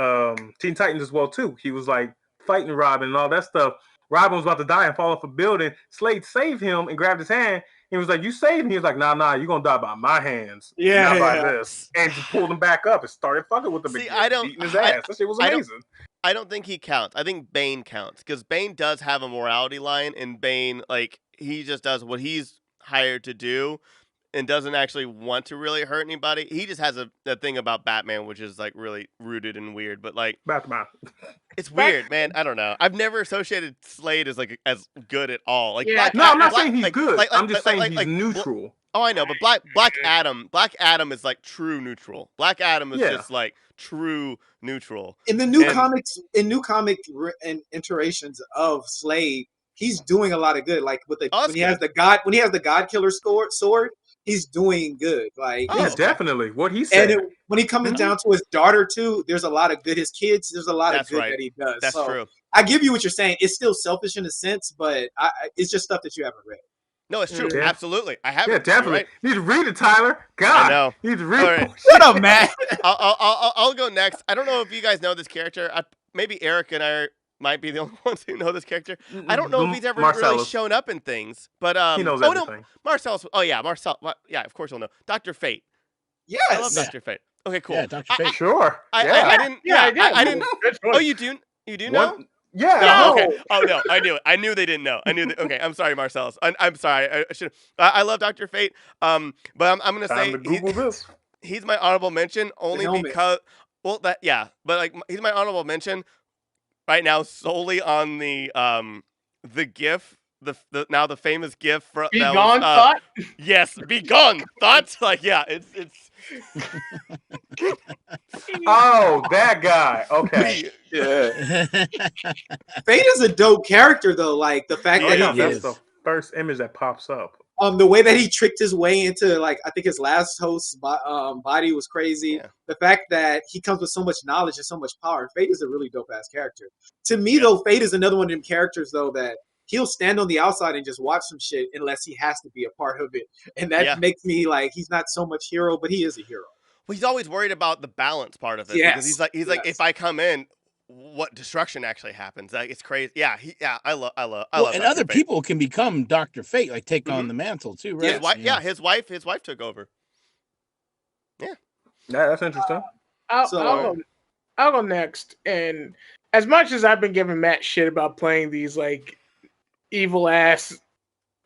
Teen Titans as well too, he was like, fighting Robin and all that stuff. Robin was about to die and fall off a building. Slade saved him and grabbed his hand He was like, "You saved me." He was like, "Nah, you're gonna die by my hands, Yeah, not by yeah. this." And just pulled him back up and started fucking with him See, again, beating his ass. That shit was amazing. I don't think he counts. I think Bane counts because Bane does have a morality line, and Bane, like, he just does what he's hired to do and doesn't actually want to really hurt anybody. He just has a thing about Batman, which is, like, really rooted and weird. But, like, Batman. it's weird, man. I don't know. I've never associated Slade as, like, as good at all. Like, Yeah. No, I'm not Black- saying he's like- good. like- I'm just saying like- he's like- neutral. Oh, I know, but Black Adam is like true neutral. Black Adam is just like true neutral. In the new comics, and iterations of Slade, he's doing a lot of good. Like with when he has the God Killer sword, he's doing good. Like definitely what he said. And when he comes down to his daughter too, there's a lot of good. His kids, there's a lot of good that he does. That's true. I give you what you're saying. It's still selfish in a sense, but it's just stuff that you haven't read. No, it's true. Yeah. Absolutely. I have. Yeah, definitely. Right. You need to read it, Tyler. God, I know. You need to read it. Right. Shut up, man. I'll go next. I don't know if you guys know this character. Maybe Eric and I might be the only ones who know this character. I don't know if he's ever really shown up in things, but he knows everything. No, Marcelous. Oh yeah, Yeah, of course he'll know. Dr. Fate. Yes. I love Dr. Fate. Okay, cool. Yeah, Dr. Fate. Sure. I didn't. Yeah, I didn't. Oh, you do. You do know? Yeah. Oh, okay. Oh no, I knew it. I knew they didn't know. I knew that. Okay, I'm sorry, Marcelous. I'm sorry. I should. I love Dr. Fate. But I'm gonna say to Google this. He's my honorable mention only because. Well, but like he's my honorable mention right now solely on the GIF. The famous GIF for Be Gone Thought. Yes, Be Gone Thought. Like it's. Oh, that guy. Okay. Yeah. Fate is a dope character though. Like the fact that that's the first image that pops up. The way that he tricked his way into, like, I think his last host's body was crazy. Yeah. The fact that he comes with so much knowledge and so much power. Fate is a really dope ass character. To me though, Fate is another one of them characters though that he'll stand on the outside and just watch some shit unless he has to be a part of it. And that makes me like, he's not so much hero, but he is a hero. Well, he's always worried about the balance part of it. Yes. Because he's like, if I come in, what destruction actually happens? Like, it's crazy. Yeah, I love. And other people can become Dr. Fate, like take on the mantle too, right? His wife took over. Yeah, that's interesting. I'll go next. And as much as I've been giving Matt shit about playing these like evil ass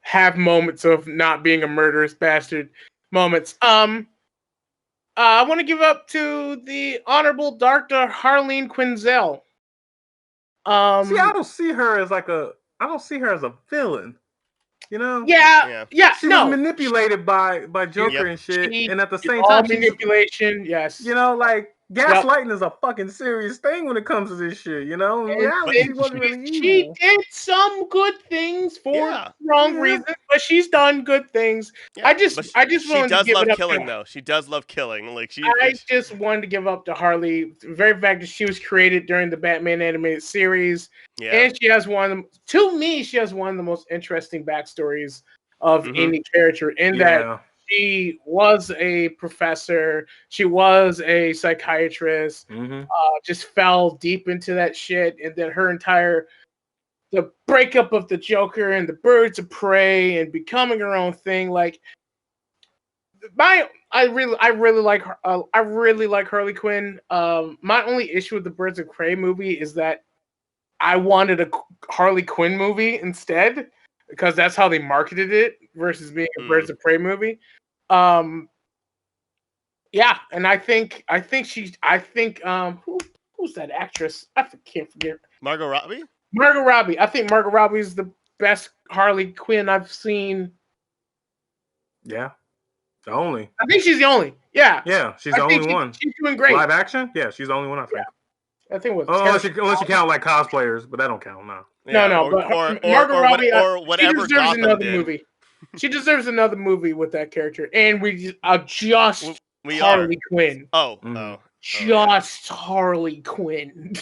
have moments of not being a murderous bastard moments, I want to give up to the Honorable Dr. Harleen Quinzel. See, I don't see her as a villain. You know? Yeah. She was manipulated by Joker and shit, and at the same time, manipulation. Yes. You know, like gaslighting is a fucking serious thing when it comes to this shit. You know, she wasn't really evil. She did some good things for wrong reasons, but she's done good things. Yeah. I just wanted to give it up killing though. She does love killing. Like I just wanted to give up to Harley. The very fact that she was created during the Batman animated series, and she has to me, she has one of the most interesting backstories of any character. In that she was a professor, she was a psychiatrist, just fell deep into that shit, and then the breakup of the Joker and the Birds of Prey and becoming her own thing. Like I really like Harley Quinn. My only issue with the Birds of Prey movie is that I wanted a Harley Quinn movie instead, because that's how they marketed it versus being a Birds of Prey movie. And I think who's that actress? I can't forget. Margot Robbie. I think Margot Robbie is the best Harley Quinn I've seen. Yeah, the only. I think she's the only. Yeah, she's the only one. She's doing great. Live action? Yeah, she's the only one I think. I think it was. Unless you count like cosplayers, but that don't count. No. Margot Robbie or whatever. She deserves another movie. She deserves another movie with that character, and we Harley Quinn. Just Harley Quinn.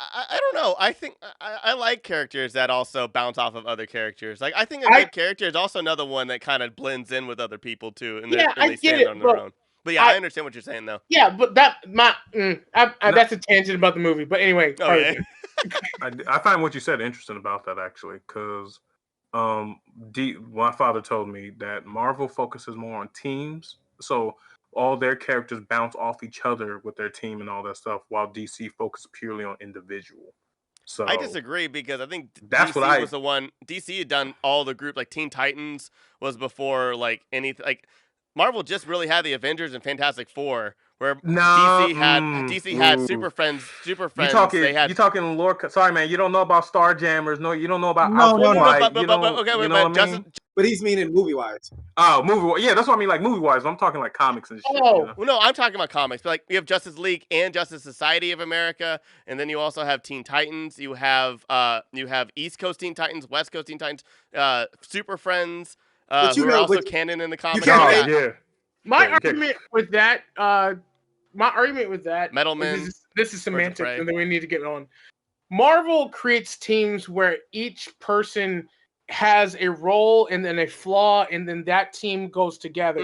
I don't know. I think I like characters that also bounce off of other characters. Like I think a good character is also another one that kind of blends in with other people too, and they stand on their own. But I understand what you're saying though. Yeah, but that's a tangent about the movie. But anyway, I find what you said interesting about that actually, because My father told me that Marvel focuses more on teams, so all their characters bounce off each other with their team and all that stuff, while DC focuses purely on individual. I So disagree because I think that's what DC I was the one. DC had done all the group like Teen Titans was before like anything. Like Marvel just really had the Avengers and Fantastic Four, where nah. DC had Ooh. Super Friends. They You had talking lore? Sorry, man. You don't know about Star Jammers. No, you don't know about No, Alpha no, well, no, no. Flight. but okay, You wait, know but what I mean? But he's meaning movie wise. Oh, movie. Yeah, that's what I mean. Like movie wise, I'm talking like comics and shit. Oh, well, no, I'm talking about comics. But like we have Justice League and Justice Society of America, and then you also have Teen Titans. You have East Coast Teen Titans, West Coast Teen Titans, Super Friends, But who are know, also but canon in the comics. can't Oh make- yeah. my Yeah, you can't- argument with that, Metal Men, this is semantics, Prey. and then we need to get on. Marvel creates teams where each person has a role and then a flaw, and then that team goes together.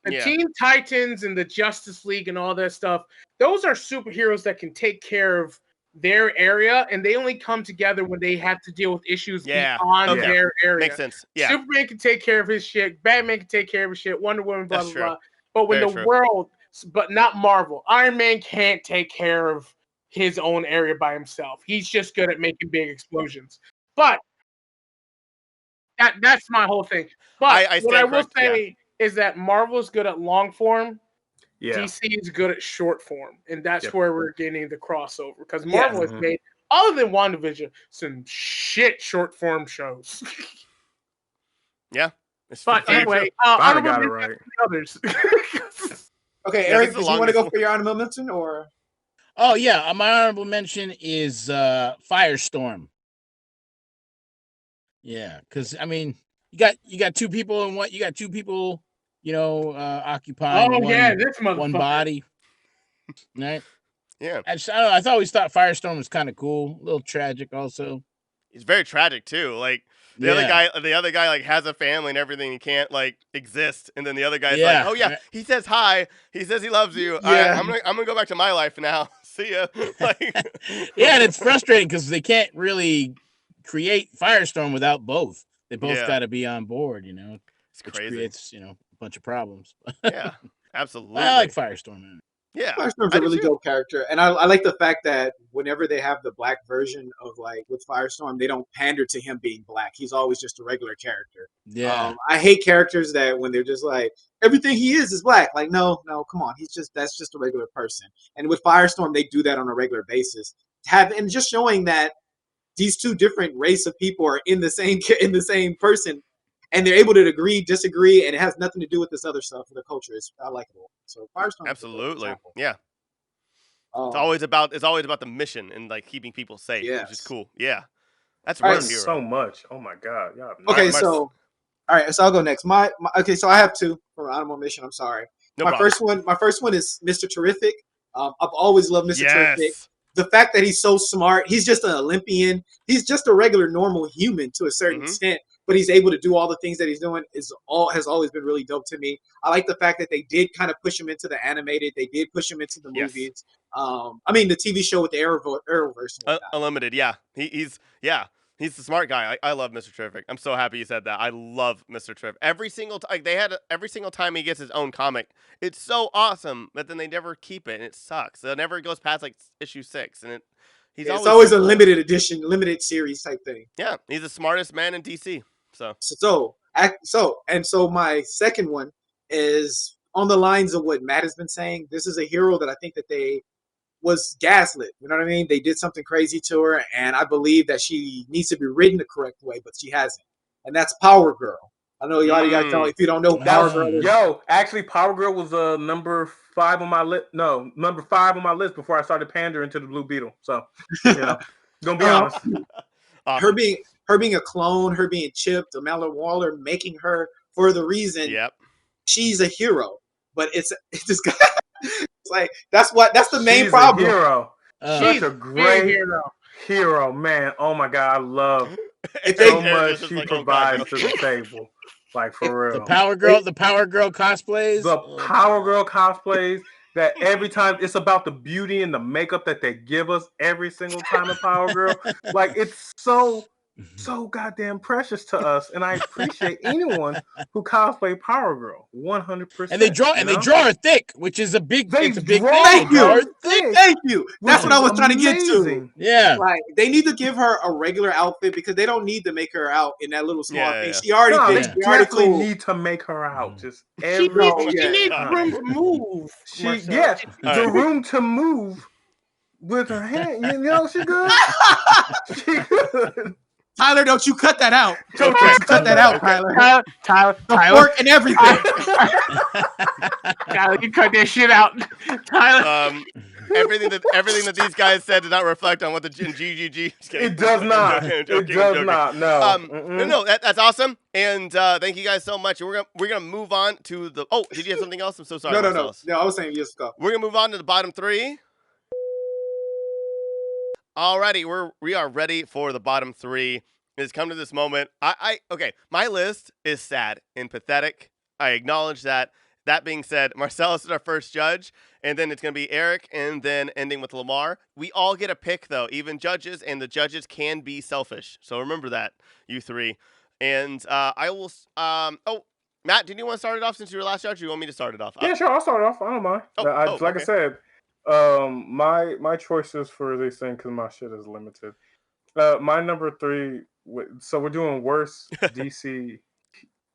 The yeah. Teen Titans and the Justice League and all that stuff, those are superheroes that can take care of their area, and they only come together when they have to deal with issues beyond Okay. their area. Makes sense. Yeah. Superman can take care of his shit. Batman can take care of his shit. Wonder Woman, blah, That's blah, true. blah. But when Very the true. world, but not Marvel, Iron Man can't take care of his own area by himself. He's just good at making big explosions. But that's my whole thing. But I what I will stand correct, say is that Marvel's good at long form. Yeah. DC is good at short form, and that's Yep. where we're getting the crossover. Because Yeah. Marvel has made, other than WandaVision, some shit short form shows. Yeah. But very anyway, true. Father got it honorable right. mention others. Okay, Yeah, Eric, this is did the you want to go longest for your honorable mention or? Oh yeah, my honorable mention is Firestorm. Yeah, because I mean, you got two people in what you got two people, occupying Oh one, yeah, this motherfucker. one body. Right? Yeah. I don't know. I always thought Firestorm was kind of cool, a little tragic also. It's very tragic too. Like the other guy like has a family and everything. He can't like exist, and then the other guy's like, "Oh yeah, he says hi. He says he loves you. Yeah. I'm gonna go back to my life now. See ya." Like, Yeah, and it's frustrating because they can't really create Firestorm without both. They both Yeah. got to be on board, it's which crazy. creates a bunch of problems. Yeah, absolutely. I like Firestorm. Man. Yeah, Firestorm's I a do really too. dope character, and I like the fact that whenever they have the black version of like with Firestorm, they don't pander to him being black. He's always just a regular character. Yeah, I hate characters that when they're just like everything he is black. Like no, come on, that's just a regular person. And with Firestorm, they do that on a regular basis. And just showing that these two different race of people are in the same person, and they're able to agree, disagree, and it has nothing to do with this other stuff. The culture is I like it all. So Firestorm, Absolutely. Yeah. Um, It's always about the mission and like keeping people safe, which is Yes. cool. Yeah, that's All real right, hero. So much. Oh my god. Y'all have Okay, no- so all right, so I'll go next. Okay, so I have two for honorable mention. I'm sorry. No my problem. first one is Mr. Terrific. I've always loved Mr. Terrific. Yes. The fact that he's so smart, he's just an Olympian. He's just a regular, normal human to a certain Mhm. extent, but he's able to do all the things that he's doing. Has always been really dope to me. I like the fact that they did kind of push him into the animated. They did push him into the Yes. movies. I mean, the TV show with the Arrowverse. And whatnot. Unlimited. Yeah, he's the smart guy. I love Mr. Terrific. I'm so happy you said that. I love Mr. Terrific. Every single time he gets his own comic, it's so awesome. But then they never keep it, and it sucks. It never goes past like issue 6, and he's It's always so a cool. limited edition, limited series type thing. Yeah, he's the smartest man in DC. So So my second one is on the lines of what Matt has been saying. This is a hero that I think that they was gaslit. You know what I mean? They did something crazy to her, and I believe that she needs to be written the correct way, but she hasn't. And that's Power Girl. I know you already got to tell if you don't know who Power Girl is. Yo, actually, Power Girl was number 5 on my list. No, number 5 on my list before I started pandering to the Blue Beetle. So, gonna be honest. awesome. Her being a clone, her being chipped, Amanda Waller making her for the reason Yep. she's a hero. But it's just it's like that's the main She's problem. A hero. Such She's a great hero, man. Oh my god, I love so much she provides to the table. Like for real. The Power Girl cosplays. The Power Girl cosplays that every time it's about the beauty and the makeup that they give us every single time of Power Girl. Like it's so so goddamn precious to us, and I appreciate anyone who cosplay Power Girl 100%. And they draw her thick, which is a big. They It's a big draw thing. Thank They draw her you. thick. Thank you. That's which what I is was trying to get to. amazing. Yeah. Like they need to give her a regular outfit because they don't need to make her out in that little small Yeah, thing. yeah. She already No, big. they She already definitely cool. need to make her out. Just She every needs time. room to move. She Marcel. yes, All the right. room to move with her hand. You know she good. She good. Tyler, don't you cut that out. Don't Okay. you cut that out, Okay. Tyler. Tyler, The fork and everything. Tyler, you cut that shit out. Tyler, Everything that these guys said did not reflect on what the GGG. It does not. It does not. No. No, that's awesome, and thank you guys so much. We're gonna move on to the. Oh, did you have something else? I'm so sorry. No. Marcelous. I was saying yes, go. We're gonna move on to the bottom three. Alrighty, we are ready for the bottom three. It's come to this moment. Okay, my list is sad and pathetic. I acknowledge that. That being said, Marcelous is our first judge, and then it's going to be Eric, and then ending with Lemar. We all get a pick, though, even judges, and the judges can be selfish. So remember that, you three. And I will. Matt, did you want to start it off since you were last judge? Or you want me to start it off? Yeah, sure. I'll start off. I don't mind. Like okay. I said, my choices for this thing because my shit is limited. My number three. So we're doing worst DC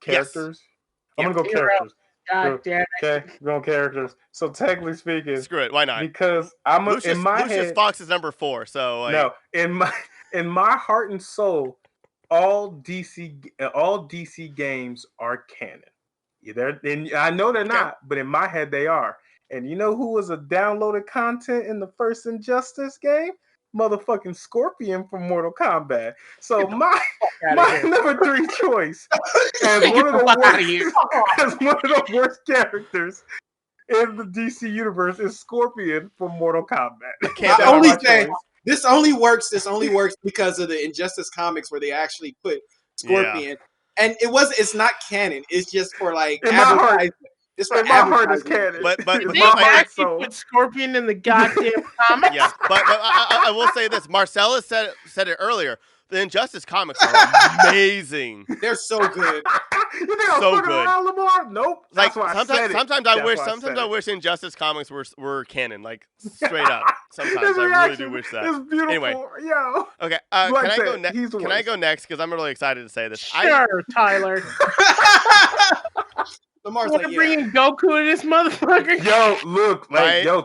characters. Yes. I'm gonna go characters. God damn it. Okay, we're going characters. So technically speaking, Screw it. Why not? Because I'm in my Lucius head. Fox is number 4. So like, no, in my heart and soul, all DC games are canon. And I know they're not, but in my head they are. And you know who was a downloaded content in the first Injustice game? Motherfucking Scorpion from Mortal Kombat. So my number 3 choice as one of the worst characters in the DC universe is Scorpion from Mortal Kombat. This only works because of the Injustice comics where they actually put Scorpion. Yeah. And it's not canon. It's just for like advertising. It's for my heart is canon. But they actually put Scorpion in the goddamn comics. Yeah, but I will say this: Marcelous said it earlier. The Injustice comics are amazing. They're so good. You think I'm fucking around, Lemar? Nope. Like sometimes I wish Injustice comics were canon. Like straight up. Sometimes I really do wish that. It's beautiful. Anyway, yo. Okay. Can I go next? Can I go next? Because I'm really excited to say this. Sure, Tyler. Lamar's like, bringing Goku to this motherfucker. Yo, look,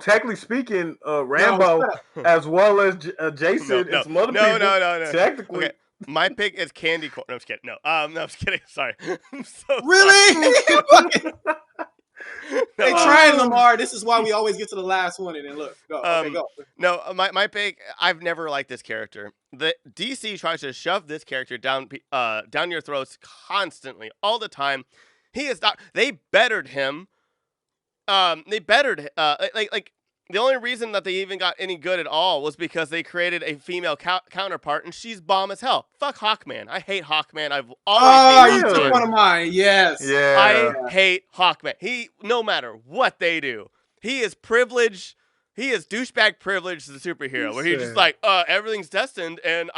technically speaking, Rambo as well as Jason and some other people. No. Technically, okay. My pick is Candy Corn. No, I'm just kidding. No, I'm just kidding. Sorry. I'm so really? Hey, try it, Lemar. This is why we always get to the last one and then look. Go. Okay, go. No, my pick. I've never liked this character. The DC tries to shove this character down your throats constantly, all the time. He is not. They bettered him. Like the only reason that they even got any good at all was because they created a female counterpart, and she's bomb as hell. Fuck Hawkman. I hate Hawkman. I've always hated you took one of mine. Yes. Yeah. I hate Hawkman. No matter what they do, he is privileged. He is douchebag privileged as a superhero, where he's just like, everything's destined, and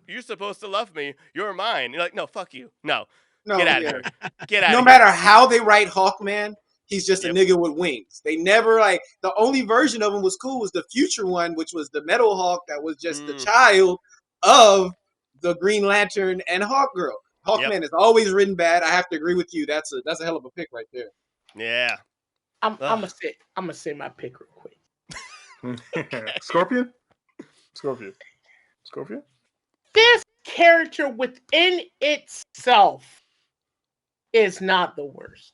you're supposed to love me. You're mine. You're like, no, fuck you. No. Get out of here. Get out of here. No matter how they write Hawkman, he's just a nigga with wings. They never the only version of him was cool was the future one, which was the Metal Hawk that was just the child of the Green Lantern and Hawkgirl. Hawkman is always written bad. I have to agree with you. That's a hell of a pick right there. Yeah. I'm gonna say my pick real quick. Scorpion. This character within itself is not the worst.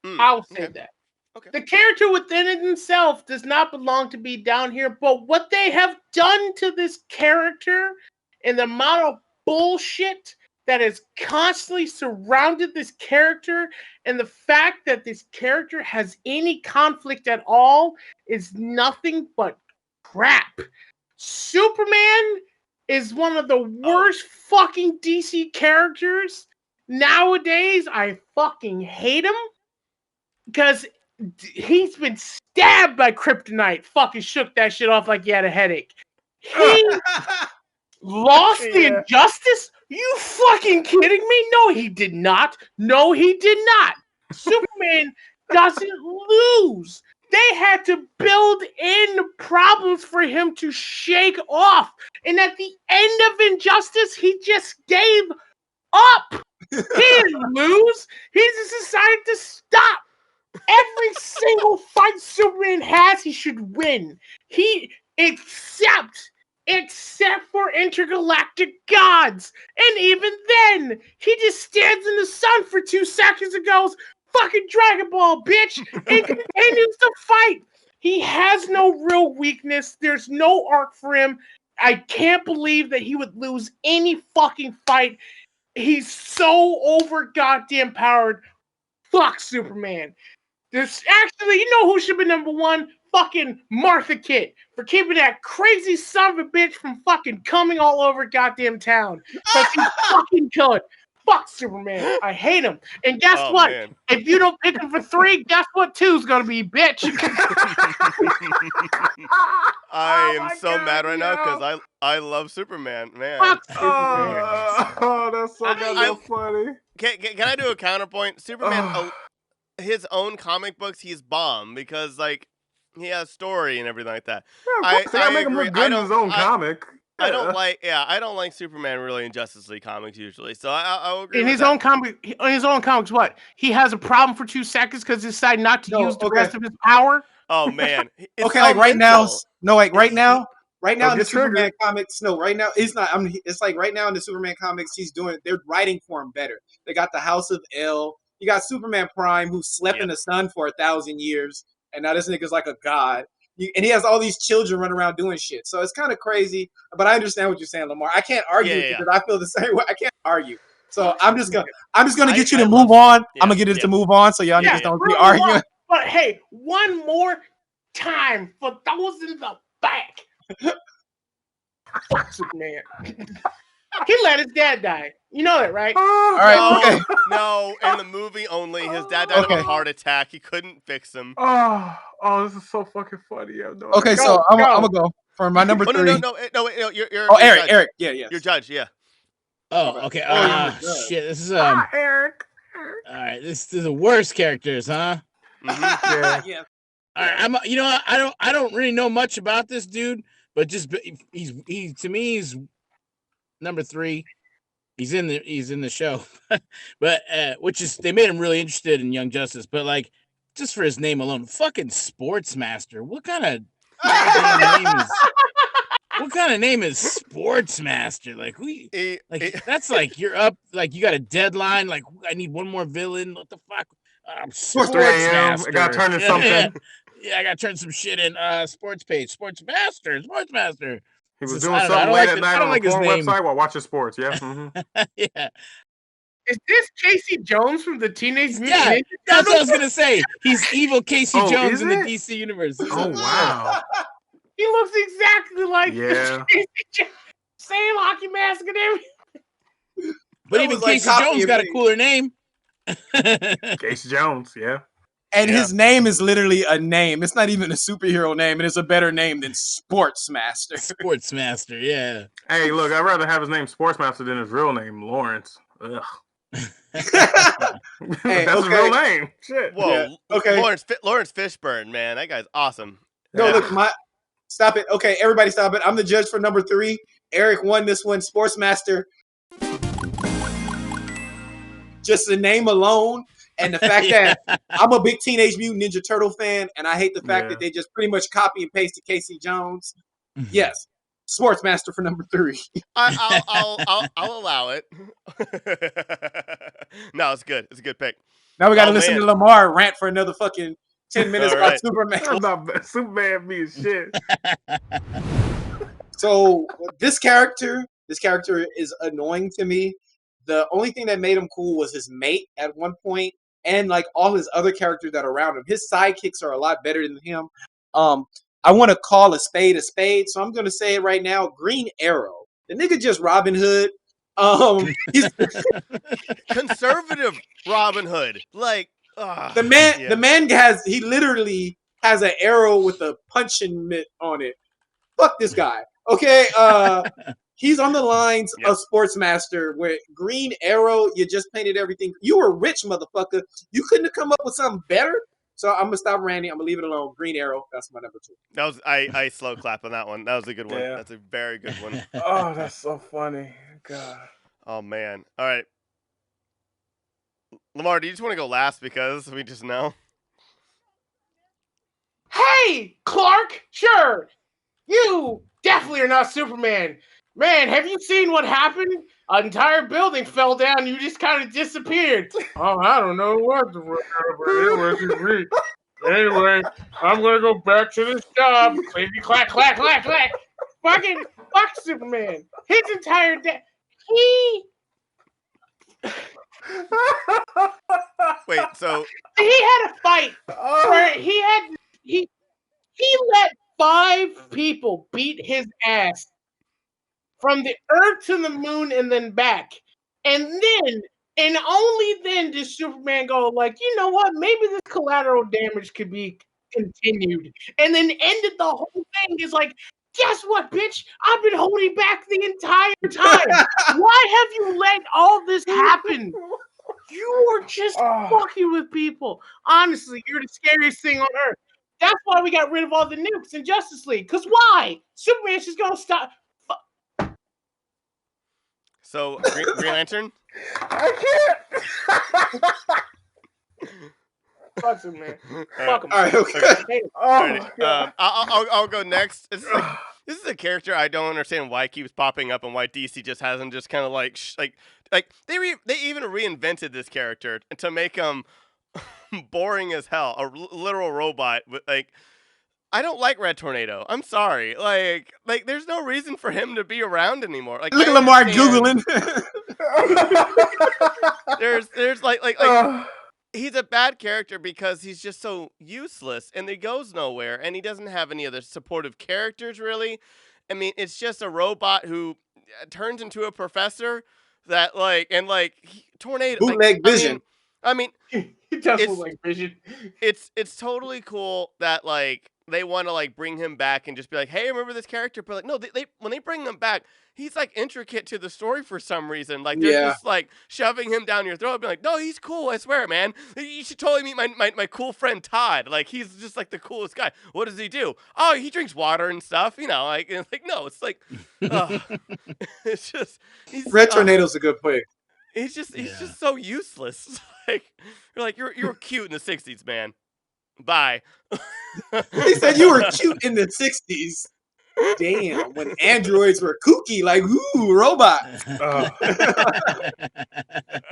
I'll say that. Okay. The character within it himself does not belong to be down here, but what they have done to this character and the amount of bullshit that has constantly surrounded this character and the fact that this character has any conflict at all is nothing but crap. Superman is one of the worst fucking DC characters. Nowadays, I fucking hate him because he's been stabbed by kryptonite. Fucking shook that shit off like he had a headache. He lost the Injustice You fucking kidding me? No, he did not. No, he did not. Superman doesn't lose. They had to build in problems for him to shake off. And at the end of Injustice, he just gave up. He didn't lose. He just decided to stop. Every single fight Superman has, he should win. Except for intergalactic gods. And even then, he just stands in the sun for 2 seconds and goes, fucking Dragon Ball, bitch, and continues to fight. He has no real weakness. There's no arc for him. I can't believe that he would lose any fucking fight. He's so over goddamn powered. Fuck Superman. Actually, you know who should be number 1? Fucking Martha Kid for keeping that crazy son of a bitch from fucking coming all over goddamn town. Because he's fucking good. Fuck Superman. I hate him. And guess what? Man. If you don't pick him for 3, guess what 2's gonna be, bitch. I am so mad right now because I love Superman, man. Fuck Superman. Oh, that's so goddamn funny. Can I do a counterpoint? Superman, his own comic books, he's bomb because like he has story and everything like that. Yeah, of course, they gotta make him look good in his own comic. I don't like Superman really in Justice League comics usually. So I'll agree. In his own comics, what? He has a problem for 2 seconds because he decided not to use the rest of his power. Oh man. It's Okay, so like right now, mental. no, like right now in the get Superman comics, no, right now it's not. It's like right now in the Superman comics, they're writing for him better. They got the House of L. You got Superman Prime, who slept in the sun for 1,000 years, and now this nigga's like a god. And he has all these children running around doing shit. So it's kind of crazy, but I understand what you're saying, Lemar. I can't argue because I feel the same way. I can't argue. So I'm just gonna get you to move on. I'm gonna get it to move on, so y'all niggas don't be arguing. But hey, one more time for those in the back. Fuck Superman. He let his dad die. You know that, right? All right. Okay. No, in the movie only, his dad died of a heart attack. He couldn't fix him. Oh, this is so fucking funny. Okay, so I'm gonna go for my number 3. No, you're Eric. Yeah. You're judge, yeah. Oh, okay. Shit. This is Eric. All right. This is the worst characters, huh? Mm-hmm. Yeah. All right. I don't really know much about this dude, but just he to me he's number 3. He's in the show, but which is they made him really interested in Young Justice, but like just for his name alone, fucking Sportsmaster. What kind of name is Sportsmaster? Like that's like you're up, like you got a deadline. Like I need one more villain. What the fuck? Sportsmaster. I gotta turn in something. Yeah, I gotta turn some shit in. Sports page. Sportsmaster. He was doing something late at night on the porn website while watching sports. Yeah. Mm-hmm. Yeah. Is this Casey Jones from the Teenage Mutant Yeah, Ninja that's what I was Turtles? gonna say. He's evil Casey Jones in the DC universe. Oh wow. He looks exactly like Yeah. Casey Jones. Same hockey mask and everything. But even Casey Jones got a cooler name. Casey Jones, yeah. And his name is literally a name. It's not even a superhero name. It is a better name than Sportsmaster. Sportsmaster, yeah. Hey, look, I'd rather have his name Sportsmaster than his real name, Lawrence. Ugh. That's his real name. Shit. Whoa. Yeah. Okay. Lawrence Fishburne, man. That guy's awesome. No, look, stop it. Okay, everybody stop it. I'm the judge for number 3. Eric won this one. Sportsmaster. Just the name alone. And the fact that I'm a big Teenage Mutant Ninja Turtle fan, and I hate the fact that they just pretty much copy and pasted Casey Jones. Yes, Sportsmaster for number 3. I'll allow it. No, it's good. It's a good pick. Now we got to listen to Lemar rant for another fucking 10 minutes about Superman. Superman being shit. So this character is annoying to me. The only thing that made him cool was his mate at one point, and like all his other characters that are around him. His sidekicks are a lot better than him. I want to call a spade, so I'm going to say it right now. Green Arrow. The nigga just Robin Hood. He's conservative Robin Hood. Like the man he literally has an arrow with a punching mitt on it. Fuck this guy. Okay. He's on the lines Yep. of Sportsmaster, where Green Arrow, you just painted everything. You were rich, motherfucker. You couldn't have come up with something better. So I'm gonna stop ranting. I'm gonna leave it alone. Green Arrow, that's my number 2. That was I slow clap on that one. That was a good one. Yeah. That's a very good one. Oh, that's so funny. God. Oh man. All right. Lemar, do you just want to go last because we just know? Hey, Clark, sure. You definitely are not Superman. Man, have you seen what happened? An entire building fell down. You just kind of disappeared. Oh, I don't know what happened. Anyway, I'm going to go back to this job. Clickety clack, clack, clack, clack. Fuck Superman. His entire day. Wait, so He had a fight where he let 5 people beat his ass from the Earth to the moon and then back. And only then did Superman go like, you know what? Maybe this collateral damage could be continued. And then ended the whole thing. Is like, guess what, bitch? I've been holding back the entire time. Why have you let all this happen? You were just fucking with people. Honestly, you're the scariest thing on earth. That's why we got rid of all the nukes in Justice League. Because why? Superman's just going to stop. So Green Lantern? I can't. Fuck Superman. Fuck him. All right, okay. I'll go next. This is a character I don't understand why it keeps popping up and why DC just hasn't just kind of like they even reinvented this character to make him boring as hell, a literal robot. Like, I don't like Red Tornado. I'm sorry. Like there's no reason for him to be around anymore. Like, Look at Lemar Googling. there's like he's a bad character because he's just so useless and he goes nowhere and he doesn't have any other supportive characters really. I mean, it's just a robot who turns into a professor that tornado Bootleg Vision. I mean, He does look like Vision. it's totally cool that like they want to like bring him back and just be like, hey, remember this character? But like, no, they when they bring him back, he's like intricate to the story for some reason. Like they're just like shoving him down your throat, being like, no, he's cool. I swear, man. You should totally meet my cool friend Todd. Like he's just like the coolest guy. What does he do? Oh, he drinks water and stuff. You know, like it's like no, it's like, it's just Red Tornado's a good pick. He's just so useless. Like you're cute in the '60s, man. Bye. He said you were cute in the 60s. Damn, when androids were kooky, like, ooh, robot.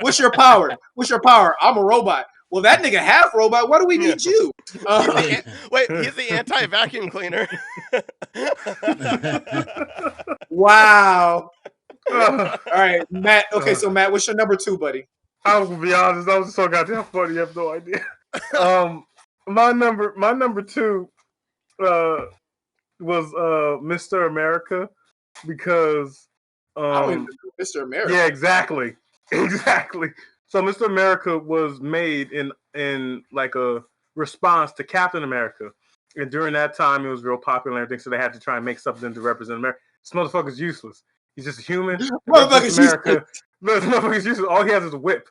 What's your power? I'm a robot. Well, that nigga half robot. Why do we need you? Wait, he's the anti-vacuum cleaner. Wow. All right, Matt. Okay, so Matt, what's your number 2, buddy? I was gonna be honest. That was so goddamn funny. You have no idea. My number 2 was Mr. America because I don't even know Mr. America. yeah, exactly. So Mr. America was made in like a response to Captain America, and during that time it was real popular and everything. So they had to try and make something to represent America. This motherfucker's useless. He's just a human. Motherfucker's America. This motherfucker's useless. All he has is a whip.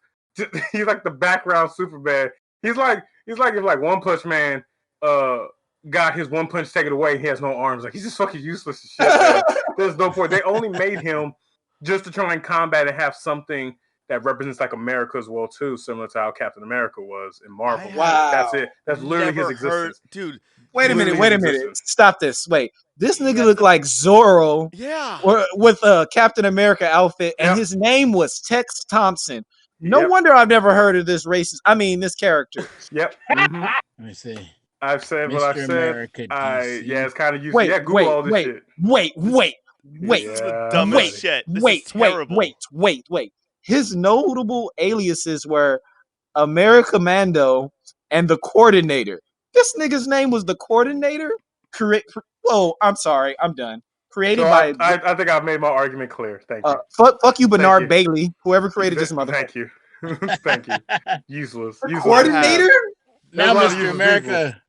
He's like the background Superman. He's like if like One Punch Man got his one punch taken away, he has no arms. Like he's just fucking useless as shit, man. There's no point. They only made him just to try and combat and have something that represents like America as well too, similar to how Captain America was in Marvel. Wow. That's it. That's literally his existence. Dude. Wait a minute. Existence. Stop this. Wait. This nigga looked like Zorro Yeah. with a Captain America outfit, and Yep. his name was Tex Thompson. No Yep. wonder I've never heard of this racist. I mean, this character. Yep. Let me see. I've said what I've Mr. said. America DC. Yeah, it's kind of useless. Wait, Yeah, Google all this wait, shit. wait. This is the dumbest shit. This is terrible. Wait. His notable aliases were America Mando and the Coordinator. This nigga's name was the Coordinator? Whoa, I'm sorry. I'm done. Created So by... I think I've made my argument clear. Thank you. Fuck you, Bernard you. Bailey, whoever created this motherfucker. Thank you. Thank you. Useless. Coordinator? Now, There's a lot of Mr. useless America.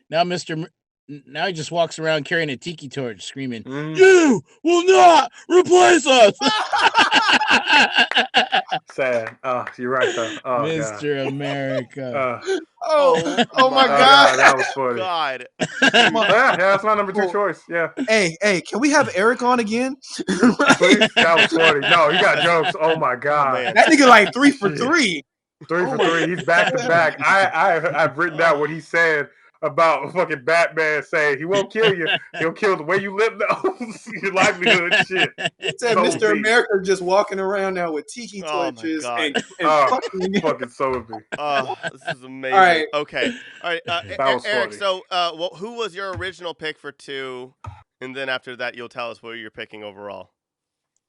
Now, Mr. Now he just walks around carrying a tiki torch, screaming, Mhm. "You will not replace us!" Sad. Oh, you're right though. Oh god. Mr. America. Oh my Oh God. god, that was funny. God. Yeah, that's my number 2 choice. Yeah. Hey, can we have Eric on again? Please. That was funny. No, he got jokes. Oh my god. man. That nigga like 3 for 3. 3 for 3. He's back to back. I've written down what he said about fucking Batman saying he won't kill you. He'll kill the way you live nose, your livelihood, shit. He said So Mr. deep. America just walking around now with tiki Oh my torches God. and Oh, fucking. fucking so deep. Oh, this is amazing. All right. Okay. All right. That was Eric, funny. so who was your original pick for 2? And then after that, you'll tell us what you're picking overall.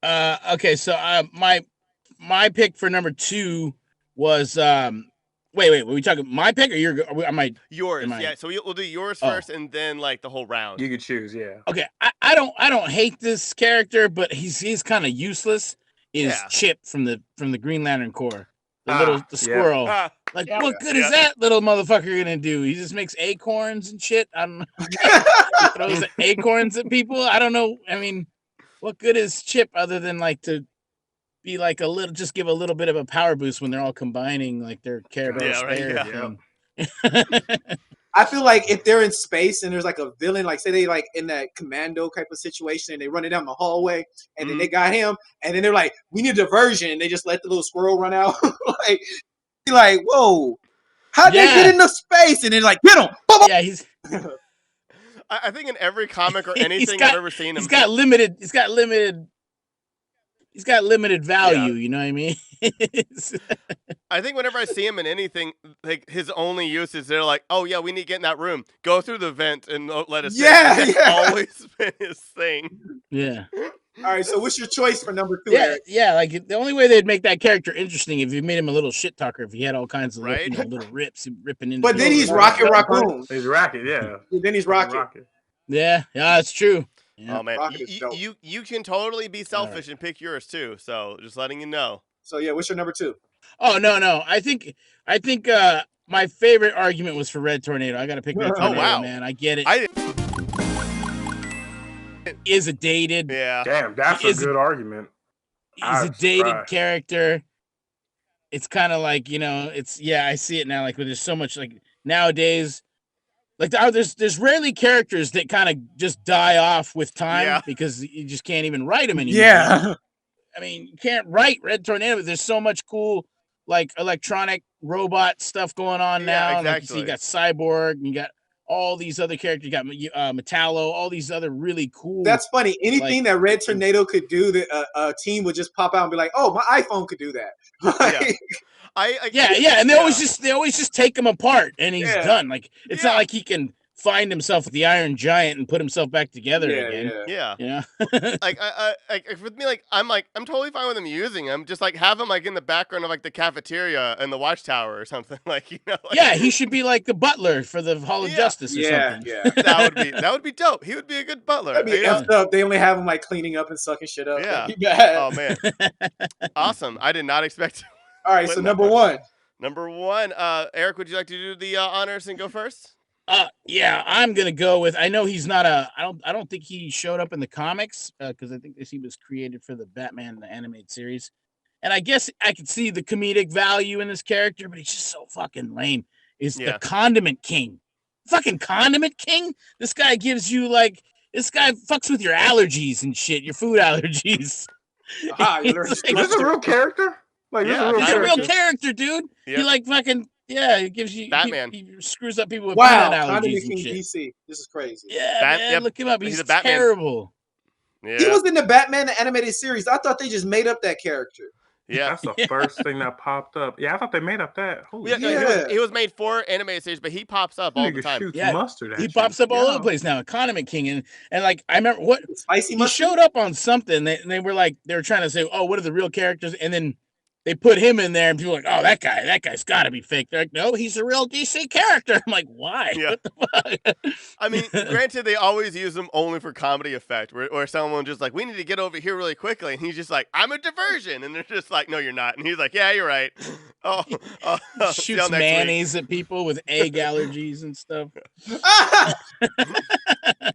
Okay, so my pick for number 2 was wait, were we talking my pick or your? Yours, Am I- yeah. So we'll do yours Oh. first, and then like the whole round. You could choose, yeah. Okay, I don't hate this character, but he's kind of useless. Is Yeah. Chip from the Green Lantern Corps, the yeah. squirrel? Ah, Like, Yeah. what good Yeah. is that little motherfucker gonna do? He just makes acorns and shit. I don't know. He throws acorns at people. I don't know. I mean, what good is Chip other than like to be like just give a little bit of a power boost when they're all combining like their Care Bear Yeah, right, spare yeah. thing. I feel like if they're in space and there's like a villain, like say they like in that commando type of situation and they run it down the hallway and then they got him and then they're like, we need a diversion, and they just let the little squirrel run out. like, be like, whoa, how'd they get into space? And then like, get him. Yeah, he's I think in every comic or He's anything got- I've ever seen him, he's got limited value. You know what I mean? I think whenever I see him in anything, like his only use is they're like, oh yeah, we need to get in that room, go through the vent, and let us. Yeah, in. That's yeah. always been his thing. Yeah. All right, so what's your choice for number 2, Yeah, Eric? yeah. Like the only way they'd make that character interesting if you made him a little shit talker. If he had all kinds of Right? little rips and ripping into. But then people. he's Rocket Raccoon. He's Rocket, yeah. Then he's Rocket. Yeah, that's true. Yeah. Oh man, Rocket is dope. you can totally be selfish and pick yours too. So just letting you know. So yeah, what's your number 2? Oh no. I think my favorite argument was for Red Tornado. I got to pick Red Oh, Tornado, wow. man. I get it. I Is a dated. yeah. Damn, that's a Is- good argument. He's a I'm dated surprised. character. It's kind of like, it's I see it now. Like when there's so much like nowadays, like there's rarely characters that kind of just die off with time Yeah. because you just can't even write them anymore. Yeah. I mean, you can't write Red Tornado. But there's so much cool like electronic robot stuff going on Yeah, now. Like you see, you exactly. got Cyborg, and you got all these other characters. You got Metallo, all these other really cool. That's funny. Anything that Red Tornado could do, that a team would just pop out and be like, "Oh, my iPhone could do that." Like, Yeah, and they always just take him apart, and he's Yeah. done. Like it's Yeah. not like he can find himself with the Iron Giant and put himself back together again. yeah. Yeah. You know? Like with me, I'm totally fine with him using him. Just like have him like in the background of like the cafeteria and the watchtower or something. Like Yeah, he should be like the butler for the Hall of Yeah. Justice or Yeah, something. yeah. that would be dope. He would be a good butler. That'd be you know? effed up. They only have him like cleaning up and sucking shit up. Yeah. That'd be bad. Oh man, awesome! I did not expect. All right, so win number that 1. Number 1, Eric, would you like to do the honors and go first? Yeah, I'm gonna go with. I know he's not a. I don't think he showed up in the comics because I think he was created for the Batman the animated series, and I guess I could see the comedic value in this character, but he's just so fucking lame. Is Yeah. the Condiment King? Fucking Condiment King? This guy gives you like. This guy fucks with your allergies and shit, your food allergies. Ah, you're He's allergic to like- Is this a real character? Like, Yeah, this He's is a a real real character, dude. Yeah. He like fucking he gives you Batman. He screws up people with Wow, peanut allergies Condiment and King shit. DC. This is crazy. Yeah, Bat- man, yep, look him up. he's He's a Batman. terrible. Yeah. He was in the Batman the animated series. I thought they just made up that character. yeah. That's the first thing that popped up. Yeah, I thought they made up that. Holy Yeah, shit. no, he was made for animated series, but he pops up all the Nigga time. shoots Yeah, mustard at He you. pops up all over Yeah. the place now. Condiment King, and like I remember what Spicy he mustard. showed up on something. They were like they were trying to say, oh, what are the real characters? And then they put him in there, and people were like, oh, that guy's got to be fake. They're like, no, he's a real DC character. I'm like, why? Yeah. What the fuck? I mean, granted, they always use him only for comedy effect, where someone just like, we need to get over here really quickly, and he's just like, I'm a diversion, and they're just like, no, you're not, and he's like, yeah, you're right. Oh, see y'all Shoots next week. mayonnaise at people with egg allergies and stuff.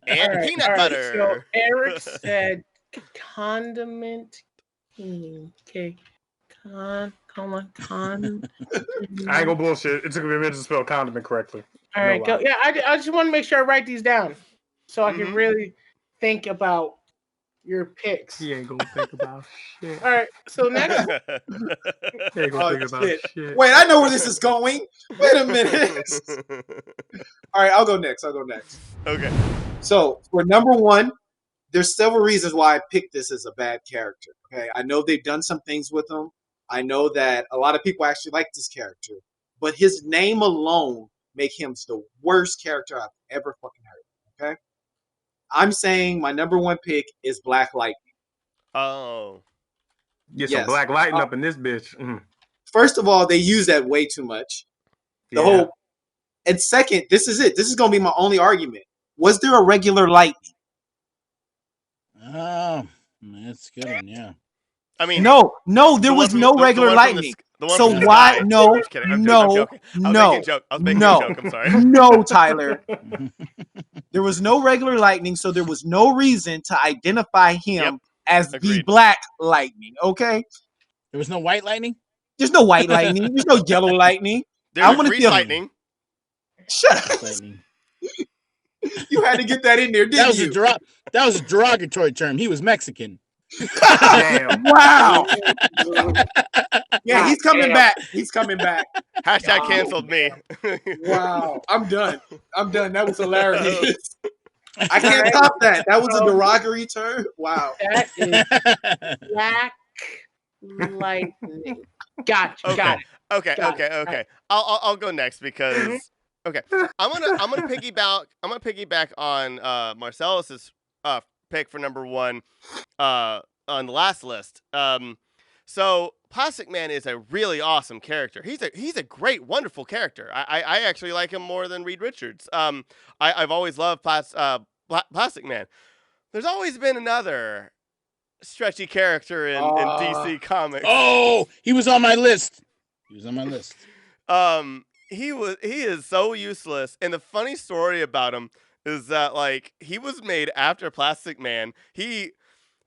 And peanut butter. So Eric said condiment. Okay. Con. I ain't gonna bullshit. It took me a minute to spell condiment correctly. All right, go. Yeah, I just want to make sure I write these down so I can really think about your picks. He ain't gonna think about shit. All right, so next. He ain't gonna think about shit. Wait, I know where this is going. Wait a minute. All right, I'll go next. Okay. So for number one, there's several reasons why I picked this as a bad character. Okay, I know they've done some things with him. I know that a lot of people actually like this character, but his name alone make him the worst character I've ever fucking heard. Okay, I'm saying my number one pick is Black Lightning. Oh. Get some Black Lightning up in this bitch. First of all, they use that way too much. And second, this is it. This is going to be my only argument. Was there a regular Lightning? Oh, that's a good one, yeah. I mean, no, there was no regular Lightning. So why? No, I'm joking. I was making a joke. I'm sorry. No, Tyler. There was no regular Lightning, so there was no reason to identify him as the Black Lightning. Okay. There was no White Lightning. There's no White Lightning. There's no Yellow Lightning. There's Grease Lightning. Shut up. You had to get that in there, didn't you? That was a derogatory term. He was Mexican. Damn. Wow. Yeah, he's coming back. Hashtag canceled me. Wow. I'm done. That was hilarious. I can't top that. That was a derogatory term. Wow. That is Black Lightning. Got it. Okay. I'll go next because okay. I'm gonna piggyback on Marcellous's pick for number one on the last list. So Plastic Man is a really awesome character. He's a great, wonderful character. I actually like him more than Reed Richards. I've always loved Plastic Man. There's always been another stretchy character in DC Comics. Oh, he was on my list. He is so useless. And the funny story about him is that like he was made after Plastic Man.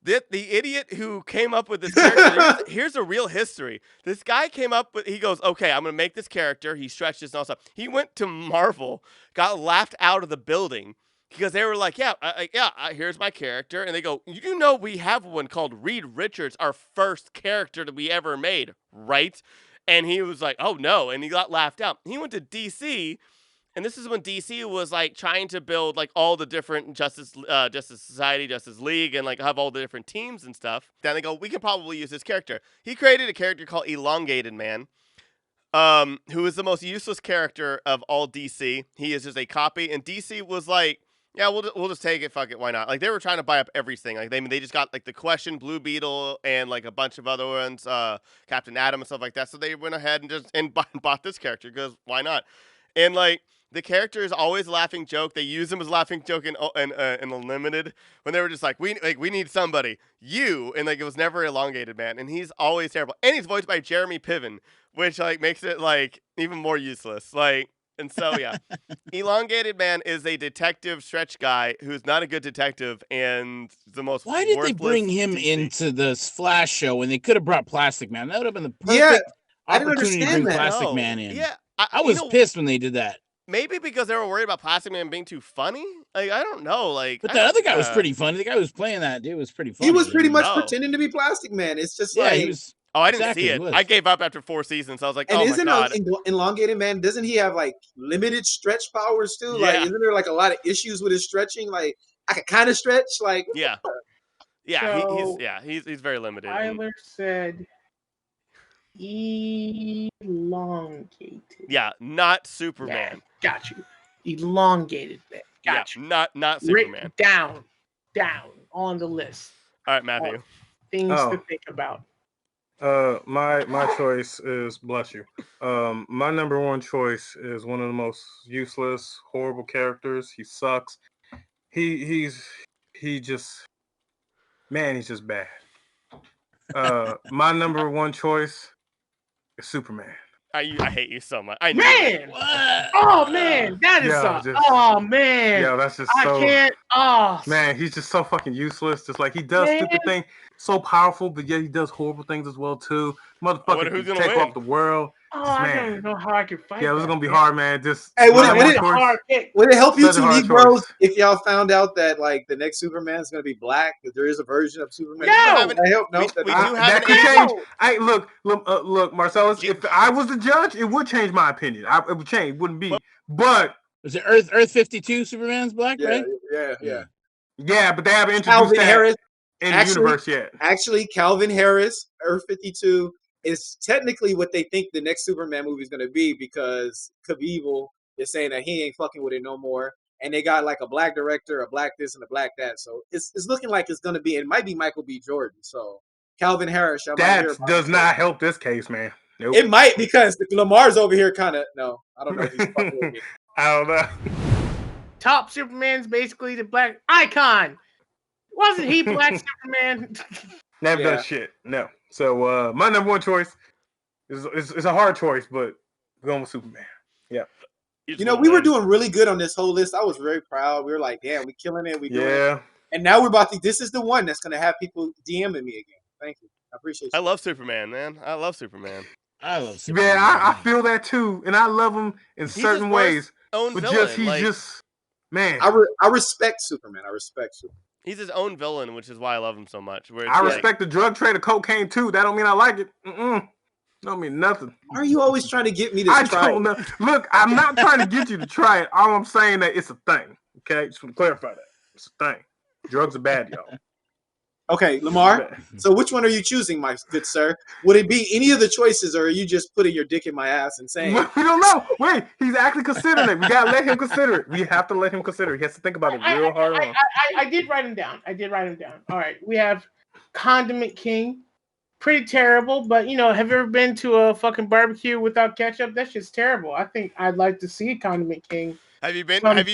The idiot who came up with this character, here's a real history. This guy came up with, he goes, okay, I'm going to make this character. He stretched this and all stuff. He went to Marvel, got laughed out of the building because they were like, here's my character. And they go, you know, we have one called Reed Richards, our first character that we ever made, right? And he was like, oh no. And he got laughed out. He went to DC. And this is when DC was like trying to build like all the different Justice Society, Justice League, and like have all the different teams and stuff. Then they go, we can probably use this character. He created a character called Elongated Man, who is the most useless character of all DC. He is just a copy, and DC was like, yeah, we'll just take it. Fuck it, why not? Like they were trying to buy up everything. Like they just got like the Question, Blue Beetle, and like a bunch of other ones, Captain Atom and stuff like that. So they went ahead and bought this character because why not? And like. The character is always a laughing joke. They use him as a laughing joke in Unlimited when they were just like we need somebody, and like it was never Elongated Man, and he's always terrible. And he's voiced by Jeremy Piven, which like makes it like even more useless. Like and so yeah, Elongated Man is a detective stretch guy who's not a good detective and the most. Why did they bring him into this Flash show when they could have brought Plastic Man? That would have been the perfect opportunity to bring Plastic Man in. Yeah, I was pissed when they did that. Maybe because they were worried about Plastic Man being too funny. Like I don't know. Like, but the other guy was pretty funny. The guy who was playing that dude was pretty funny. He was pretty much pretending to be Plastic Man. It's just like he was. Oh, I didn't see it. I gave up after 4 seasons. I was like, and oh my god. Elongated Man, doesn't he have like limited stretch powers too? Yeah. Like, isn't there like a lot of issues with his stretching? Like, I can kind of stretch. Like, yeah, so he's very limited. Tyler said. Elongated. Yeah, not Superman. Got you. Elongated man. Got you. Not Superman. Down on the list. All right, Matthew. Things to think about. My choice is bless you. My number one choice is one of the most useless, horrible characters. He sucks. He's just bad. My number one choice is Superman. I hate you so much. I knew Man! it. Oh man, that is oh man. Yeah, that's just I so. can't. Oh Man, he's just so fucking useless. Just like he does stupid things, so powerful, but yet he does horrible things as well too. Motherfucker who's can gonna take win? off the world. Oh, Just, I man. don't even know how I can fight. Yeah, this that, is gonna be man. hard, man. Just Hey, would That's it a hard pick. would it help you Such a two hard Negroes choice. if y'all found out that like the next Superman is gonna be black? That there is a version of Superman. We do No! have an- I hope no. we that- do have that an could answer. change. Hey, look, Marcelous. If I was the judge, it would change my opinion. It would change. It wouldn't be. But Was it Earth 52? Superman's black, yeah, right? yeah, but they haven't introduced Calvin that Harris. in Actually- the universe yet. Actually, Calvin Harris, Earth 52, is technically what they think the next Superman movie is going to be because Knievel is saying that he ain't fucking with it no more. And they got like a black director, a black this, and a black that. So it's looking like it's going to be, it might be Michael B. Jordan. So Calvin Harris, y'all might hear That about does it. not help this case, man. Nope. It might because Lamar's over here kind of, no, I don't know if he's fucking with me. I don't know. Top Superman's basically the black icon. Wasn't he black Superman? Never Yeah. done shit. No. So my number one choice is a hard choice, but we're going with Superman. Yeah. You know, we were doing really good on this whole list. I was very proud. We were like, damn, we killing it. We doing it. Yeah. And now we're about to, this is the one that's going to have people DMing me again. Thank you. I appreciate you. I love Superman, man. I love Superman. I love Superman. Man, I feel that too, and I love him in certain his ways. Own But villain. he's like, just man. I respect Superman. I respect Superman. he's his own villain, which is why I love him so much. Where it's I like- respect the drug trade of cocaine too. That don't mean I like it. Don't mean nothing. Why are you always trying to get me to I try don't it? know. Look, I'm not trying to get you to try it. All I'm saying that it's a thing. Okay, just want to clarify that it's a thing. Drugs are bad, y'all. Okay, Lemar. So which one are you choosing, my good sir? Would it be any of the choices, or are you just putting your dick in my ass and saying? We don't know. Wait, he's actually considering it. We gotta let him consider it. We have to let him consider it. He has to think about it real hard. I did write him down. All right, we have Condiment King. Pretty terrible, but you know, have you ever been to a fucking barbecue without ketchup? That's just terrible. I think I'd like to see Condiment King. Have you been From to a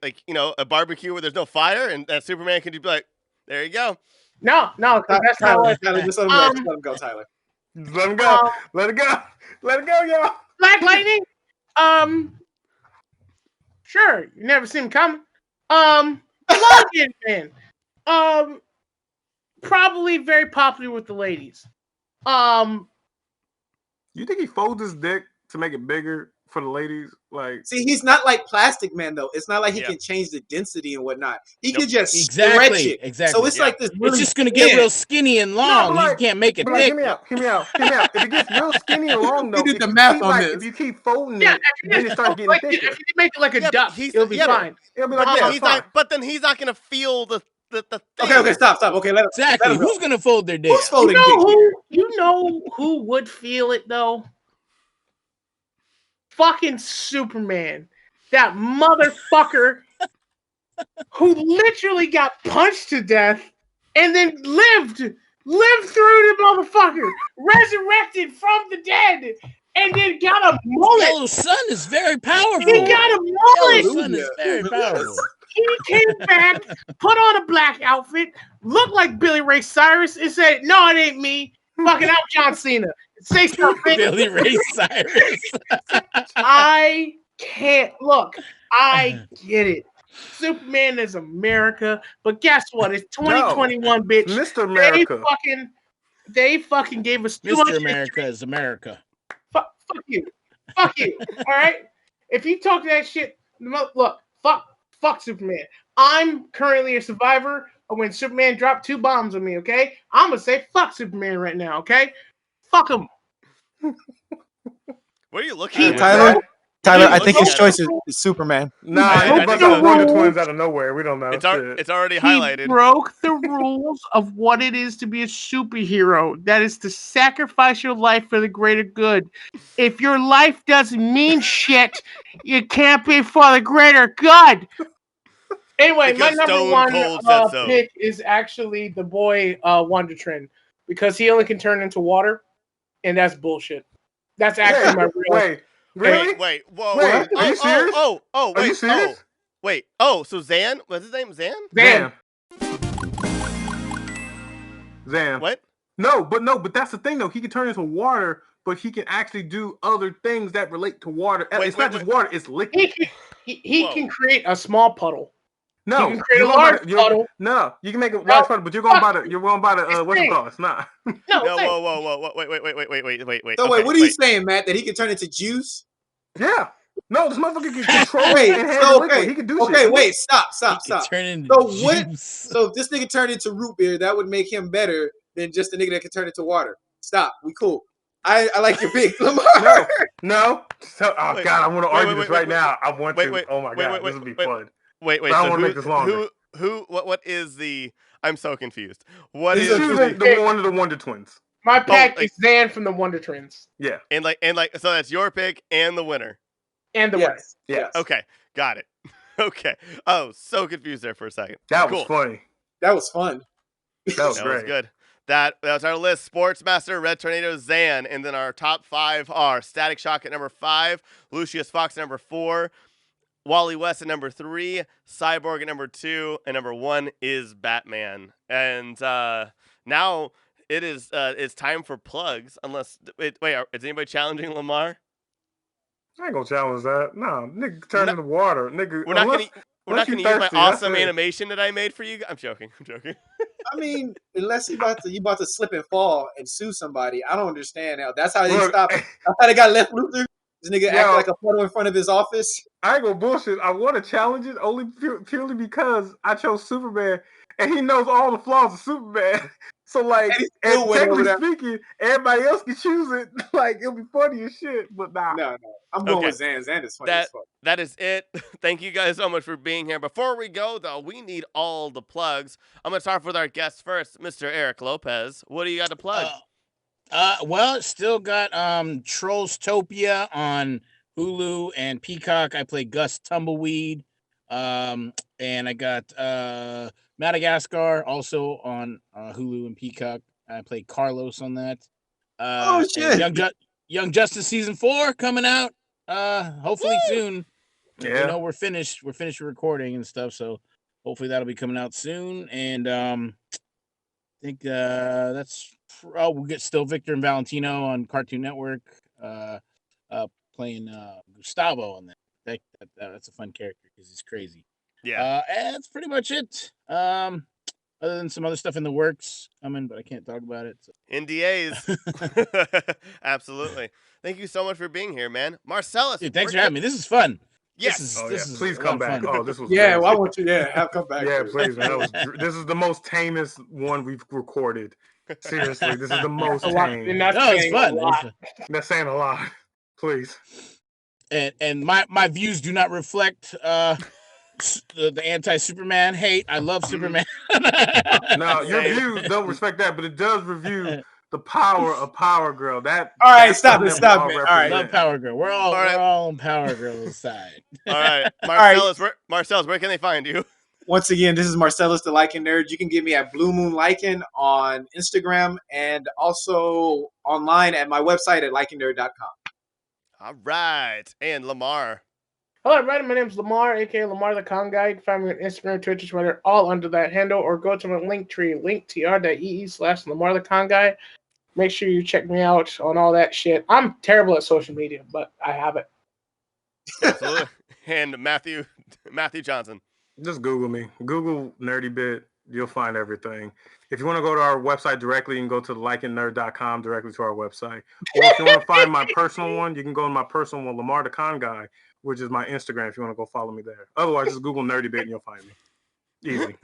like, you know, a barbecue where there's no fire and that Superman can just be like, there you go. No, 'cause that's not Tyler, what. Tyler, just let him go. Just let him go, Tyler. Just let him go. Let it go. Let it go, y'all. Black Lightning. Sure, you never seen him coming. Logan, man. Probably very popular with the ladies. You think he folds his dick to make it bigger for the ladies? Like, See, he's not like Plastic Man though. It's not like he Yeah. can change the density and whatnot. He Nope. can just Exactly, stretch it. exactly. So it's Yeah. like this. Really It's just gonna get thin. real skinny and long. but like- You can't make it but like, thick. hear me out. If it gets real skinny and long, though, did if the you math keep, on like, this. if you keep folding Yeah, it, then it starts getting like, thicker. if you make it like a Yeah, but duck, he's- it'll be yeah, but- fine. It'll be But like, then, yeah, he's fine. not, but then he's not gonna feel the thing. Okay, stop. Okay, let him. Exactly. Let him go. Who's gonna fold their dick? Who's folding You know who would feel it though? Fucking Superman. That motherfucker who literally got punched to death and then lived through the motherfucker, resurrected from the dead, and then got a mullet. Yellow Sun is very powerful. He got a mullet. Yellow Sun is very powerful. He came back, put on a black outfit, looked like Billy Ray Cyrus, and said, "No, it ain't me. Fucking I'm John Cena. Say something." Billy Ray Cyrus. I can't look. I get it. Superman is America, but guess what? It's 2021, bitch. Mr. America. They fucking gave us too much. Mr. America is America. Fuck you. Fuck you. All right. If you talk that shit, look. Fuck Superman. I'm currently a survivor of when Superman dropped 2 bombs on me. Okay. I'm gonna say fuck Superman right now. Okay. Fuck him. What are you looking at? Tyler, I think his choice is Superman. Nah, I it's think about so. to one of the twins out of nowhere. We don't know. It's Shit. already He highlighted. broke the rules of what it is to be a superhero. That is to sacrifice your life for the greater good. If your life doesn't mean shit, you can't be for the greater good. Anyway, Because my number Stone one Cold said so. pick is actually the boy Wonder Trend because he only can turn into water, and that's bullshit. That's actually my real. Wait, really? Wait, whoa. Wait, are you serious? Oh, wait. Are you serious? Oh, wait. Oh, so Zan? What's his name? Zan? Zan. What? No, but that's the thing though. He can turn into water, but he can actually do other things that relate to water. It's not just wait. water; it's liquid. He can create a small puddle. No, you can create a large puddle. No, you can make a large puddle, but you're going by the what's it called? It's not. No, whoa, wait. So Okay, wait, what are you saying, Matt? That he can turn into juice? Yeah. No, this motherfucker can control Wait, and handle liquid. He can do shit. Okay, wait, stop. Turn into So juice. So if this nigga turned into root beer, that would make him better than just a nigga that can turn into water. Stop. We cool. I like your big Lemar. No. So, God, I want to argue this right now. I want to. Oh my God, this would be fun. Wait. But I want to make this longer. What is the? I'm so confused. What He's is one of the Wonder Twins? My pick is Zan from the Wonder Twins. Yeah. And so that's your pick and the winner. And the winner. Yes. Okay, got it. Okay. Oh, so confused there for a second. That was funny. That was fun. That was That great. was good. That was our list. Sportsmaster, Red Tornado, Zan. And then our top 5 are Static Shock at number 5, Lucius Fox at number 4, Wally West at number 3, Cyborg at number 2, and number 1 is Batman. And now it's time for plugs. Unless wait, is anybody challenging Lemar? I ain't gonna challenge that. No, nigga, turn into water, nigga. We're not gonna use my awesome animation that I made for you. I'm joking. I mean, unless you about to slip and fall and sue somebody, I don't understand how. That's how they stopped. That's how they got left Luthor. This nigga act like a photo in front of his office. I ain't gonna bullshit. I want to challenge it only purely because I chose Superman, and he knows all the flaws of Superman. So like, and technically speaking, everybody else can choose it. Like, it'll be funny as shit. But nah. No. I'm going with Zan. Zan is funny as fuck. That is it. Thank you guys so much for being here. Before we go, though, we need all the plugs. I'm going to start with our guest first, Mr. Eric Lopez. What do you got to plug? Well, still got Trollstopia on Hulu and Peacock. I play Gus Tumbleweed. And I got Madagascar also on Hulu and Peacock. I play Carlos on that. Oh shit! Young Justice season 4 coming out. Hopefully soon. Yeah. You know, we're finished with recording and stuff, so hopefully that'll be coming out soon. And I think that's we'll get still Victor and Valentino on Cartoon Network. Playing Gustavo on that. That's a fun character because he's crazy. Yeah. And that's pretty much it. Other than some other stuff in the works coming, but I can't talk about it. So. NDAs. Absolutely. Thank you so much for being here, man. Marcelous. Dude, thanks for having me. This is fun. Yes. This is please come back. Oh, this was crazy. Well, I want you. Yeah, have come back. Yeah, please, man. This is the most tamest one we've recorded. Seriously, this is the most tame. It's fun. That's saying a lot. Please. And my views do not reflect the anti-Superman hate. I love Superman. No, your views don't respect that, but it does review the power of Power Girl. All right, stop it. All right, love Power Girl. We're all on Power Girl's side. All right, Marcelous, where can they find you? Once again, this is Marcelous, the Lycan Nerd. You can get me at Blue Moon Lycan on Instagram and also online at my website at LycanNerd.com. All right, and Lemar. Hello, everybody. My name is Lemar, aka LemartheConGuy. You can find me on Instagram, Twitter, Twitter, all under that handle, or go to my link tree, linktr.ee/LemartheConGuy. Make sure you check me out on all that shit. I'm terrible at social media, but I have it. Absolutely. And Matthew Johnson. Just Google me. Google Nerdy Bit. You'll find everything. If you want to go to our website directly, you can go to LycanNerd.com directly to our website. Or if you want to find my personal one, you can go to my personal one, LemartheConGuy, which is my Instagram if you want to go follow me there. Otherwise, just Google Nerdy Bit and you'll find me. Easy.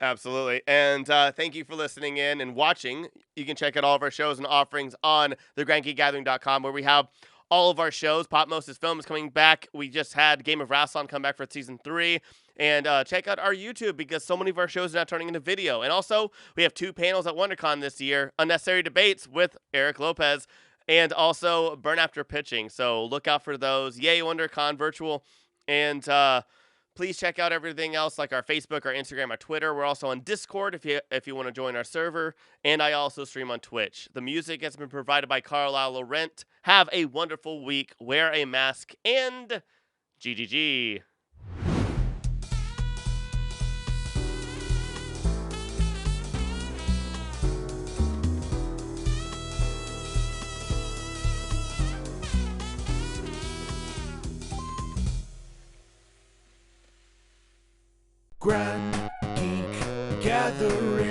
Absolutely. And thank you for listening in and watching. You can check out all of our shows and offerings on thegrandgeekgathering.com, where we have all of our shows. Pop Moses Film is coming back. We just had Game of Rassilon come back for season 3. And check out our YouTube because so many of our shows are now turning into video. And also, we have 2 panels at WonderCon this year. Unnecessary Debates with Eric Lopez and also Burn After Pitching. So look out for those. Yay, WonderCon virtual. And please check out everything else like our Facebook, our Instagram, our Twitter. We're also on Discord if you want to join our server. And I also stream on Twitch. The music has been provided by Carlisle Laurent. Have a wonderful week. Wear a mask. And GGG. Grand Geek Gathering.